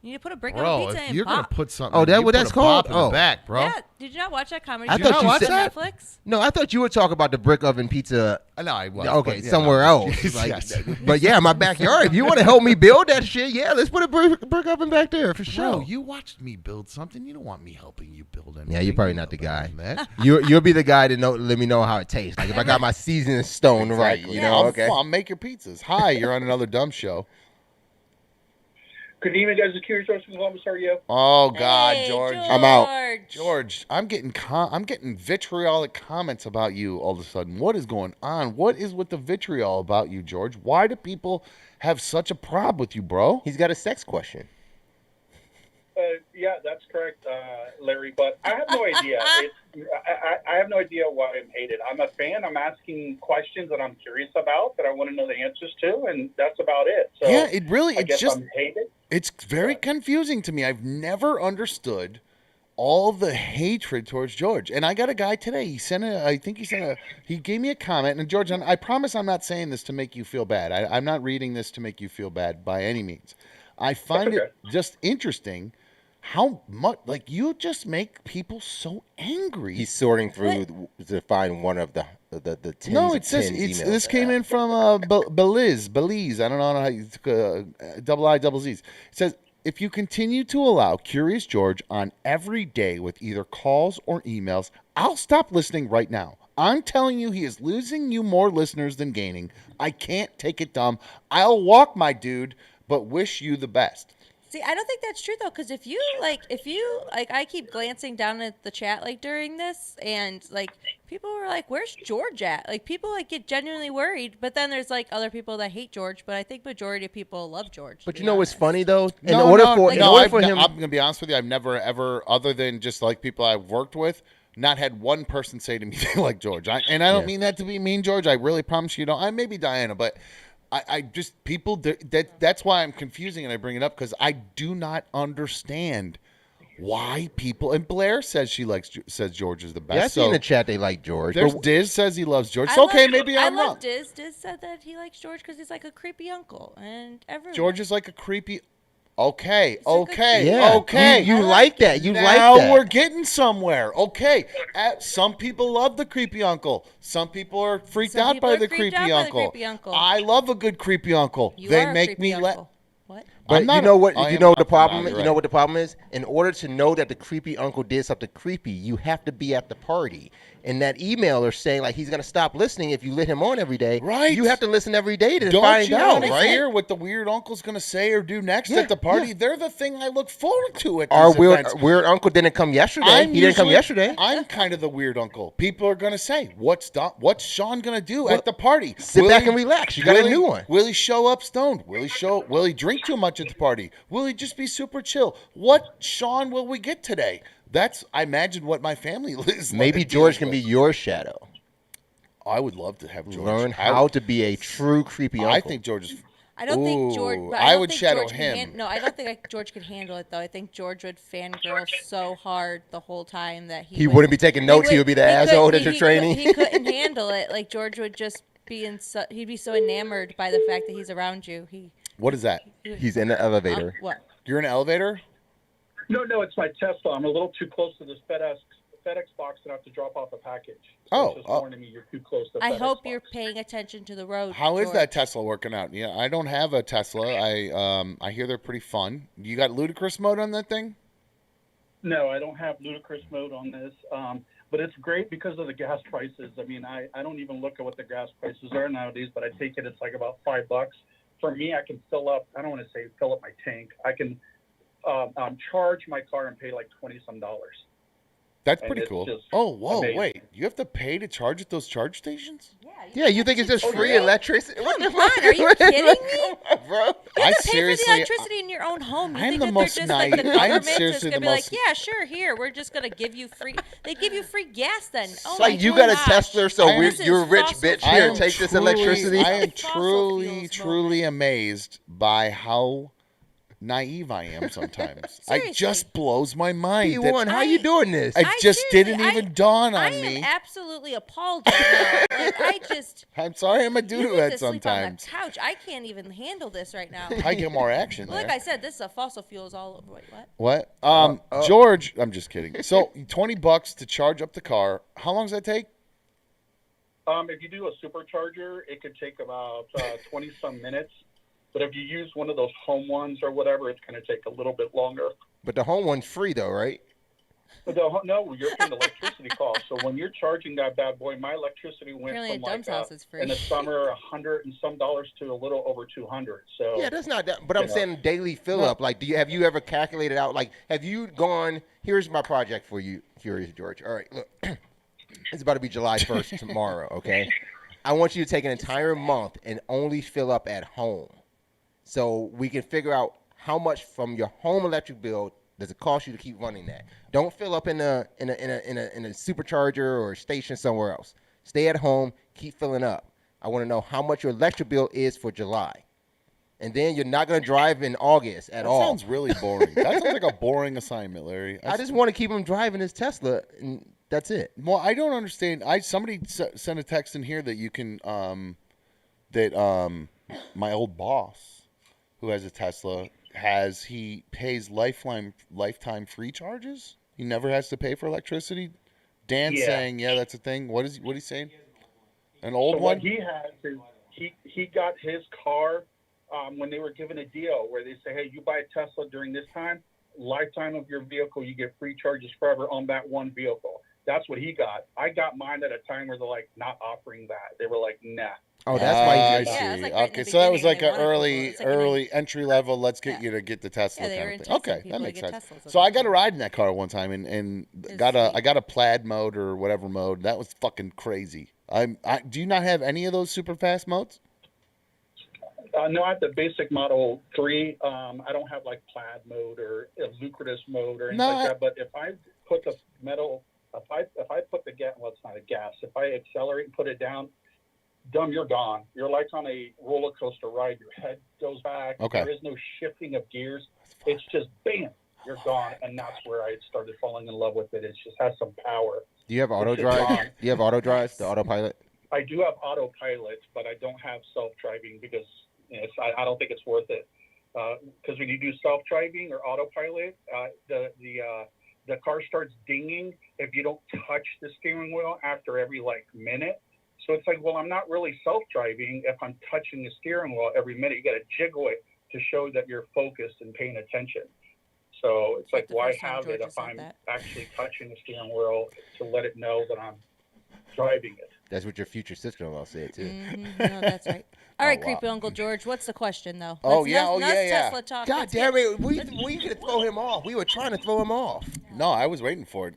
You need to put a brick on a pizza if and you're pop. gonna put something. Oh, that's what that's called. In the back, bro. Yeah. Did you not watch that comedy? I show thought you on said Netflix. No, I thought you would talk about the brick oven pizza. No, I was. Okay, somewhere else. Like, but yeah, my backyard. If you want to help me build that shit, yeah, let's put a brick oven back there for sure. Bro, you watched me build something. You don't want me helping you build anything. Yeah, you're probably not the guy. You'll be the guy to let me know how it tastes. Like if I got my seasoning stone right, you know. Okay, I'll make your pizzas. Hi, you're on another dumb show. Good evening, guys. The Curious George from Columbus. How are you? Oh God, George. I'm out. George, I'm getting vitriolic comments about you all of a sudden. What is going on? What is with the vitriol about you, George? Why do people have such a problem with you, bro? He's got a sex question. Yeah, that's correct, Larry. But I have no idea. I have no idea why I'm hated. I'm a fan. I'm asking questions that I'm curious about that I want to know the answers to, and that's about it. So yeah, I guess I'm hated. It's very confusing to me. I've never understood all the hatred towards George. And I got a guy today. He gave me a comment. And George, I promise I'm not saying this to make you feel bad. I'm not reading this to make you feel bad by any means. I find it just interesting how much, like, you just make people so angry. He's sorting through to find one of the tens. No, it says this came in from Belize. I don't know how you double I double Z's. It says, if you continue to allow Curious George on every day with either calls or emails, I'll stop listening right now. I'm telling you, he is losing you more listeners than gaining. I can't take it dumb. I'll walk, my dude, but wish you the best. See, I don't think that's true though, because if you I keep glancing down at the chat like during this, and like people were like, "Where's George at?" Like people like get genuinely worried, but then there's like other people that hate George, but I think majority of people love George. But you know what's funny though? I'm gonna be honest with you. I've never ever, other than just like people I've worked with, not had one person say to me they like George. I don't mean that to be mean, George. I really promise you don't. Maybe Diana, but. I just people that's why I'm confusing and I bring it up because I do not understand why people, and Blair says says George is the best. Yeah, I see in the chat they like George. There's Diz says he loves George. Maybe I'm wrong. Diz said that he likes George because he's like a creepy uncle, and everyone. George is like a creepy. Okay. Yeah. Okay. You like that. Now we're getting somewhere. Okay. Some people love the creepy uncle. Some people are freaked out by the creepy uncle. I love a good creepy uncle. They make me let. What? But you know what? You know what the problem is? You know what the problem is? In order to know that the creepy uncle did something creepy, you have to be at the party. And that emailer saying like he's gonna stop listening if you let him on every day. Right. You have to listen every day to find out. Don't you right? hear what the weird uncle's gonna say or do next at the party? They're the thing I look forward to at Our these events. weird uncle didn't come yesterday. He didn't come yesterday. I'm kind of the weird uncle. People are gonna say, "What's Sean gonna do at the party? Sit back and relax. You got a new one. Will he show up stoned? Will he drink too much at the party? Will he just be super chill? What Sean will we get today?" That's, I imagine, what my family is. Maybe George can be your shadow. I would love to have George. Learn how to be a true creepy uncle. I think George is. I don't think George. But I would think shadow George him. No, I don't think George could handle it though. I think George would fangirl so hard the whole time that he wouldn't be taking notes. He would be the asshole that you're training. He couldn't handle it. Like George would just he'd be so enamored by the fact that he's around you. What is that? He's in the elevator. What? You're in an elevator? No, it's my Tesla. I'm a little too close to this FedEx box and I have to drop off a package. So it's just warning me you're too close to FedEx I hope box. you're paying attention to the road. How is George. that Tesla working out? Yeah, I don't have a Tesla. I hear they're pretty fun. You got ludicrous mode on that thing? No, I don't have ludicrous mode on this. But it's great because of the gas prices. I mean, I don't even look at what the gas prices are nowadays, but I take it's like about $5. For me, I can fill up, I don't want to say fill up my tank. I can charge my car and pay like $20-some. That's pretty cool. Oh, whoa, amazing. wait. You have to pay to charge at those charge stations? Yeah, you think it's just free electricity? Come on, are you kidding me? Bro. You have to pay for the electricity in your own home. You I'm think the that most they're just like the naive- I'm government is seriously going to the be most- like, yeah, sure, here, we're just going to give you free. They give you free gas then. Oh, It's my like you got a gosh. Tesla, so This is you're a rich fossil bitch. fuels. Here, take this electricity. I am truly amazed by how naive I am sometimes. It just blows my mind. P1, how you doing this? It just didn't even dawn on I me. am absolutely appalled right now. Like, I just. I'm sorry, I'm a You doo-doo need head to sleep on the sometimes. couch. I can't even handle this right now. I get more action Well, like there. I said, this is a fossil fuels all over. Wait, what? What? George, I'm just kidding. So, $20 to charge up the car. How long does that take? If you do a supercharger, it could take about 20-some minutes. But if you use one of those home ones or whatever, it's going to take a little bit longer. But the home one's free, though, right? But no, you're paying electricity cost. So when you're charging that bad boy, my electricity went Apparently from at Dumb's house it's free. in the summer $100 and some to a little over $200. So Yeah, that's not that. But I'm saying daily fill up. Like, have you ever calculated out? Like, have you gone? Here's my project for you, Curious George. All right, look, it's about to be July 1st tomorrow. Okay, I want you to take an entire month and only fill up at home, so we can figure out how much from your home electric bill does it cost you to keep running that. Don't fill up in a supercharger or station somewhere else. Stay at home, keep filling up. I want to know how much your electric bill is for July. And then you're not going to drive in August at all. That sounds really boring. That sounds like a boring assignment, Larry. I just want to keep him driving his Tesla, and that's it. Well, I don't understand. Somebody sent a text in here that you can my old boss, who has a Tesla, he pays lifetime free charges. He never has to pay for electricity. Dan's saying, yeah, that's a thing. What is he saying? An old so one? What he has is he got his car when they were given a deal where they say, hey, you buy a Tesla during this time, lifetime of your vehicle, you get free charges forever on that one vehicle. That's what he got. I got mine at a time where they're like not offering that. They were like, nah. Oh, that's why I he did see. that. Like Okay, so that was like an early entry level. Let's get you to get the Tesla Yeah, they kind were of thing. enticing Okay, people that to makes get sense. Teslas. So I got a ride in that car one time and I got a plaid mode or whatever mode. That was fucking crazy. Do you not have any of those super fast modes? No, I have the basic Model 3. I don't have like plaid mode or a lucrative mode or anything like that. But if I put the metal, if I put the gas, well, it's not a gas. If I accelerate and put it down, dumb, you're gone. You're like on a roller coaster ride. Your head goes back. Okay. There is no shifting of gears. It's just bam, you're gone. And that's where I started falling in love with it. It just has some power. Do you have auto drive? Do you have auto drive, the autopilot? I do have autopilot, but I don't have self-driving because I don't think it's worth it. Because when you do self-driving or autopilot, the car starts dinging if you don't touch the steering wheel after every minute. So it's like, well, I'm not really self-driving if I'm touching the steering wheel every minute. You got to jiggle it to show that you're focused and paying attention. So it's like, why have it if I'm actually touching the steering wheel to let it know that I'm driving it? That's what your future sister-in-law said, too. No, that's right. All right, creepy Uncle George, what's the question, though? Tesla talk. God damn it, we could throw him off. We were trying to throw him off. No, I was waiting for it.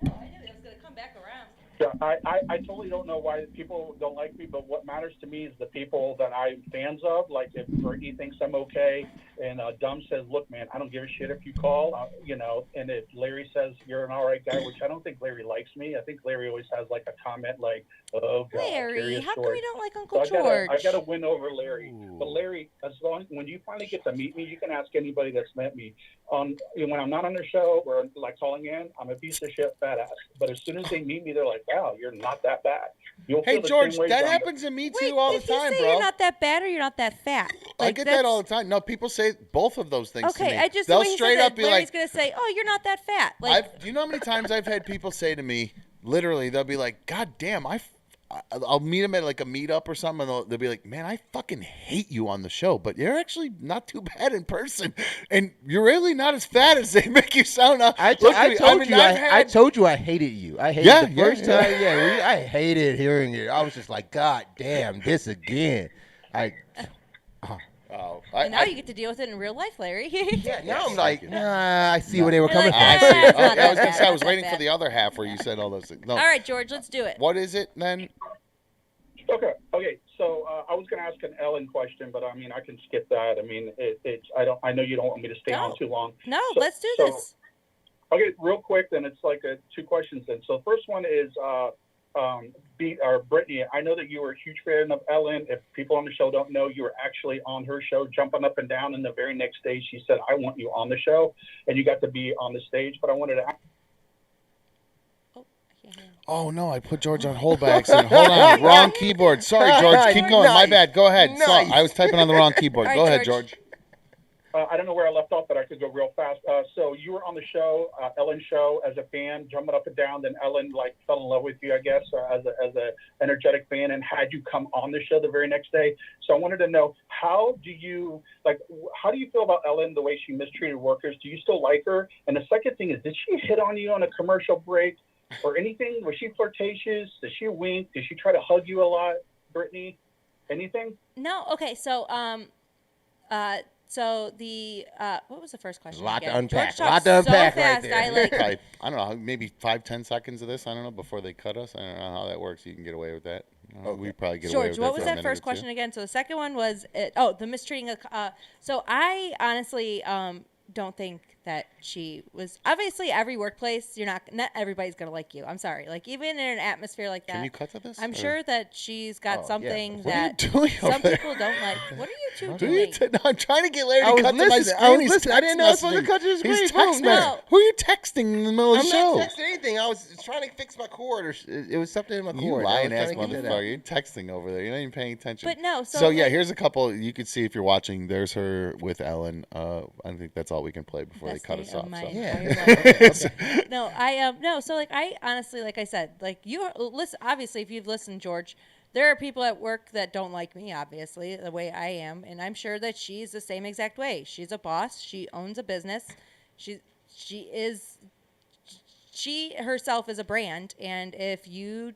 Yeah, I totally don't know why people don't like me, but what matters to me is the people that I'm fans of. Like if Brittany thinks I'm okay, and Dumb says, "Look, man, I don't give a shit if you call," and if Larry says you're an all right guy, which I don't think Larry likes me. I think Larry always has like a comment like, "Oh God, Larry, how come George." you don't like Uncle So George? I got to win over Larry. But Larry, when you finally get to meet me, you can ask anybody that's met me. When I'm not on the show or like calling in, I'm a piece of shit fat ass. But as soon as they meet me, they're like, wow, you're not that bad. You'll Hey, feel the George, same way that down happens to me too Wait, all did the he time, say bro. you're not that bad or you're not that fat? I get that all the time. No, people say both of those things to me. Okay, I just They'll the way he straight said up that, be Larry's like, gonna say, "Oh, you're not that fat." Like, do you know how many times I've had people say to me, literally, they'll be like, God damn, I'll meet them at like a meetup or something, and they'll be like, man, I fucking hate you on the show, but you're actually not too bad in person, and you're really not as fat as they make you sound. I told you I hated you. I hated the first time. Yeah, I hated hearing it. I was just like, God damn, this again. and now you get to deal with it in real life, Larry. Yeah, now I'm like, I see where they were coming from. I see. I was gonna say I was waiting for the other half where you said all those things. No. All right, George, let's do it. What is it then? Okay. So I was going to ask an Ellen question, but I mean, I can skip that. I mean, I know you don't want me to stay on too long. No, let's do this. Okay, real quick. Then it's like two questions. Then, so the first one is, Brittany. I know that you were a huge fan of Ellen. If people on the show don't know, you were actually on her show, jumping up and down. And the very next day, she said, "I want you on the show," and you got to be on the stage. But I wanted to ask. Oh no, I put George on hold by accident. Hold on, wrong keyboard. Sorry, George. Keep going. My bad. Go ahead. So, I was typing on the wrong keyboard. Go ahead, George. I don't know where I left off, but I could go real fast. So you were on the show, Ellen's show, as a fan, jumping up and down. Then Ellen fell in love with you, I guess, as a energetic fan, and had you come on the show the very next day. So I wanted to know, how do you feel about Ellen, the way she mistreated workers? Do you still like her? And the second thing is, did she hit on you on a commercial break or anything? Was she flirtatious? Did she wink? Did she try to hug you a lot, Brittany? Anything? No. Okay. So, so the what was the first question? Lot to again? unpack. George Lot to unpack so right fast, there. I don't know, maybe 5-10 seconds of this. I don't know, before they cut us. I don't know how that works. You can get away with that. We probably get away with George, what that was for a that minute first or two. question again? So the second one was the mistreating. So I honestly don't think that she was. Obviously, every workplace, not everybody's gonna like you. I'm sorry. Like, even in an atmosphere like that, Can you cut to this? I'm sure that she's got something What that are you doing some over there? people don't like. What are you two doing? No, I'm trying to get Larry I to was cut to my listening. screen. I was He's listening. I didn't know I was supposed to text cut to his He's screen. text Boom, messaging. no. Who are you texting in the middle of I'm the show? not texting anything. I was trying to fix my cord, or it was something in my cord. You lying ass I was trying to get that motherfucker. out. You're texting over there. You're not even paying attention. But no, So yeah, like, here's a couple. You can see if you're watching. There's her with Ellen. I think that's all we can play before they cut us off. So. No, so like I honestly, like I said, like you listen. Obviously, if you've listened, George, there are people at work that don't like me. Obviously, the way I am, and I'm sure that she's the same exact way. She's a boss. She owns a business. She herself is a brand, and if you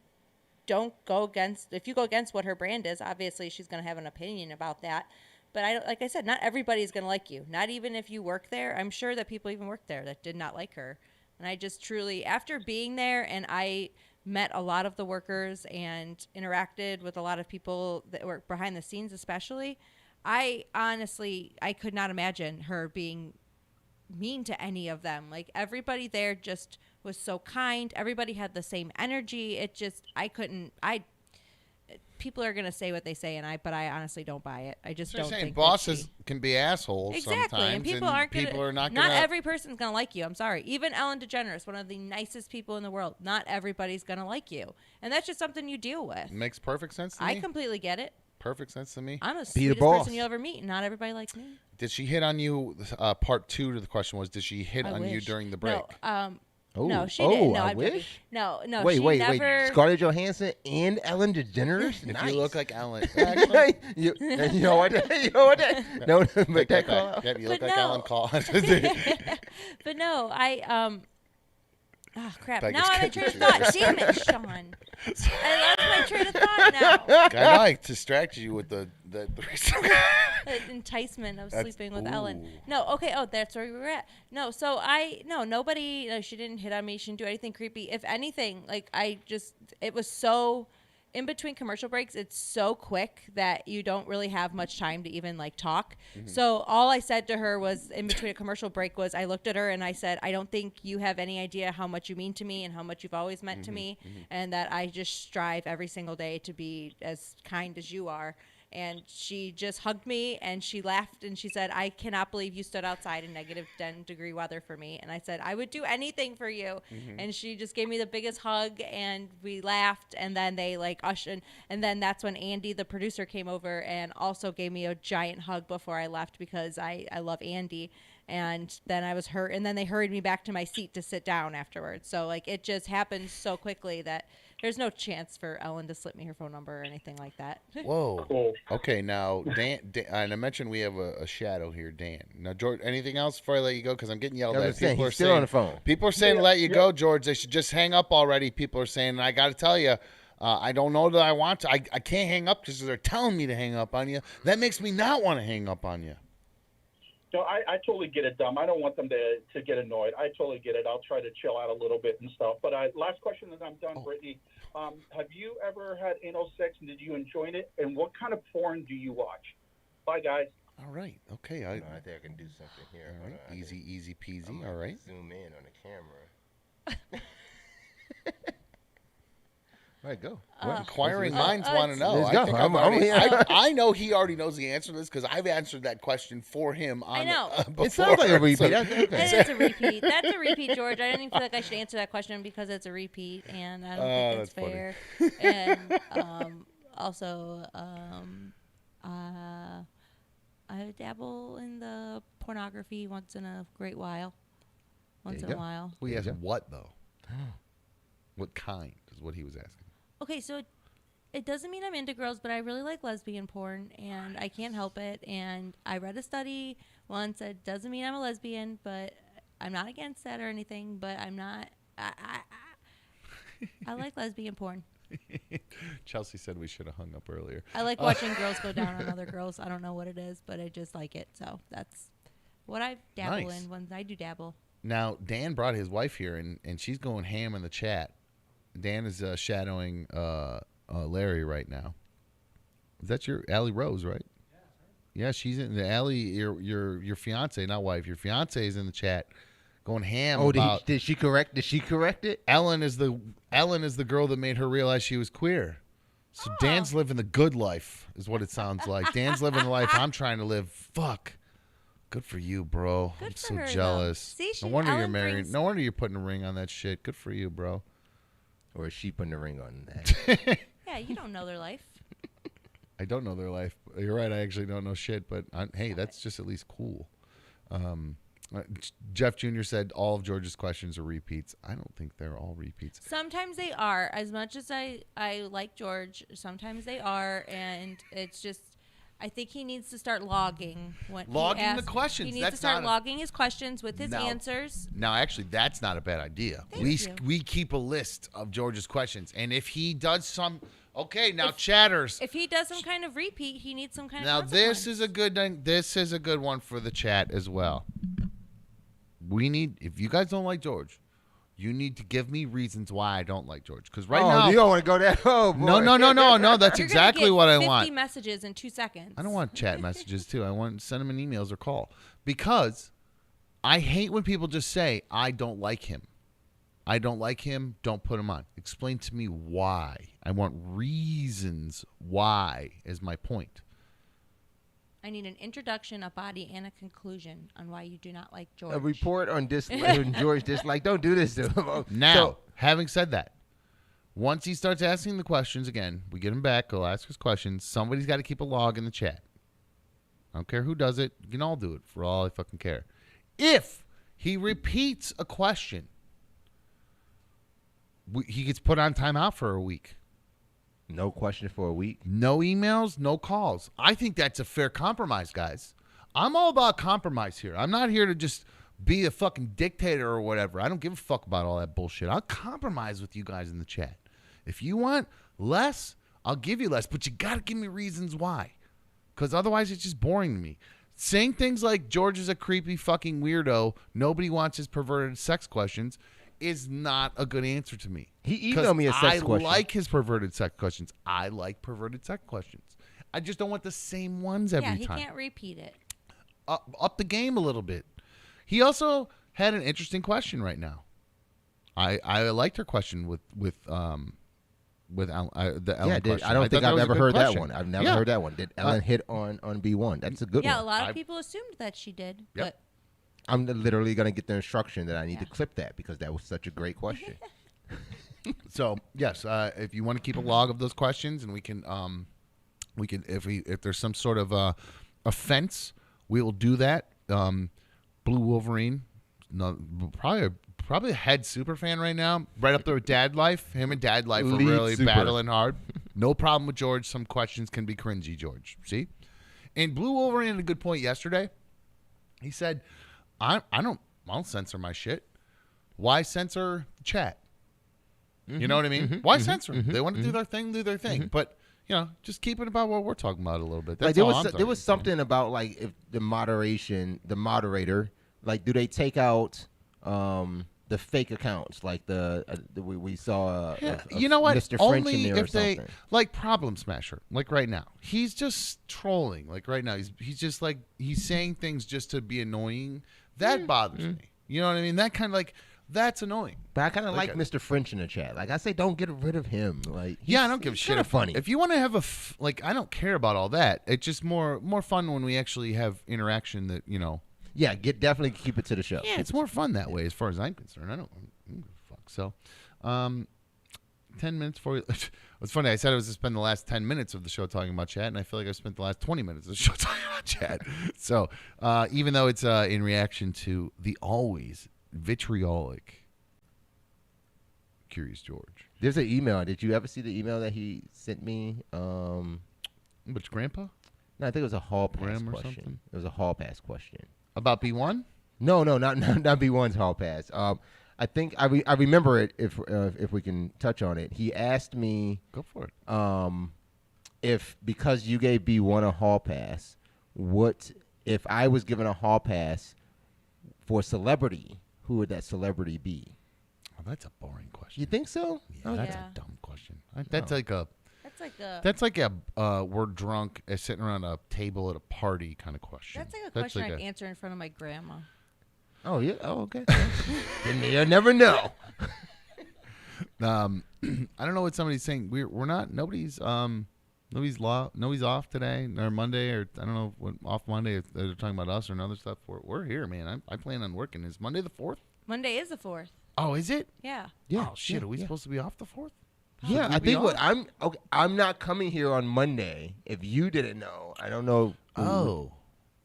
go against what her brand is, obviously she's going to have an opinion about that. But like I said, not everybody's going to like you. Not even if you work there. I'm sure that people even work there that did not like her. And I just truly, after being there, and I met a lot of the workers and interacted with a lot of people that work behind the scenes, especially, I could not imagine her being mean to any of them. Like, everybody there just was so kind. Everybody had the same energy. People are going to say what they say, but I honestly don't buy it. I just don't think bosses can be assholes exactly, sometimes. and people aren't going are not every person's going to like you. I'm sorry. Even Ellen DeGeneres, one of the nicest people in the world, not everybody's going to like you. And that's just something you deal with. Makes perfect sense to me. I completely get it. Perfect sense to me. I'm the sweetest person you'll ever meet, and not everybody likes me. Did she hit on you? Part 2 to the question was, did she hit on you during the break? No, she didn't. No, I wish. No. Wait. Never... Scarlett Johansson and Ellen DeGeneres. If Nice. you look like Ellen, you know what? No, make that call out. Yeah, you look like Ellen. Call. But no, oh crap! Like now I train of thought. Damn it, Sean! I lost my train of thought now. I distracted you with the threesome. The enticement of sleeping with Ellen. No, okay. Oh, that's where we were at. No, so nobody. She didn't hit on me. She didn't do anything creepy. If anything, it was so. In between commercial breaks, it's so quick that you don't really have much time to even talk. Mm-hmm. So all I said to her was in between a commercial break was I looked at her and I said, I don't think you have any idea how much you mean to me and how much you've always meant to me, and that I just strive every single day to be as kind as you are. And she just hugged me, and she laughed, and she said, I cannot believe you stood outside in negative 10-degree weather for me. And I said, I would do anything for you. Mm-hmm. And she just gave me the biggest hug, and we laughed, and then they like ushered. And then that's when Andy, the producer, came over and also gave me a giant hug before I left because I love Andy. And then I was hurt, and then they hurried me back to my seat to sit down afterwards. So like it just happened so quickly that there's no chance for Ellen to slip me her phone number or anything like that. Whoa. Cool. Okay, now Dan, and I mentioned we have a shadow here, Dan. Now, George, anything else before I let you go? Because I'm getting yelled at. People are still on the phone. People are saying let you go, George. They should just hang up already. People are saying, and I got to tell you, I don't know that I want to. I can't hang up because they're telling me to hang up on you. That makes me not want to hang up on you. No, I totally get it, Dom. I don't want them to get annoyed. I totally get it. I'll try to chill out a little bit and stuff. But last question, and I'm done, Brittany. Have you ever had anal sex, and did you enjoy it? And what kind of porn do you watch? Bye, guys. All right. Okay. I think I can do something here. All right. Easy peasy. All right. Zoom in on the camera. All right, go. Inquiring minds want to know. Let's go. I know he already knows the answer to this because I've answered that question for him. I know. Before. It sounds like a repeat. It is a repeat. That's a repeat, George. I don't even feel like I should answer that question because it's a repeat, and I don't think it's fair. And also, I dabble in the pornography once in a great while. Once in a while. Well, he asked what, though? What kind is what he was asking. Okay, so it doesn't mean I'm into girls, but I really like lesbian porn, and I can't help it. And I read a study once that doesn't mean I'm a lesbian, but I'm not against that or anything. But I'm not. I like lesbian porn. Chelsea said we should have hung up earlier. I like watching girls go down on other girls. I don't know what it is, but I just like it. So that's what I dabble in when I do dabble. Now, Dan brought his wife here, and she's going ham in the chat. Dan is shadowing Larry right now. Is that your Allie Rose, right? Yeah, she's in the Allie. Your fiance, not wife. Your fiance is in the chat, going ham. Oh, did she correct? Did she correct it? Ellen is the girl that made her realize she was queer. So Dan's living the good life, is what it sounds like. Dan's living the life I'm trying to live. Fuck. Good for you, bro. I'm so jealous. See, no wonder you're married. No wonder you're putting a ring on that shit. Good for you, bro. Or is she putting a ring on that? Yeah, you don't know their life. I don't know their life. You're right. I actually don't know shit. But hey, that's just at least cool. Jeff Jr. said all of George's questions are repeats. I don't think they're all repeats. Sometimes they are. As much as I like George, sometimes they are. And it's just, I think he needs to start logging. Logging the questions. He needs to start logging his questions with his answers. Now, actually, that's not a bad idea. We keep a list of George's questions. And if he does some... Okay, now chatters. If he does some kind of repeat, he needs some kind of Now, this is a good one for the chat as well. If you guys don't like George, you need to give me reasons why I don't like George. Because now, you don't want to go there. Oh, boy. No. That's You're exactly what I want. 50 messages in 2 seconds. I don't want chat messages too. I want to send him an emails or call because I hate when people just say I don't like him. I don't like him. Don't put him on. Explain to me why. I want reasons why is my point. I need an introduction, a body, and a conclusion on why you do not like George. A report on George dislike. Don't do this to him. Now, having said that, once he starts asking the questions again, we get him back. He'll ask his questions. Somebody's got to keep a log in the chat. I don't care who does it. You can all do it for all I fucking care. If he repeats a question, he gets put on timeout for a week. No question for a week. No emails, no calls. I think that's a fair compromise, guys. I'm all about compromise here. I'm not here to just be a fucking dictator or whatever. I don't give a fuck about all that bullshit. I'll compromise with you guys in the chat. If you want less, I'll give you less. But you got to give me reasons why. Because otherwise it's just boring to me. Saying things like George is a creepy fucking weirdo, nobody wants his perverted sex questions, is not a good answer to me. He emailed me a sex question. I like his perverted sex questions. I like perverted sex questions. I just don't want the same ones every time. Yeah, he can't repeat it. Up the game a little bit. He also had an interesting question right now. I liked her question with with the Ellen Yeah, question. I don't think thought I've was a ever good heard question. that one. I've never heard that one. Did Ellen hit on B1? That's a good one. Yeah, a lot of people assumed that she did, but I'm literally going to get the instruction that I need to clip that because that was such a great question. So yes, if you want to keep a log of those questions, and we can if there's some sort of offense, we will do that. Blue Wolverine, no, probably a head super fan right now, right up there with Dad Life. Him and Dad Life are Lead really super. battling hard. No problem with George. Some questions can be cringy, George. See, and Blue Wolverine had a good point yesterday. He said, I don't censor my shit. Why censor the chat? You know what I mean? Why censor them? They want to do their thing. But, just keep it about what we're talking about a little bit. That's like there was something about like if the moderator, like do they take out the fake accounts like we saw you know what? Mr. French Only in there if or they something. like Problem Smasher, like right now. He's just trolling. Like right now, he's just like he's saying things just to be annoying. That bothers me. You know what I mean? That kind of like that's annoying. But I kind of like Mr. French in the chat. Like I say, don't get rid of him. Like I don't give a shit. Funny. If you want to have I don't care about all that. It's just more fun when we actually have interaction that Yeah, definitely keep it to the show. Yeah, it's more fun that way as far as I'm concerned. I don't give a fuck. So, 10 minutes for you. It's funny. I said I was to spend the last 10 minutes of the show talking about chat, and I feel like I spent the last 20 minutes of the show talking about chat. So, even though it's in reaction to the always vitriolic Curious George. There's an email. Did you ever see the email that he sent me? Which grandpa? No, I think it was a hall pass Graham or question. something? It was a hall pass question. About B1? No, not B1's hall pass. I think I remember it. If we can touch on it, he asked me. Go for it. If because you gave B1 a hall pass, what if I was given a hall pass for a celebrity? Who would that celebrity be? Oh, that's a boring question. You think so? Yeah, that's a dumb question. That's like a. That's like we're drunk sitting around a table at a party kind of question. That's like a question I'd answer in front of my grandma. Oh yeah. Oh okay. You'll never know. I don't know what somebody's saying. We're not. Nobody's off today or Monday or I don't know what off Monday. If they're talking about us or other stuff. We're here, man. I plan on working. Is Monday the 4th? Monday is the 4th. Oh, is it? Yeah. Yeah. Oh shit. Are we supposed to be off the 4th? Yeah, I think I'm not coming here on Monday. If you didn't know, I don't know. Oh.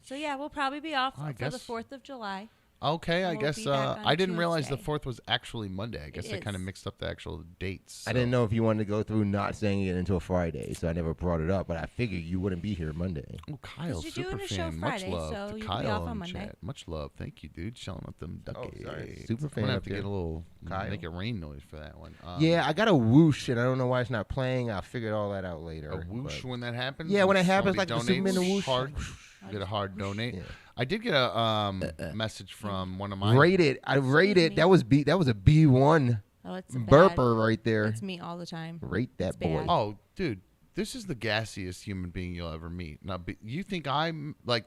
So yeah, we'll probably be off I for guess. the 4th of July. Okay, I We'll guess be back on I didn't realize the Tuesday. 4th was actually Monday. I guess I kind of mixed up the actual dates. I didn't know if you wanted to go through not saying it until Friday, so I never brought it up. But I figured you wouldn't be here Monday. Oh, Kyle, you're super doing the show fan. Friday, Much love so to you'll be Kyle off on in Monday. chat. Much love. Thank you, dude. Showing up them duckies. sorry. Super fan I'm gonna have up to there. get a little Kyle. make a rain noise for that one. Yeah, I got a whoosh, and I don't know why it's not playing. I'll figure all that out later. A whoosh when that happens. Yeah, when it happens, like the somebody Superman donates whoosh. hard. Get a hard donate. Yeah. I did get a message from one of my Rated. I rated. That was a B1 Oh, it's burper right there. It's me all the time. Rate that It's boy. bad. Oh, dude, this is the gassiest human being you'll ever meet. Now, you think I'm like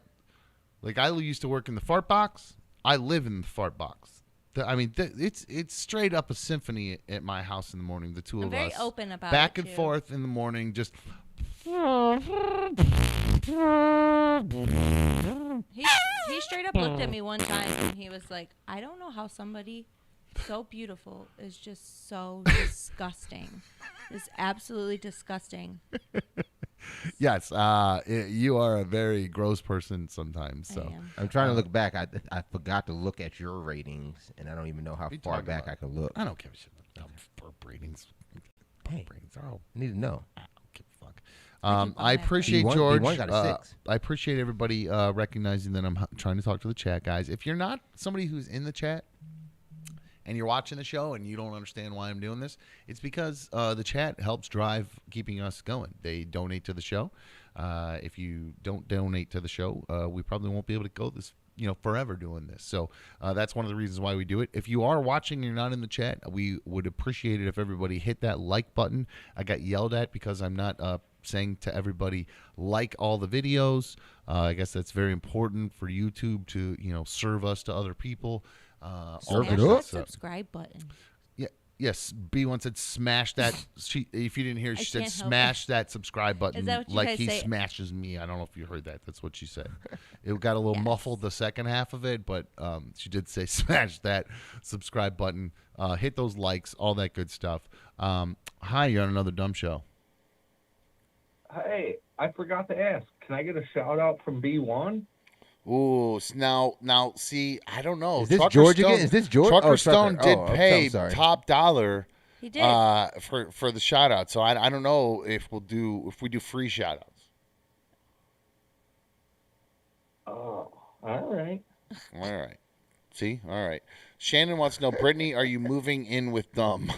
I used to work in the fart box? I live in the fart box. It's straight up a symphony at my house in the morning. The two I'm of very us open about back it, and too. forth in the morning, just. He straight up looked at me one time and he was like, I don't know how somebody so beautiful is just so disgusting. It's absolutely disgusting. Yes, you are a very gross person sometimes. So I'm trying to look back. I forgot to look at your ratings, and I don't even know how far back I can look. I don't give a shit about burp ratings. Burp ratings are all. I need to know. I don't give a fuck. I appreciate B1 George. B1 got a 6. I appreciate everybody recognizing that I'm trying to talk to the chat guys. If you're not somebody who's in the chat and you're watching the show and you don't understand why I'm doing this, it's because the chat helps drive keeping us going. They donate to the show. If you don't donate to the show, we probably won't be able to go this forever doing this. So that's one of the reasons why we do it. If you are watching and you're not in the chat, we would appreciate it if everybody hit that like button. I got yelled at because I'm not saying to everybody like all the videos. I guess that's very important for YouTube to serve us to other people. Serve it Smash up. that subscribe button. Yeah, Yes, B1 said smash that. If you didn't hear, she said smash that subscribe button like he smashes me. I don't know if you heard that. That's what she said. It got a little muffled the second half of it, but she did say smash that subscribe button. Hit those likes, all that good stuff. Hi, you're on another dumb show. Hey, I forgot to ask. Can I get a shout out from B1? Ooh, now, see, I don't know. Is this George again? Is this George? Trucker Stone did pay top dollar. He did for the shout out. So I don't know if we do free shout outs. Oh, all right. All right. See, all right. Shannon wants to know, Brittany, are you moving in with Dumb?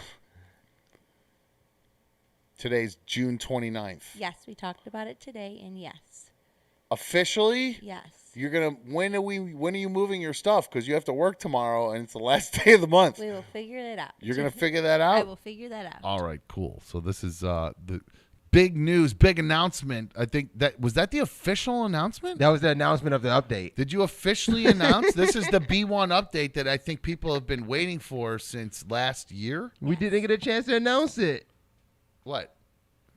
Today's June 29th. Yes, we talked about it today, and yes. Officially? Yes. You're gonna. When are you moving your stuff? Because you have to work tomorrow, and it's the last day of the month. We will figure it out. You're gonna figure that out. I will figure that out. All right, cool. So this is the big news, big announcement. I think that was the official announcement. That was the announcement of the update. Did you officially announce? This is the B1 update that I think people have been waiting for since last year. We didn't get a chance to announce it. What?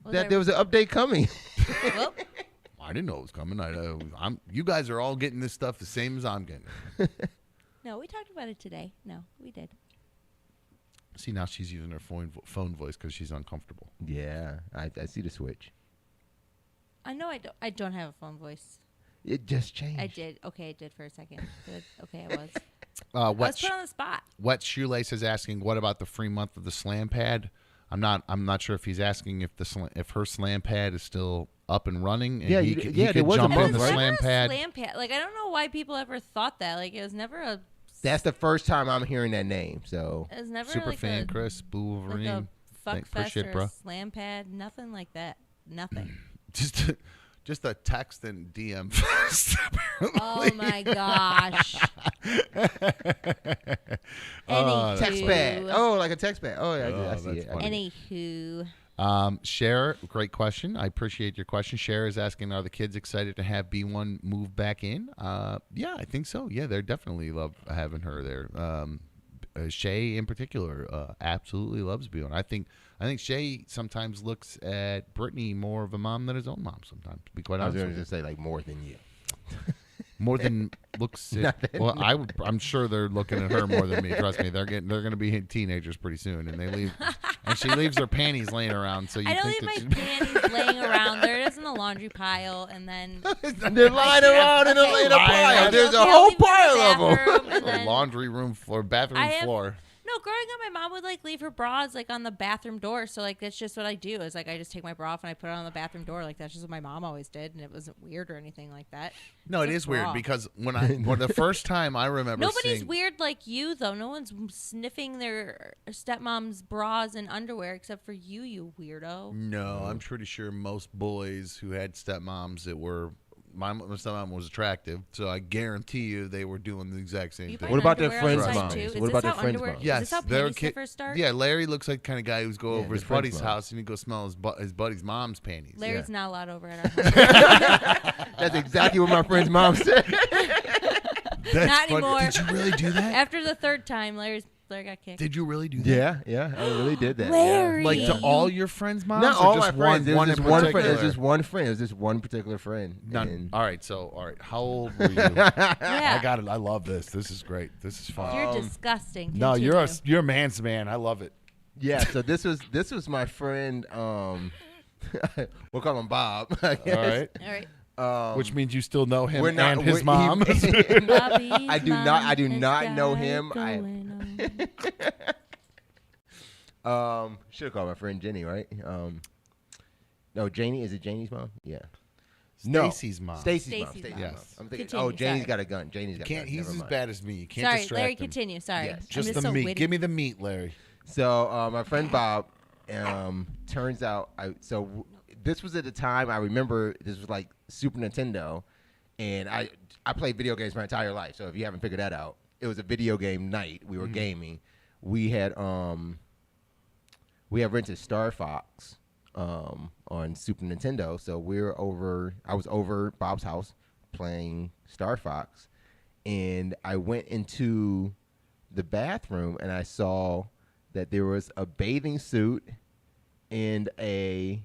That there was an update coming. Well, I didn't know it was coming. You guys are all getting this stuff the same as I'm getting it. No, we talked about it today. No, we did. See, now she's using her phone voice because she's uncomfortable. Yeah, I see the switch. I know I don't have a phone voice. It just changed. I did. Okay, it did for a second. Good. Okay, I was. I was put on the spot. Wet Shoelace is asking, what about the free month of the Slam Pad? I'm not sure if he's asking if her Slam Pad is still up and running. And he could jump on the Slam Pad. Like, I don't know why people ever thought that. Like, it was never a. That's the first time I'm hearing that name. So it was never super like fan Chris Boo Wolverine. Like a fuck fest shit, or bro. a Slam Pad, nothing like that. Nothing. Just a text and DM fest. Oh my gosh. Text pad. Oh, like a text pad. Oh, yeah, I see it. Anywho. Cher, great question. I appreciate your question. Cher is asking, are the kids excited to have B1 move back in? Yeah, I think so. Yeah, they definitely love having her there. Shay in particular absolutely loves B1. I think Shay sometimes looks at Brittany more of a mom than his own mom sometimes, to be quite honest. I was going to say, like, more than you. More than looks at, well, I'm sure they're looking at her more than me. Trust me, they're going to be teenagers pretty soon, and they leave, and she leaves her panties laying around. So you I don't think leave my panties laying around. They're just in the laundry pile, and then they're lying around in a pile. There's a whole pile of them. Laundry room floor, bathroom floor. No, growing up, my mom would like leave her bras like on the bathroom door. So like that's just what I do. Is like I just take my bra off and I put it on the bathroom door. Like that's just what my mom always did, and it wasn't weird or anything like that. No, it is weird because when the first time I remember, nobody's weird like you though. No one's sniffing their stepmom's bras and underwear except for you, you weirdo. No, I'm pretty sure most boys who had stepmoms that were. My stepmom was attractive, so I guarantee you they were doing the exact same thing. What about their friends' moms? What about their friends' moms? Yes, is this how panties first start? Yeah, Larry looks like the kind of guy who's go over his buddy's house and he go smell his buddy's mom's panties. Larry's not allowed over at our house. That's exactly what my friend's mom said. Not anymore. Did you really do that? After the third time, Larry got kicked. Did you really do that? Yeah, I really did that. Larry. Like to all your friends' moms? Not all just my friends. It was just one friend. It was particular? just one friend. It was just one particular friend. None. All right. How old were you? Yeah. I got it. I love this. This is great. This is fun. You're disgusting. No, Continue. you're a man's man. I love it. Yeah. So this was my friend. We'll call him Bob. I guess. All right. Which means you still know him and his mom. I do not know him. Should have called my friend Jenny, right? No, Janie. Is it Janie's mom? Yeah. Stacy's mom. Stacy's mom. Yes. I'm thinking. Continue, Janie's got a gun. Janie's got a gun. He's as bad as me. You can't Sorry, distract Larry. him. Continue. Sorry. Yes. Just the meat. Give me the meat, Larry. So my friend Bob. Turns out, this was at the time I remember. This was like Super Nintendo, and I played video games my entire life. So if you haven't figured that out, it was a video game night. We were gaming. We had rented Star Fox on Super Nintendo. So I was over Bob's house playing Star Fox, and I went into the bathroom and I saw that there was a bathing suit and a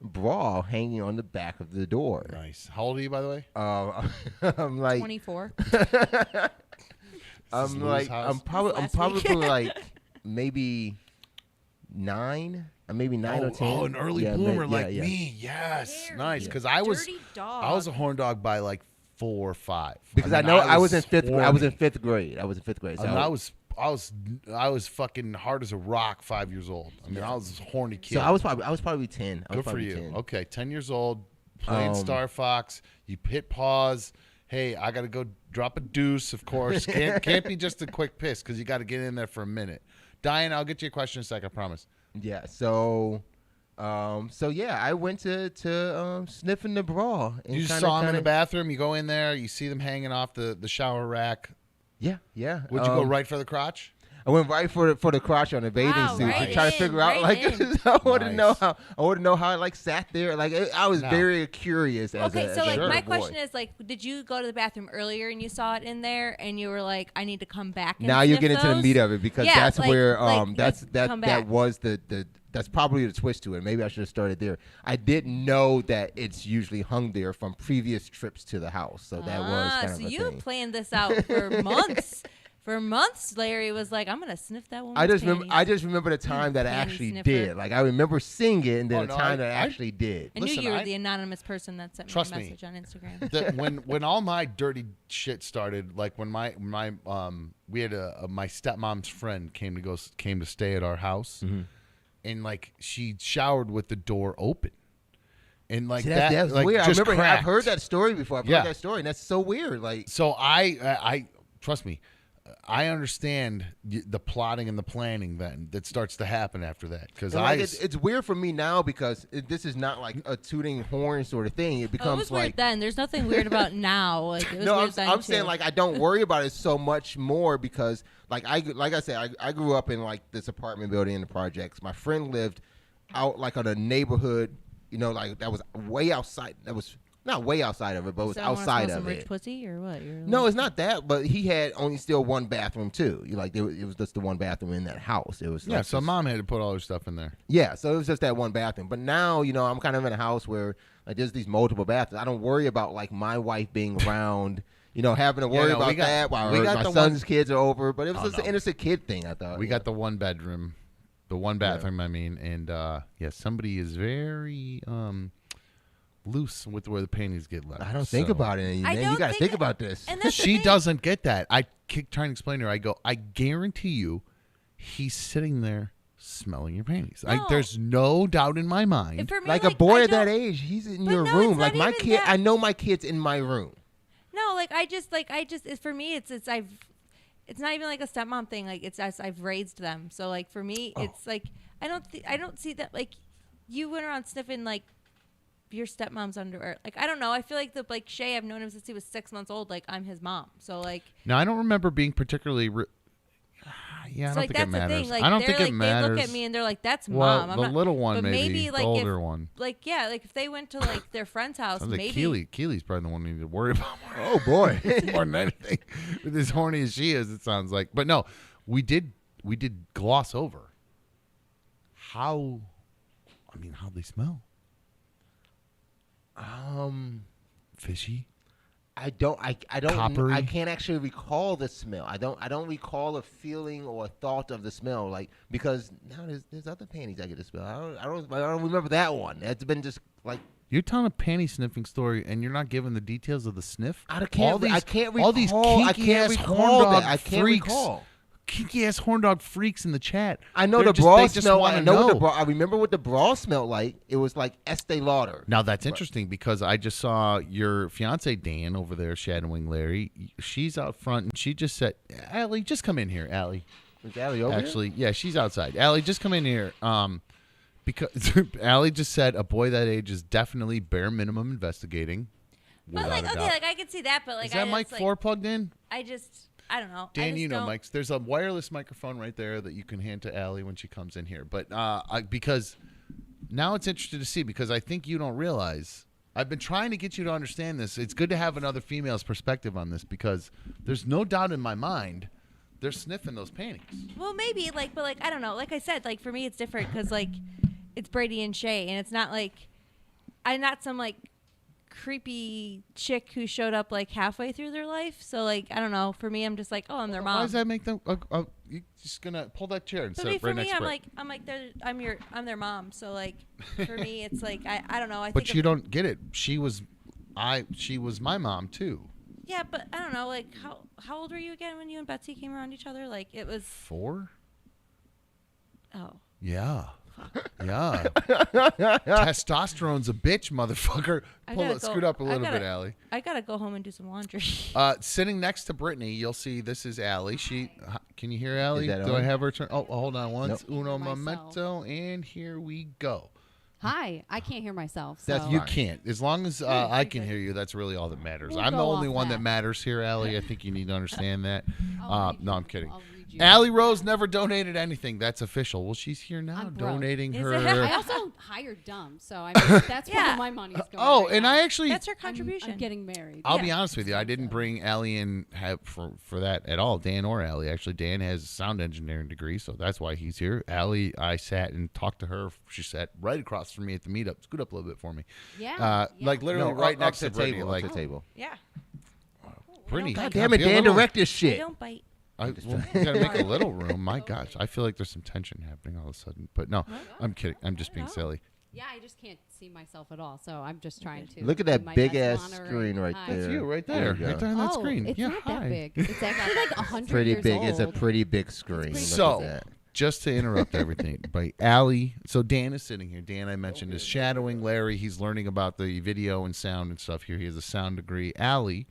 bra hanging on the back of the door. Nice. How old are you, by the way? I'm like 24. I'm probably like maybe 9. Maybe 9 or 10. Oh, an early bloomer like me. Yes. Nice. Because I was a horn dog by like 4 or 5. Because I know I was in fifth grade. I was in fifth grade. So I was fucking hard as a rock 5 years old. I mean, I was a horny kid. So I was probably 10. Good for you. 10. Okay, 10 years old, playing Star Fox. You hit pause. Hey, I got to go drop a deuce, of course. Can't be just a quick piss because you got to get in there for a minute. Diane, I'll get you a question in a second, I promise. Yeah, so I went to sniffing the bra. And you just saw them in the bathroom. You go in there. You see them hanging off the shower rack. Yeah. Would you go right for the crotch? I went right for the crotch on the bathing suit. Right I tried to figure out I want to know how I like sat there. Like I was very curious. My question is like, did you go to the bathroom earlier and you saw it in there and you were like, I need to come back? And now you're getting those? to the meat of it because that's where come back. that was the that's probably the twist to it. Maybe I should have started there. I didn't know that it's usually hung there from previous trips to the house, so that was kind of a thing. So you planned this out for months. For months, Larry was like, "I'm gonna sniff that woman's panties." I just remember the time that I actually did. Like I remember seeing it, and then the time that I actually did. I knew you were the anonymous person that sent me a message on Instagram. When all my dirty shit started, like when my we had my stepmom's friend came to stay at our house, and like she showered with the door open. And like that's like, weird. I remember cracked. I've heard that story before. I've heard that story, and that's so weird. Like so, I trust me. I understand the plotting and the planning that starts to happen after that because it's weird for me now because this is not like a tooting horn sort of thing. It becomes it was weird then. There's nothing weird about now. Like it was I'm saying like I don't worry about it so much more because like I said I grew up in like this apartment building in the projects. My friend lived out like on a neighborhood, like that was way outside. That was not way outside of it, but it was outside of it. Rich pussy or what? No, it's not that. But he had only still one bathroom too. It was just the one bathroom in that house. It was so mom had to put all her stuff in there. Yeah, so it was just that one bathroom. But now I'm kind of in a house where like there's these multiple bathrooms. I don't worry about like my wife being around. Having to worry about that while my son's kids are over. But it was just an innocent kid thing. I thought we got the one bedroom, the one bathroom. I mean, and somebody is very loose with where the panties get left. I don't think about it, man. You got to think about this. She doesn't get that. I keep trying to explain to her. I go, I guarantee you, he's sitting there smelling your panties. No. there's no doubt in my mind. Me, like a boy at that age, he's in your room. Like my kid, I know my kid's in my room. No, for me, it's not even like a stepmom thing. Like it's as I've raised them. So like for me, it's like I don't see that like you went around sniffing like your stepmom's underwear. Like I don't know. I feel like Shay, I've known him since he was 6 months old. Like I'm his mom. So like. Now I don't remember being particularly. I don't think it matters. Like, I don't think it matters. They look at me and they're like, "That's well, mom." The little one, maybe the older one. Like like if they went to like their friend's house, maybe. Like Keely's probably the one we need to worry about. Oh boy, more than anything, with as horny as she is, it sounds like. But no, we did gloss over how they smell. Fishy. I don't. Coppery. I can't actually recall the smell. I don't recall a feeling or a thought of the smell. Like because now there's other panties I get to smell. I don't remember that one. It's been just like. You're telling a panty sniffing story, and you're not giving the details of the sniff. I can't recall. All these kinky-ass horn dog I can't freaks. Recall. Kinky-ass horn dog freaks in the chat. I know the bra smell. I remember what the bra smelled like. It was like Estee Lauder. Now, that's interesting because I just saw your fiance, Dan, over there shadowing Larry. She's out front, and she just said, Allie, just come in here, Allie. Is Allie over Actually, yeah, she's outside. Allie, just come in here. Because Allie just said a boy that age is definitely bare minimum investigating. But like, okay, like I could see that, but like, is that mic 4 plugged in? I don't know. Dan, you know mics. There's a wireless microphone right there that you can hand to Allie when she comes in here. But because now it's interesting to see because I think you don't realize. I've been trying to get you to understand this. It's good to have another female's perspective on this because there's no doubt in my mind They're sniffing those panties. Well, maybe but I don't know. Like I said, for me it's different because it's Brady and Shay, and it's not I'm not some creepy chick who showed up halfway through their life. So I don't know. For me, I'm just I'm their mom. Why does that make them? You're just gonna pull that chair and sit right next to it. I'm their mom. So for me, it's I don't know. But you don't get it. She was my mom too. Yeah, but I don't know. How old were you again when you and Betsy came around each other? It was 4. Oh. Yeah. Yeah. Testosterone's a bitch, motherfucker. Scoot up a little bit, Allie. I gotta go home and do some laundry. Sitting next to Brittany, you'll see this is Allie. Can you hear Allie? Do I have her turn? Oh, hold on. Once. Nope. Uno momento, and here we go. Hi, I can't hear myself. So. You can't. As long as I can hear you, that's really all that matters. I'm the only one that matters here, Allie. I think you need to understand that. No, I'm kidding. Allie Rose never donated anything. That's official. Well, she's here now donating her. I also hired Dumb, so that's where my money's going. Oh, right and now. I actually. That's her contribution. I'm getting married. I'll be honest with you. I didn't bring Allie in for that at all. Dan or Allie. Actually, Dan has a sound engineering degree, so that's why he's here. Allie, I sat and talked to her. She sat right across from me at the meetup. Scoot up a little bit for me. Yeah. Literally right next to Brittany. Up the table. Yeah. Brittany. God damn it, Dan, direct this shit. I don't bite. We gotta make a little room. My gosh, I feel like there's some tension happening all of a sudden. But no, I'm kidding. I'm just being silly. Yeah, I just can't see myself at all, so I'm just trying to. Look at that big ass screen right there. That's you right there. Right there on that screen. It's not that big. It's actually 100 pretty years big. old. It's a pretty big screen. So, just to interrupt everything, by Allie. So Dan is sitting here. Dan, I mentioned, is shadowing Larry. He's learning about the video and sound and stuff here. He has a sound degree. Allie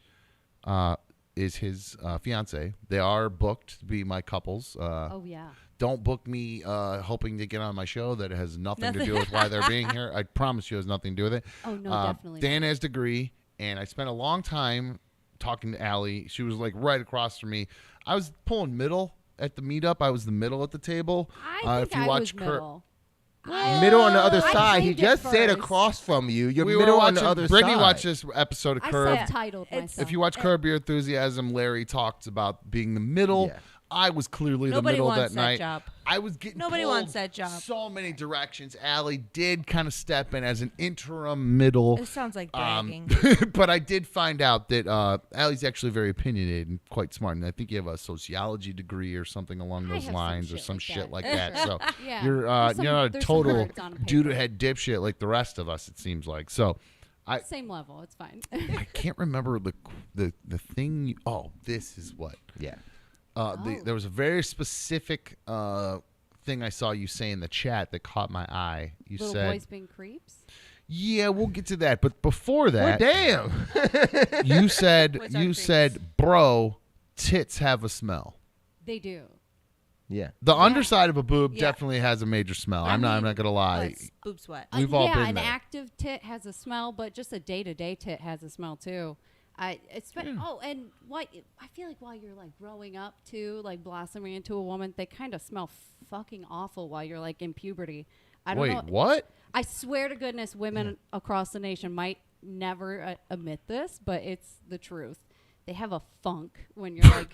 is his fiance. They are booked to be my couples. Oh yeah. Don't book me hoping to get on my show. That has nothing to do with why they're being here. I promise you, it has nothing to do with it. Oh no, definitely. Dan has a degree, and I spent a long time talking to Allie. She was right across from me. I was pulling middle at the meetup. I was the middle at the table. I think I was middle. Middle on the other side. He just said across from you. You're middle on the other Brittany side. watched this episode of Curb. I subtitled myself. If you watch Curb Your Enthusiasm, Larry talks about being the middle. Yeah. I was clearly the middle that night. Job. I was getting Nobody wants that job. So many directions. Allie did kind of step in as an interim middle. It sounds like bragging. But I did find out that Allie's actually very opinionated and quite smart. And I think you have a sociology degree or something along those lines or some shit like that. So yeah. you're not a total dude-head dipshit like the rest of us, it seems like. So same level. It's fine. I can't remember the thing. This is what. Yeah. There was a very specific thing I saw you say in the chat that caught my eye. You Little said, boys being creeps? Yeah, we'll get to that. But before that, damn, you said, bro, tits have a smell. They do. Yeah. The underside of a boob definitely has a major smell. I'm not gonna lie. Boob sweat. We've all been an there. active tit has a smell, but just a day-to-day tit has a smell too. And I feel like while you're growing up too, blossoming into a woman, they kind of smell fucking awful while you're in puberty. I don't know. Wait, what? I swear to goodness, women across the nation might never admit this, but it's the truth. They have a funk when you're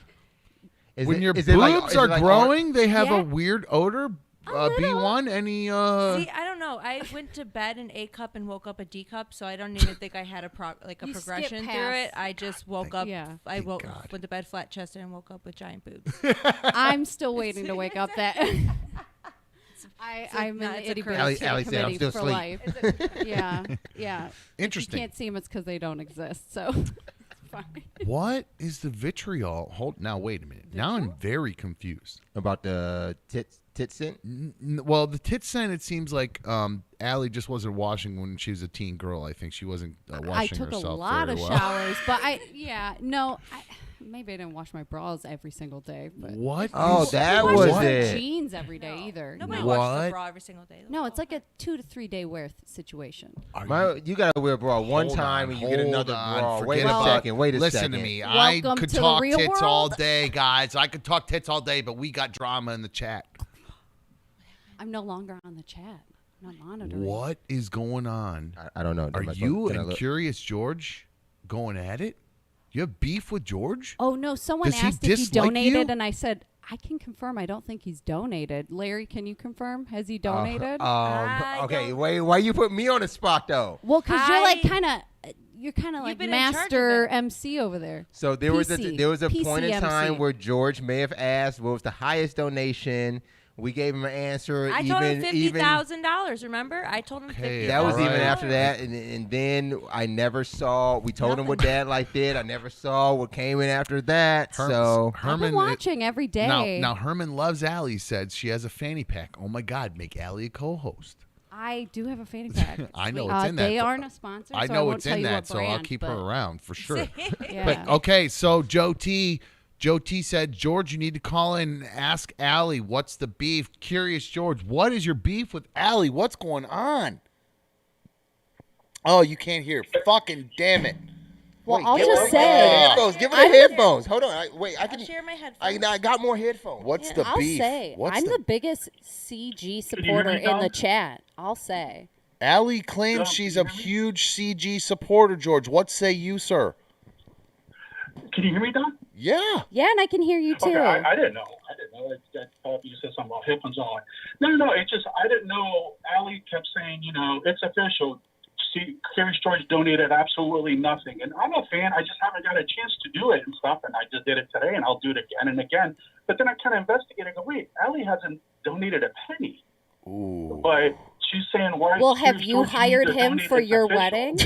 when your boobs are growing, they have a weird odor. B1, any See, I don't know. I went to bed an A cup and woke up a D cup, so I don't even think I had a progression through it. I just woke up. Yeah. I went to bed flat chested and woke up with giant boobs. I'm still waiting to wake up. I'm in the itty bitty committee for life. Yeah. Interesting. If you can't see them, it's because they don't exist. So. It's fine. What is the vitriol? Now wait a minute. Now I'm very confused about the tit scent. Well, the tit scent. It seems like Allie just wasn't washing when she was a teen girl. I think she wasn't washing herself. I took a lot of showers, but maybe I didn't wash my bras every single day. But what? Oh, that was it. Jeans every day either. Nobody washes a bra every single day. No, it's like a 2 to 3 day wear situation. You gotta wear a bra one time and you get another bra. Wait a second. Listen to me. I could talk tits all day, guys. I could talk tits all day, but we got drama in the chat. I'm no longer on the chat. I'm not monitoring. What is going on? I don't know. Are you and Curious George going at it? You have beef with George? Oh, no. Someone Does he asked if he dislike donated, you? and I said, I can confirm. I don't think he's donated. Larry, can you confirm? Has he donated? Okay, wait. Why you put me on the spot though? Well, because you're like kind of like been in charge of master it. MC over there. So there was a PC point in MC. time where George may have asked what was the highest donation. We gave him an answer. I told him $50,000. Remember? I told him $50,000. That was even after that, and then I never saw. We told him what Dad Life did. I never saw what came in after that. So I've been watching every day. Now Herman loves Allie. Said she has a fanny pack. Oh my God, make Allie a co-host. I do have a fanny pack. I know it's in that. They aren't a sponsor. I so know won't it's tell in you that, what so I'll brand, keep her but- around for sure. Yeah. But okay, so Joe T said, George, you need to call in and ask Allie what's the beef. Curious George, what is your beef with Allie? What's going on? Oh, you can't hear. Fucking damn it. Well, Wait, I'll give just her say. headphones. Give her the headphones. Hold on. I can share my headphones. I got more headphones. What's the I'll beef? say. What's I'm the biggest CG supporter in the chat. I'll say. Allie claims she's a huge CG supporter, George. What say you, sir? Can you hear me, Don? Yeah. Yeah, and I can hear you too. Okay, I didn't know. I thought you said something about headphones on. No. It's just I didn't know. Allie kept saying, it's official. See, Curious George donated absolutely nothing, and I'm a fan. I just haven't got a chance to do it and stuff, and I just did it today, and I'll do it again and again. But then I kind of investigated. And go, wait, Allie hasn't donated a penny. Ooh. But she's saying why? Well, have Curious you George hired needs to him donate for it's your official. wedding?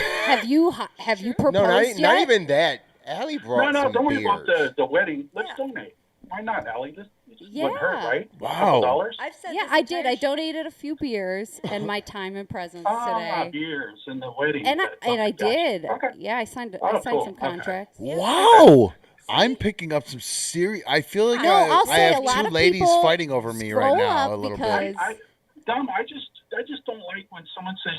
Have you proposed No, yet? not even that. Allie brought No, some don't worry beers. about the wedding. Let's donate. Why not, Allie? This wouldn't hurt, right? Wow. $2 I've said Yeah, this I did. entire I donated a few beers and my time and presence Ah, today. beers and the wedding. And I did. Okay. Yeah, I signed Oh, some cool. contracts. Wow. I'm picking up some serious. I feel like No, I'll I say a have lot two of ladies people fighting over me right scroll now up a little because- bit. Dom, I just don't like when someone says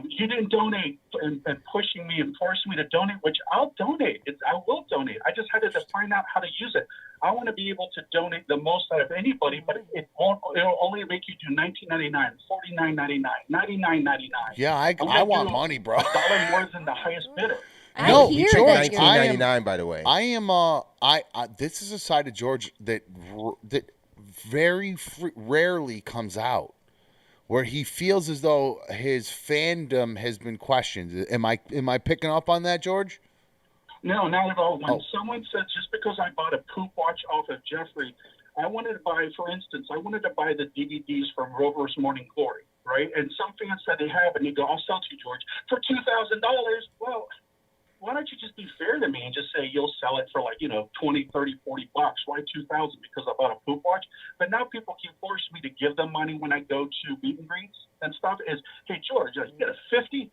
you didn't donate and pushing me and forcing me to donate, which I'll donate. I will donate. I just had to find out how to use it. I want to be able to donate the most out of anybody, but it'll only make you do $19.99, $49.99, $99.99. Yeah, I want money, bro. $1 more than the highest bidder. No, hear George, that you're- I am, $19.99, by the way. I am. This is a side of George that very rarely comes out, where he feels as though his fandom has been questioned. Am I picking up on that, George? No, not at all. When someone said just because I bought a poop watch off of Jeffrey, I wanted to buy, for instance, the DVDs from Rover's Morning Glory, right? And some fans said they have, and you go, I'll sell to you, George, for $2,000. Well, why don't you just be fair to me and just say you'll sell it for like, 20, 30, 40 bucks. Why 2,000? Because I bought a poop watch. But now people keep forcing me to give them money when I go to meet and greets and stuff. Hey, George, you get a 50?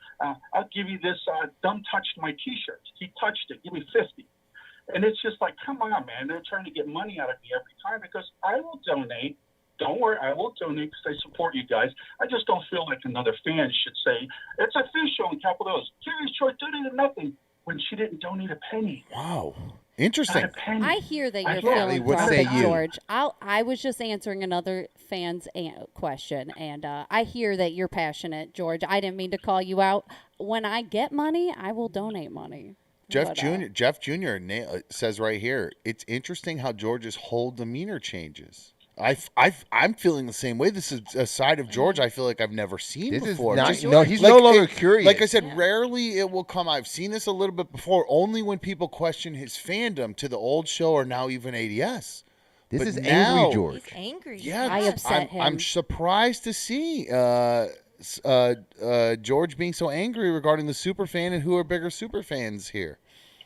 I'll give you this, Dumb touched my t-shirt. He touched it. Give me 50. And it's just like, come on, man. They're trying to get money out of me every time because I will donate. Don't worry, I will donate because I support you guys. I just don't feel like another fan should say, it's official in capital O's. Curious George donated nothing when she didn't donate a penny. Wow. Interesting. Not a penny. I hear that you're Allie, what say philanthropic, you? George. I was just answering another fan's question, and I hear that you're passionate, George. I didn't mean to call you out. When I get money, I will donate money. Jeff Jr. says right here, it's interesting how George's whole demeanor changes. I'm feeling the same way. This is a side of George I feel like I've never seen before. He's no longer curious. Like I said, rarely it will come. I've seen this a little bit before, only when people question his fandom to the old show or now even ADS. This But is now, angry George. He's angry. Yeah, I upset him. I'm surprised to see George being so angry regarding the super fan and who are bigger super fans here.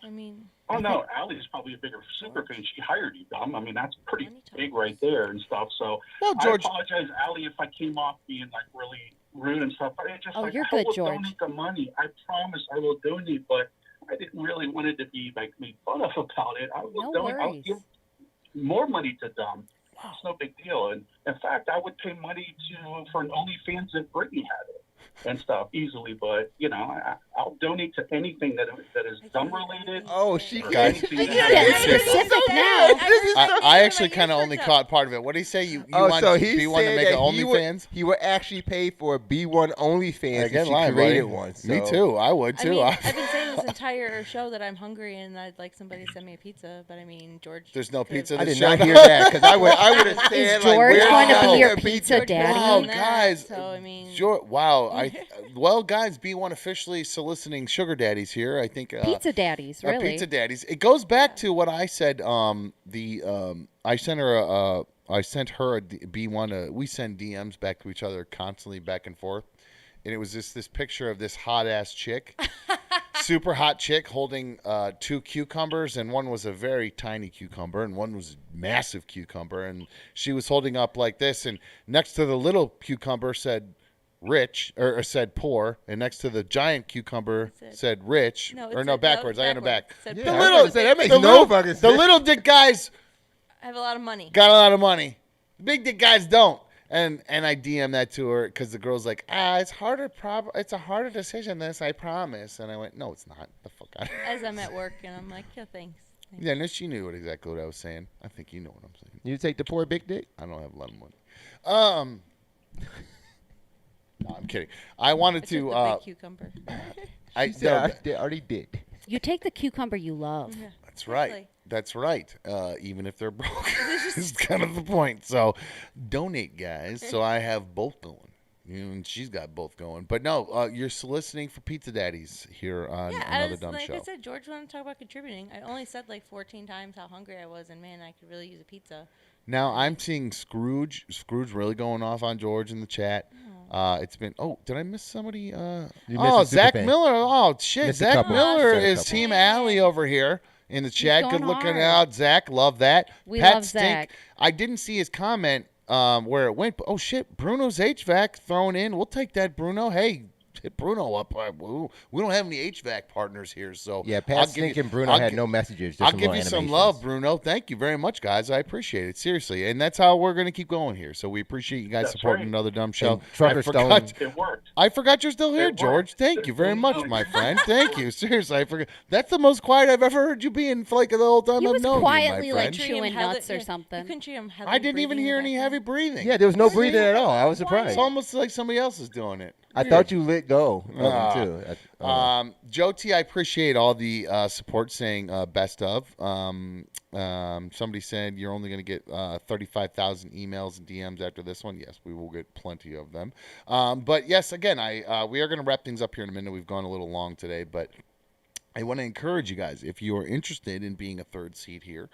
I mean, Oh, no, Allie's probably a bigger super fan. She hired you, Dom. I mean, that's pretty big right there and stuff. So Well, George- I apologize, Allie, if I came off being, like, really rude and stuff. But it's just you're I good, will George. donate the money. I promise I will donate, but I didn't really want it to be, like, made fun of about it. I will No donate. I'll worries. give more money to Dom. It's no big deal. And, in fact, I would pay money for an OnlyFans that Brittany had it and stuff easily. But, I'll donate to anything that is dumb related. Oh, she or got anything you. that- Specific now. I actually kind of only caught part of it. What did he say? You want so he B1 to said make an that OnlyFans? he would actually pay for a B1 OnlyFans if Again, she live, created buddy. one. So. Me too. I would too. I've been saying this entire show that I'm hungry and I'd like somebody to send me a pizza. But I mean, George. There's no pizza. I this did not show? hear that because I would have said Is like, George where's going to the be your pizza? pizza daddy? Wow, guys. So I mean, wow. Well, guys, B1 officially soliciting sugar daddies here. I think Pizza daddies, really? pizza daddies. It goes back to what I said. I sent her a B1. We send DMs back to each other constantly, back and forth, and it was this picture of this hot ass chick. Super hot chick holding 2 cucumbers, and one was a very tiny cucumber, and one was a massive cucumber, and she was holding up like this, and next to the little cucumber said rich, or said poor, and next to the giant cucumber said rich, backwards. I got them back. Yeah, that makes no fucking sense. The little dick guys I have a lot of money. got a lot of money. Big dick guys don't. And I DM that to her because the girl's like, it's a harder decision than this, I promise. And I went, no, it's not. The fuck out of here. As I'm at work, and I'm like, yeah, thanks. Yeah, no, she knew exactly what I was saying. I think you know what I'm saying. You take the poor big dick? I don't have a lot of money. No, I'm kidding. I wanted to. The big cucumber. I already did. You take the cucumber you love. Yeah. That's right. That's right. Even if they're broke, is kind of the point. So, donate, guys. So I have both going. And she's got both going. But no, you're soliciting for pizza daddies here on Another Dumb Show. Like I said, George wanted to talk about contributing. I only said like 14 times how hungry I was, and man, I could really use a pizza. Now I'm seeing Scrooge really going off on George in the chat. It's been. Oh, did I miss somebody? Zach Miller. Oh shit, Zach Miller is Team Allie over here in the chat. Good looking out, Zach. Love that. We Pat love Stink. Zach. I didn't see his comment where it went. But, oh shit, Bruno's HVAC thrown in. We'll take that, Bruno. Hey, hit Bruno up. We don't have any HVAC partners here, so yeah. Pat Stink and Bruno had no messages. Just I'll give you some love, Bruno. Thank you very much, guys. I appreciate it seriously, and that's how we're going to keep going here. So we appreciate you guys supporting Another Dumb Show. It worked. I forgot you're still here, George. Thank you very much, my friend. Thank you. Seriously, I forgot. That's the most quiet I've ever heard you being for like the whole time I've known quietly you, my like friend. chewing nuts or something. You couldn't treat him heavy I didn't even hear any heavy breathing. Yeah, there was no breathing at all. I was surprised. It's almost like somebody else is doing it. I thought you let go of him too. Joe T, I appreciate all the support saying best of. Somebody said you're only going to get 35,000 emails and DMs after this one. Yes, we will get plenty of them. But yes, again, we are going to wrap things up here in a minute. We've gone a little long today, but I want to encourage you guys, if you are interested in being a third seat here,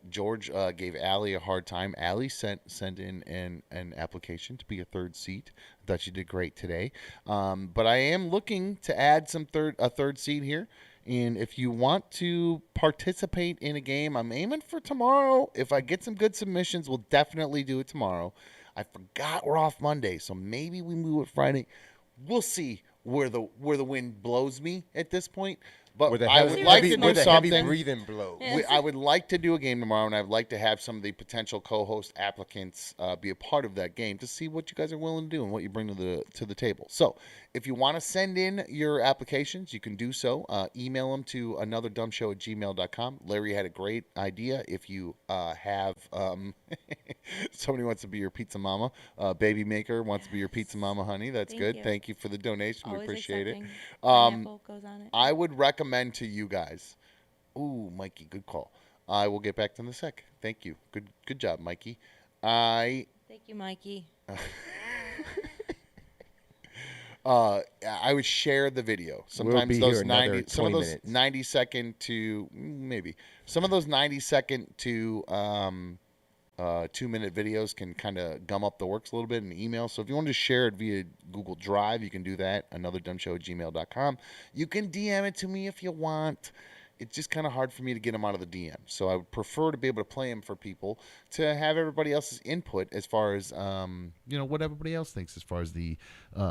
George gave Allie a hard time. Allie sent in an application to be a third seat. I thought she did great today. But I am looking to add a third seat here. And if you want to participate in a game, I'm aiming for tomorrow. If I get some good submissions, we'll definitely do it tomorrow. I forgot we're off Monday, so maybe we move it Friday. We'll see where the wind blows me at this point. But I would like to do something. Heavy breathing blow. I would like to do a game tomorrow, and I'd like to have some of the potential co-host applicants be a part of that game to see what you guys are willing to do and what you bring to the table. So, if you want to send in your applications, you can do so. Email them to anotherdumbshow@gmail.com. Larry had a great idea. If you have somebody wants to be your pizza mama, Baby Maker wants to be your pizza mama, honey. That's good. Thank you for the donation. Always we appreciate it. Pineapple goes on it. I would recommend to you guys. Ooh, Mikey, good call. I will get back to in a sec. Thank you. Good job, Mikey. Thank you, Mikey. I would share the video. Sometimes those 90 second to 2-minute videos can kind of gum up the works a little bit in email. So if you want to share it via Google Drive, you can do that. Anotherdumbshow@gmail.com. You can DM it to me if you want. It's just kind of hard for me to get them out of the DM. So I would prefer to be able to play them for people to have everybody else's input as far as, what everybody else thinks as far as the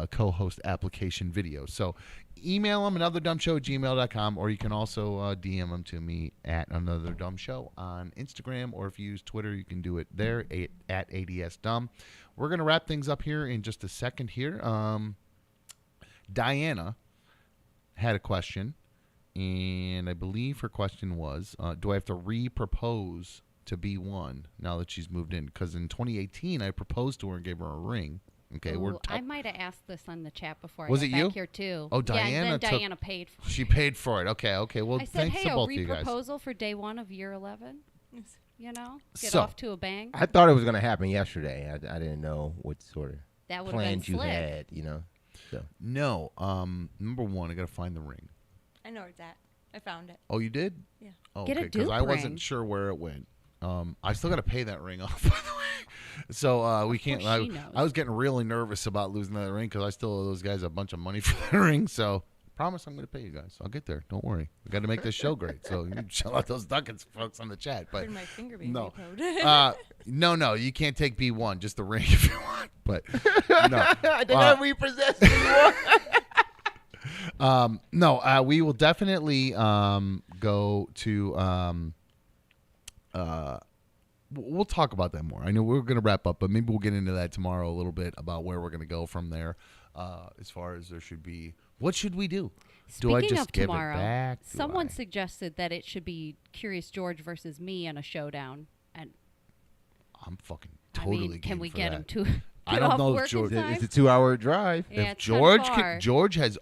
co-host application video. So email them, anotherdumbshow@gmail.com, or you can also DM them to me at anotherdumbshow on Instagram, or if you use Twitter, you can do it there at ADSDumb. We're going to wrap things up here in just a second here. Diana had a question. And I believe her question was, do I have to re-propose to B1 now that she's moved in? Because in 2018, I proposed to her and gave her a ring. Okay, Ooh, I might have asked this on the chat before. Was I it got you? back here too. Oh, Diana. Yeah, and then took, Diana paid for it. She paid for it. Okay. Well, I said, thanks hey, to a both of you guys. re-proposal for day 1 of year 11. You know, get So, off to a bang. I thought it was going to happen yesterday. I didn't know what sort of That would've been plans you slick. had, you know. So. No. Number one, I got to find the ring. I know where it's at. I found it. Oh, you did? Yeah. Oh, Get a okay, because I dupe wasn't ring. sure where it went. I still got to pay that ring off, by the way. So we can't. she knows. I was getting really nervous about losing that ring because I still owe those guys a bunch of money for the ring. So promise I'm going to pay you guys. I'll get there. Don't worry. We got to make this show great. So you can shell out those ducats, folks, on the chat. But Heard my finger being no, repoed. no, you can't take B1, just the ring if you want. But no, I did not repossess B1. No, we will definitely go to. We'll talk about that more. I know we're going to wrap up, but maybe we'll get into that tomorrow a little bit about where we're going to go from there. As far as there should be, what should we do? Speaking do I just of give tomorrow, it back? someone suggested that it should be Curious George versus me in a showdown, and I'm fucking totally. I mean, can game we for get that. him to? I get don't off know work if George. in time? It's a 2-hour drive. Yeah, If it's kinda George, far. George has,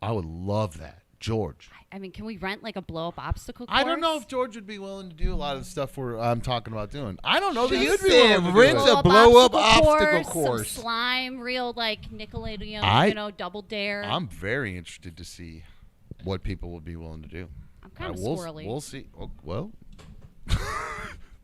I would love that. George. I mean, can we rent like a blow-up obstacle course? I don't know if George would be willing to do a lot of the stuff I'm talking about doing. I don't know that She you'd be said willing to do rent it. a blow-up obstacle Some course. slime, real like Nickelodeon, double dare. I'm very interested to see what people would be willing to do. I'm kind of we'll, squirrely. We'll see. Oh, well,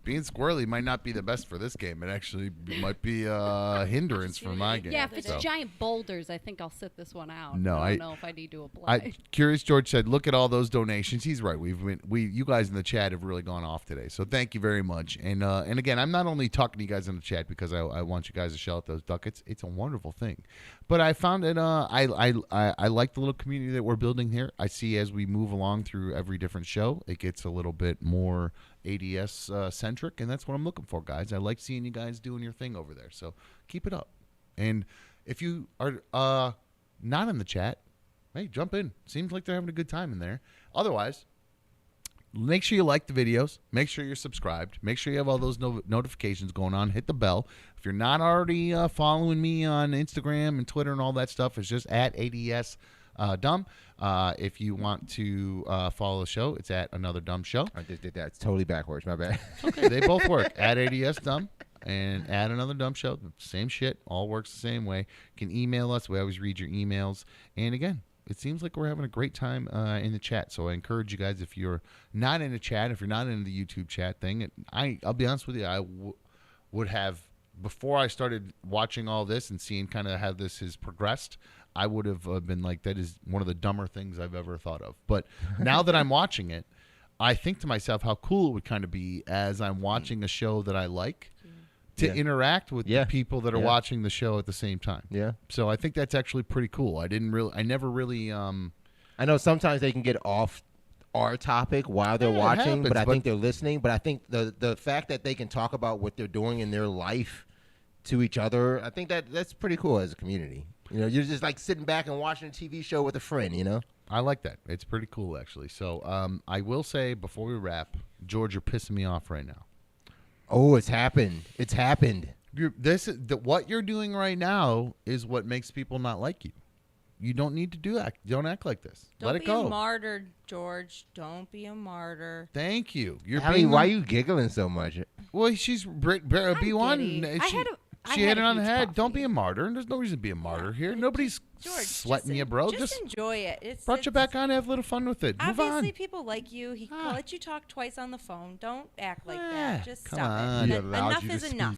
being squirrely might not be the best for this game. It actually might be a hindrance for my game. Yeah, if it's so. giant boulders, I think I'll sit this one out. No, I don't know if I need to apply. Curious George said, "Look at all those donations." He's right. You guys in the chat have really gone off today. So thank you very much. And again, I'm not only talking to you guys in the chat because I want you guys to shell out those ducats. It's a wonderful thing. But I found that I like the little community that we're building here. I see as we move along through every different show, it gets a little bit more ADS centric, and that's what I'm looking for, guys. I like seeing you guys doing your thing over there. So keep it up. And if you are not in the chat, hey, jump in. Seems like they're having a good time in there. Otherwise, make sure you like the videos. Make sure you're subscribed. Make sure you have all those notifications going on. Hit the bell. If you're not already following me on Instagram and Twitter and all that stuff, it's just at ADS Dumb. If you want to follow the show, it's at Another Dumb Show. I just did that. It's totally backwards. My bad. Okay, they both work. At ADS Dumb and at Another Dumb Show. Same shit. All works the same way. You can email us. We always read your emails. And again, it seems like we're having a great time in the chat. So I encourage you guys, if you're not in the chat, if you're not in the YouTube chat thing, I'll be honest with you, I would have, before I started watching all this and seeing kind of how this has progressed, I would have been like, that is one of the dumber things I've ever thought of. But now that I'm watching it, I think to myself how cool it would kind of be as I'm watching a show that I like to interact with the people that are watching the show at the same time. Yeah. So I think that's actually pretty cool. I never really. I know sometimes they can get off our topic while they're watching, but I think they're listening. But I think the fact that they can talk about what they're doing in their life to each other, I think that's pretty cool as a community. You know, you're just like sitting back and watching a TV show with a friend, you know? I like that. It's pretty cool, actually. So I will say before we wrap, George, you're pissing me off right now. Oh, it's happened. It's happened. What you're doing right now is what makes people not like you. You don't need to do that. Don't act like this. Let it go. Don't be a martyr, George. Don't be a martyr. Thank you. You're Allie, why are you giggling so much? Well, she's B1. She hit it on the head. Coffee. Don't be a martyr. There's no reason to be a martyr here. Nobody's sweating you, bro. Just enjoy it. Brought you back on. Have a little fun with it. Move Obviously, on. people like you. He let you talk twice on the phone. Don't act like that. Just come stop on. it. Enough is enough.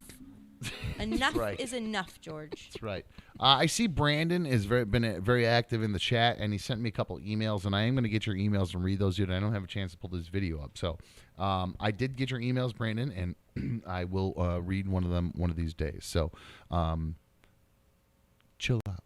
Enough right. is enough, George. That's right. I see Brandon has been very active in the chat, and he sent me a couple emails, and I am going to get your emails and read those, dude. I don't have a chance to pull this video up. So I did get your emails, Brandon, and I will read one of them one of these days. So chill out.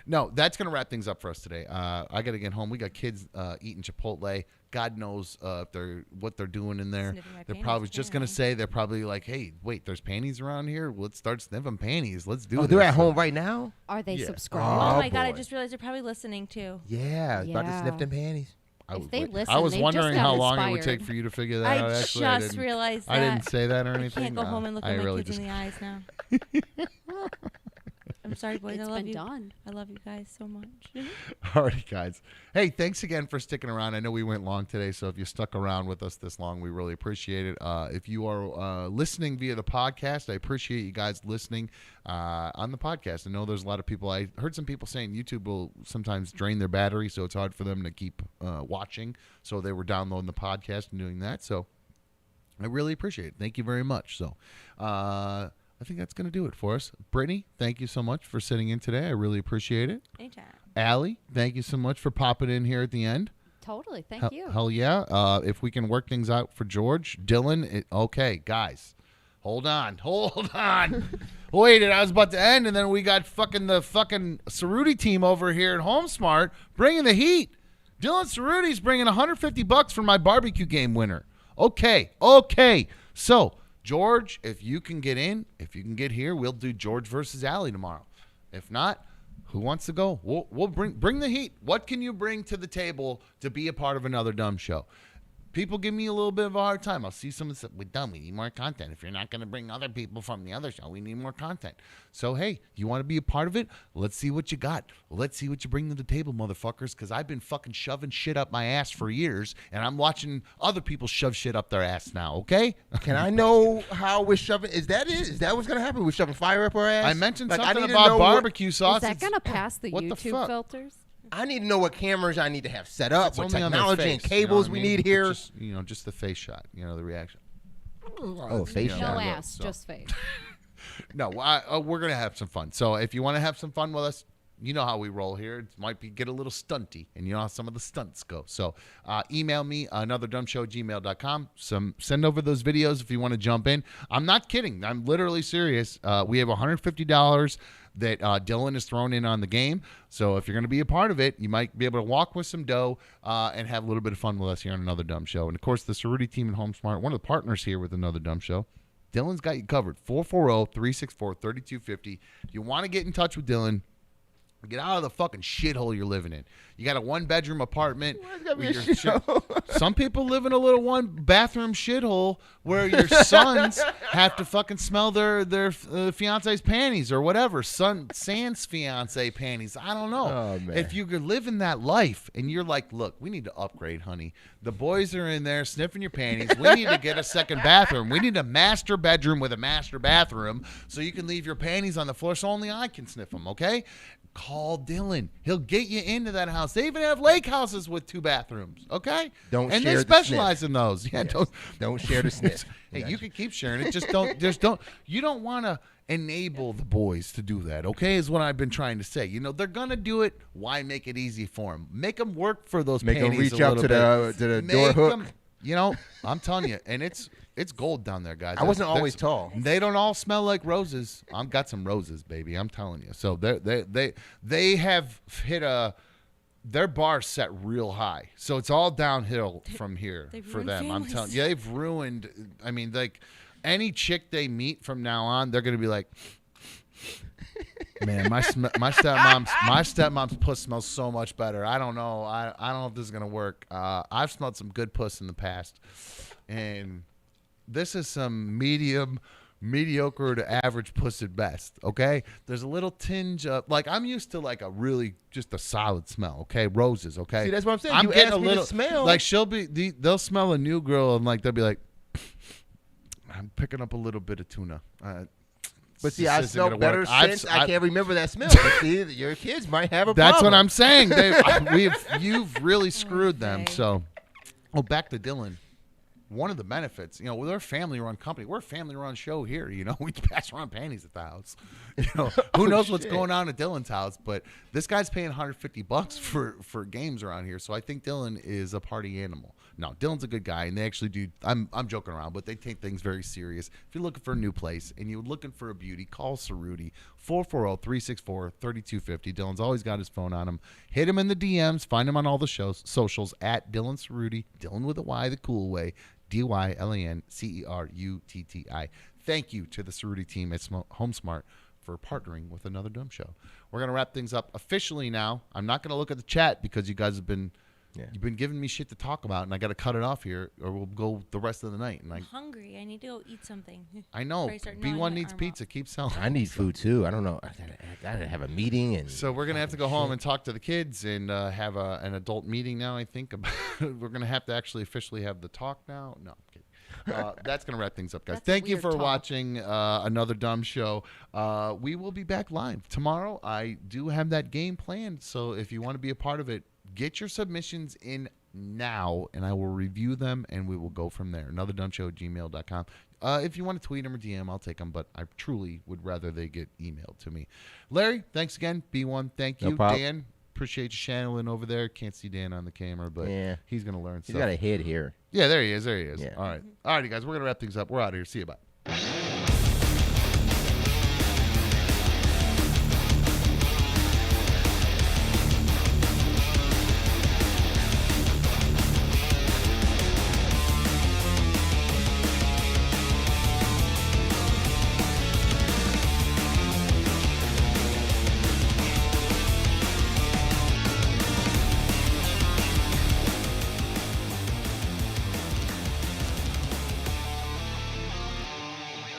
No, that's going to wrap things up for us today. I got to get home. We got kids eating Chipotle. God knows what they're doing in there. They're probably just going to say, they're probably like, hey, wait, there's panties around here? Let's start sniffing panties. Let's do this. They're at home right now? Are they subscribed? Oh, my God. I just realized they're probably listening, too. Yeah, about to sniff them panties. I was wondering how long it would take for you to figure that out. Actually, I just realized that. I didn't say that or anything. I can't go home and look at my kids in the eyes now. I'm sorry, boys. It's I love been you. done. I love you guys so much. All right, guys. Hey, thanks again for sticking around. I know we went long today, so if you stuck around with us this long, we really appreciate it. If you are listening via the podcast, I appreciate you guys listening on the podcast. I know there's a lot of people. I heard some people saying YouTube will sometimes drain their battery, so it's hard for them to keep watching. So they were downloading the podcast and doing that. So I really appreciate it. Thank you very much. So I think that's going to do it for us. Brittany, thank you so much for sitting in today. I really appreciate it. Anytime. Allie, thank you so much for popping in here at the end. Totally. Thank you. Hell yeah. If we can work things out for George. Dylan, okay, guys. Hold on. Wait, I was about to end, and then we got the fucking Cerruti team over here at HomeSmart bringing the heat. Dylan Cerruti's bringing $150 for my barbecue game winner. Okay. So, George, if you can get here, we'll do George versus Allie tomorrow. If not, who wants to go? We'll bring the heat. What can you bring to the table to be a part of another dumb show? People give me a little bit of a hard time. I'll see someone say, we're done. We need more content. If you're not going to bring other people from the other show, we need more content. So, hey, you want to be a part of it? Let's see what you got. Let's see what you bring to the table, motherfuckers, because I've been fucking shoving shit up my ass for years, and I'm watching other people shove shit up their ass now, okay? Can I know how we're shoving? Is that it? Is that what's going to happen? We're shoving fire up our ass? I mentioned something about barbecue sauce. Is that going to pass the What the YouTube fuck? filters? I need to know what cameras I need to have set up, It's what only on their technology and face, cables you know we what I mean? need here. Just the face shot, the reaction. Oh, face No shot. ass, just face. No, we're going to have some fun. So if you want to have some fun with us, you know how we roll here. It might get a little stunty, and you know how some of the stunts go. So email me, anotherdumbshow@gmail.com. Send over those videos if you want to jump in. I'm not kidding. I'm literally serious. We have $150 that Dylan has thrown in on the game. So if you're going to be a part of it, you might be able to walk with some dough and have a little bit of fun with us here on Another Dumb Show. And, of course, the Cerruti team at HomeSmart, one of the partners here with Another Dumb Show. Dylan's got you covered. 440-364-3250. If you want to get in touch with Dylan, get out of the fucking shithole you're living in. You got a one-bedroom apartment. Some people live in a little one-bathroom shithole where your sons have to fucking smell their fiance's panties or whatever. Sans fiance panties. I don't know. Oh, man. If you could live in that life and you're like, look, we need to upgrade, honey. The boys are in there sniffing your panties. We need to get a second bathroom. We need a master bedroom with a master bathroom so you can leave your panties on the floor so only I can sniff them, okay? Call Dylan. He'll get you into that house. They even have lake houses with 2 bathrooms. Okay, Don't and share they the specialize sniff. in those. Yeah, Yes. Don't share the sniff. Hey, you can keep sharing it. Just don't. You don't want to enable the boys to do that. Okay, is what I've been trying to say. They're gonna do it. Why make it easy for them? Make them work for those. Make them panties reach a up little to the bit. door Make hook. them- I'm telling you, and it's gold down there, guys. I wasn't always tall. They don't all smell like roses. I've got some roses, baby. I'm telling you. So they have hit their bar set real high. So it's all downhill from here for them. I'm telling you, they've ruined. I mean, like any chick they meet from now on, they're gonna be like, man, my stepmom's puss smells so much better. I don't know. I don't know if this is gonna work. I've smelled some good puss in the past, and this is some mediocre to average puss at best. Okay, there's a little tinge of I'm used to just a solid smell. Okay, roses. Okay, See, that's what I'm saying. I'm You getting asked a me to little smell. they'll smell a new girl and they'll be like, I'm picking up a little bit of tuna. But see, this I isn't smell gonna better work. since I can't remember that smell. But see, your kids might have a That's problem. what I'm saying. You've really screwed them. So, back to Dylan. One of the benefits, we're a family-run company. We're a family-run show here. We pass around panties at the house. Who knows what's going on at Dylan's house? But this guy's paying $150 for games around here. So I think Dylan is a party animal. No, Dylan's a good guy, and they actually do. I'm joking around, but they take things very serious. If you're looking for a new place and you're looking for a beauty, call Cerruti 440-364-3250. Dylan's always got his phone on him. Hit him in the DMs. Find him on all the socials at Dylan Cerruti. Dylan with a Y, the cool way. DYLANCERUTTI. Thank you to the Cerruti team at HomeSmart for partnering with Another Dumb Show. We're going to wrap things up officially now. I'm not going to look at the chat because you guys have been You've been giving me shit to talk about, and I got to cut it off here, or we'll go the rest of the night. And I'm hungry. I need to go eat something. I know. B1 needs pizza. Keep selling. I need food too. I don't know. I gotta have a meeting, and so we're gonna have to go home and talk to the kids and have an adult meeting now. I think we're gonna have to actually officially have the talk now. No, I'm kidding. That's going to wrap things up, guys. Thank you for watching another dumb show. We will be back live tomorrow. I do have that game planned, so if you want to be a part of it, get your submissions in now, and I will review them, and we will go from there. Anotherdumbshow@gmail.com. If you want to tweet them or DM, I'll take them, but I truly would rather they get emailed to me. Larry, thanks again. B1, thank you. Dan, appreciate you channeling over there. Can't see Dan on the camera, but he's going to learn He's got a head here. Yeah, there he is. Yeah. Yeah. All right. All righty, guys. We're going to wrap things up. We're out of here. See you. Bye.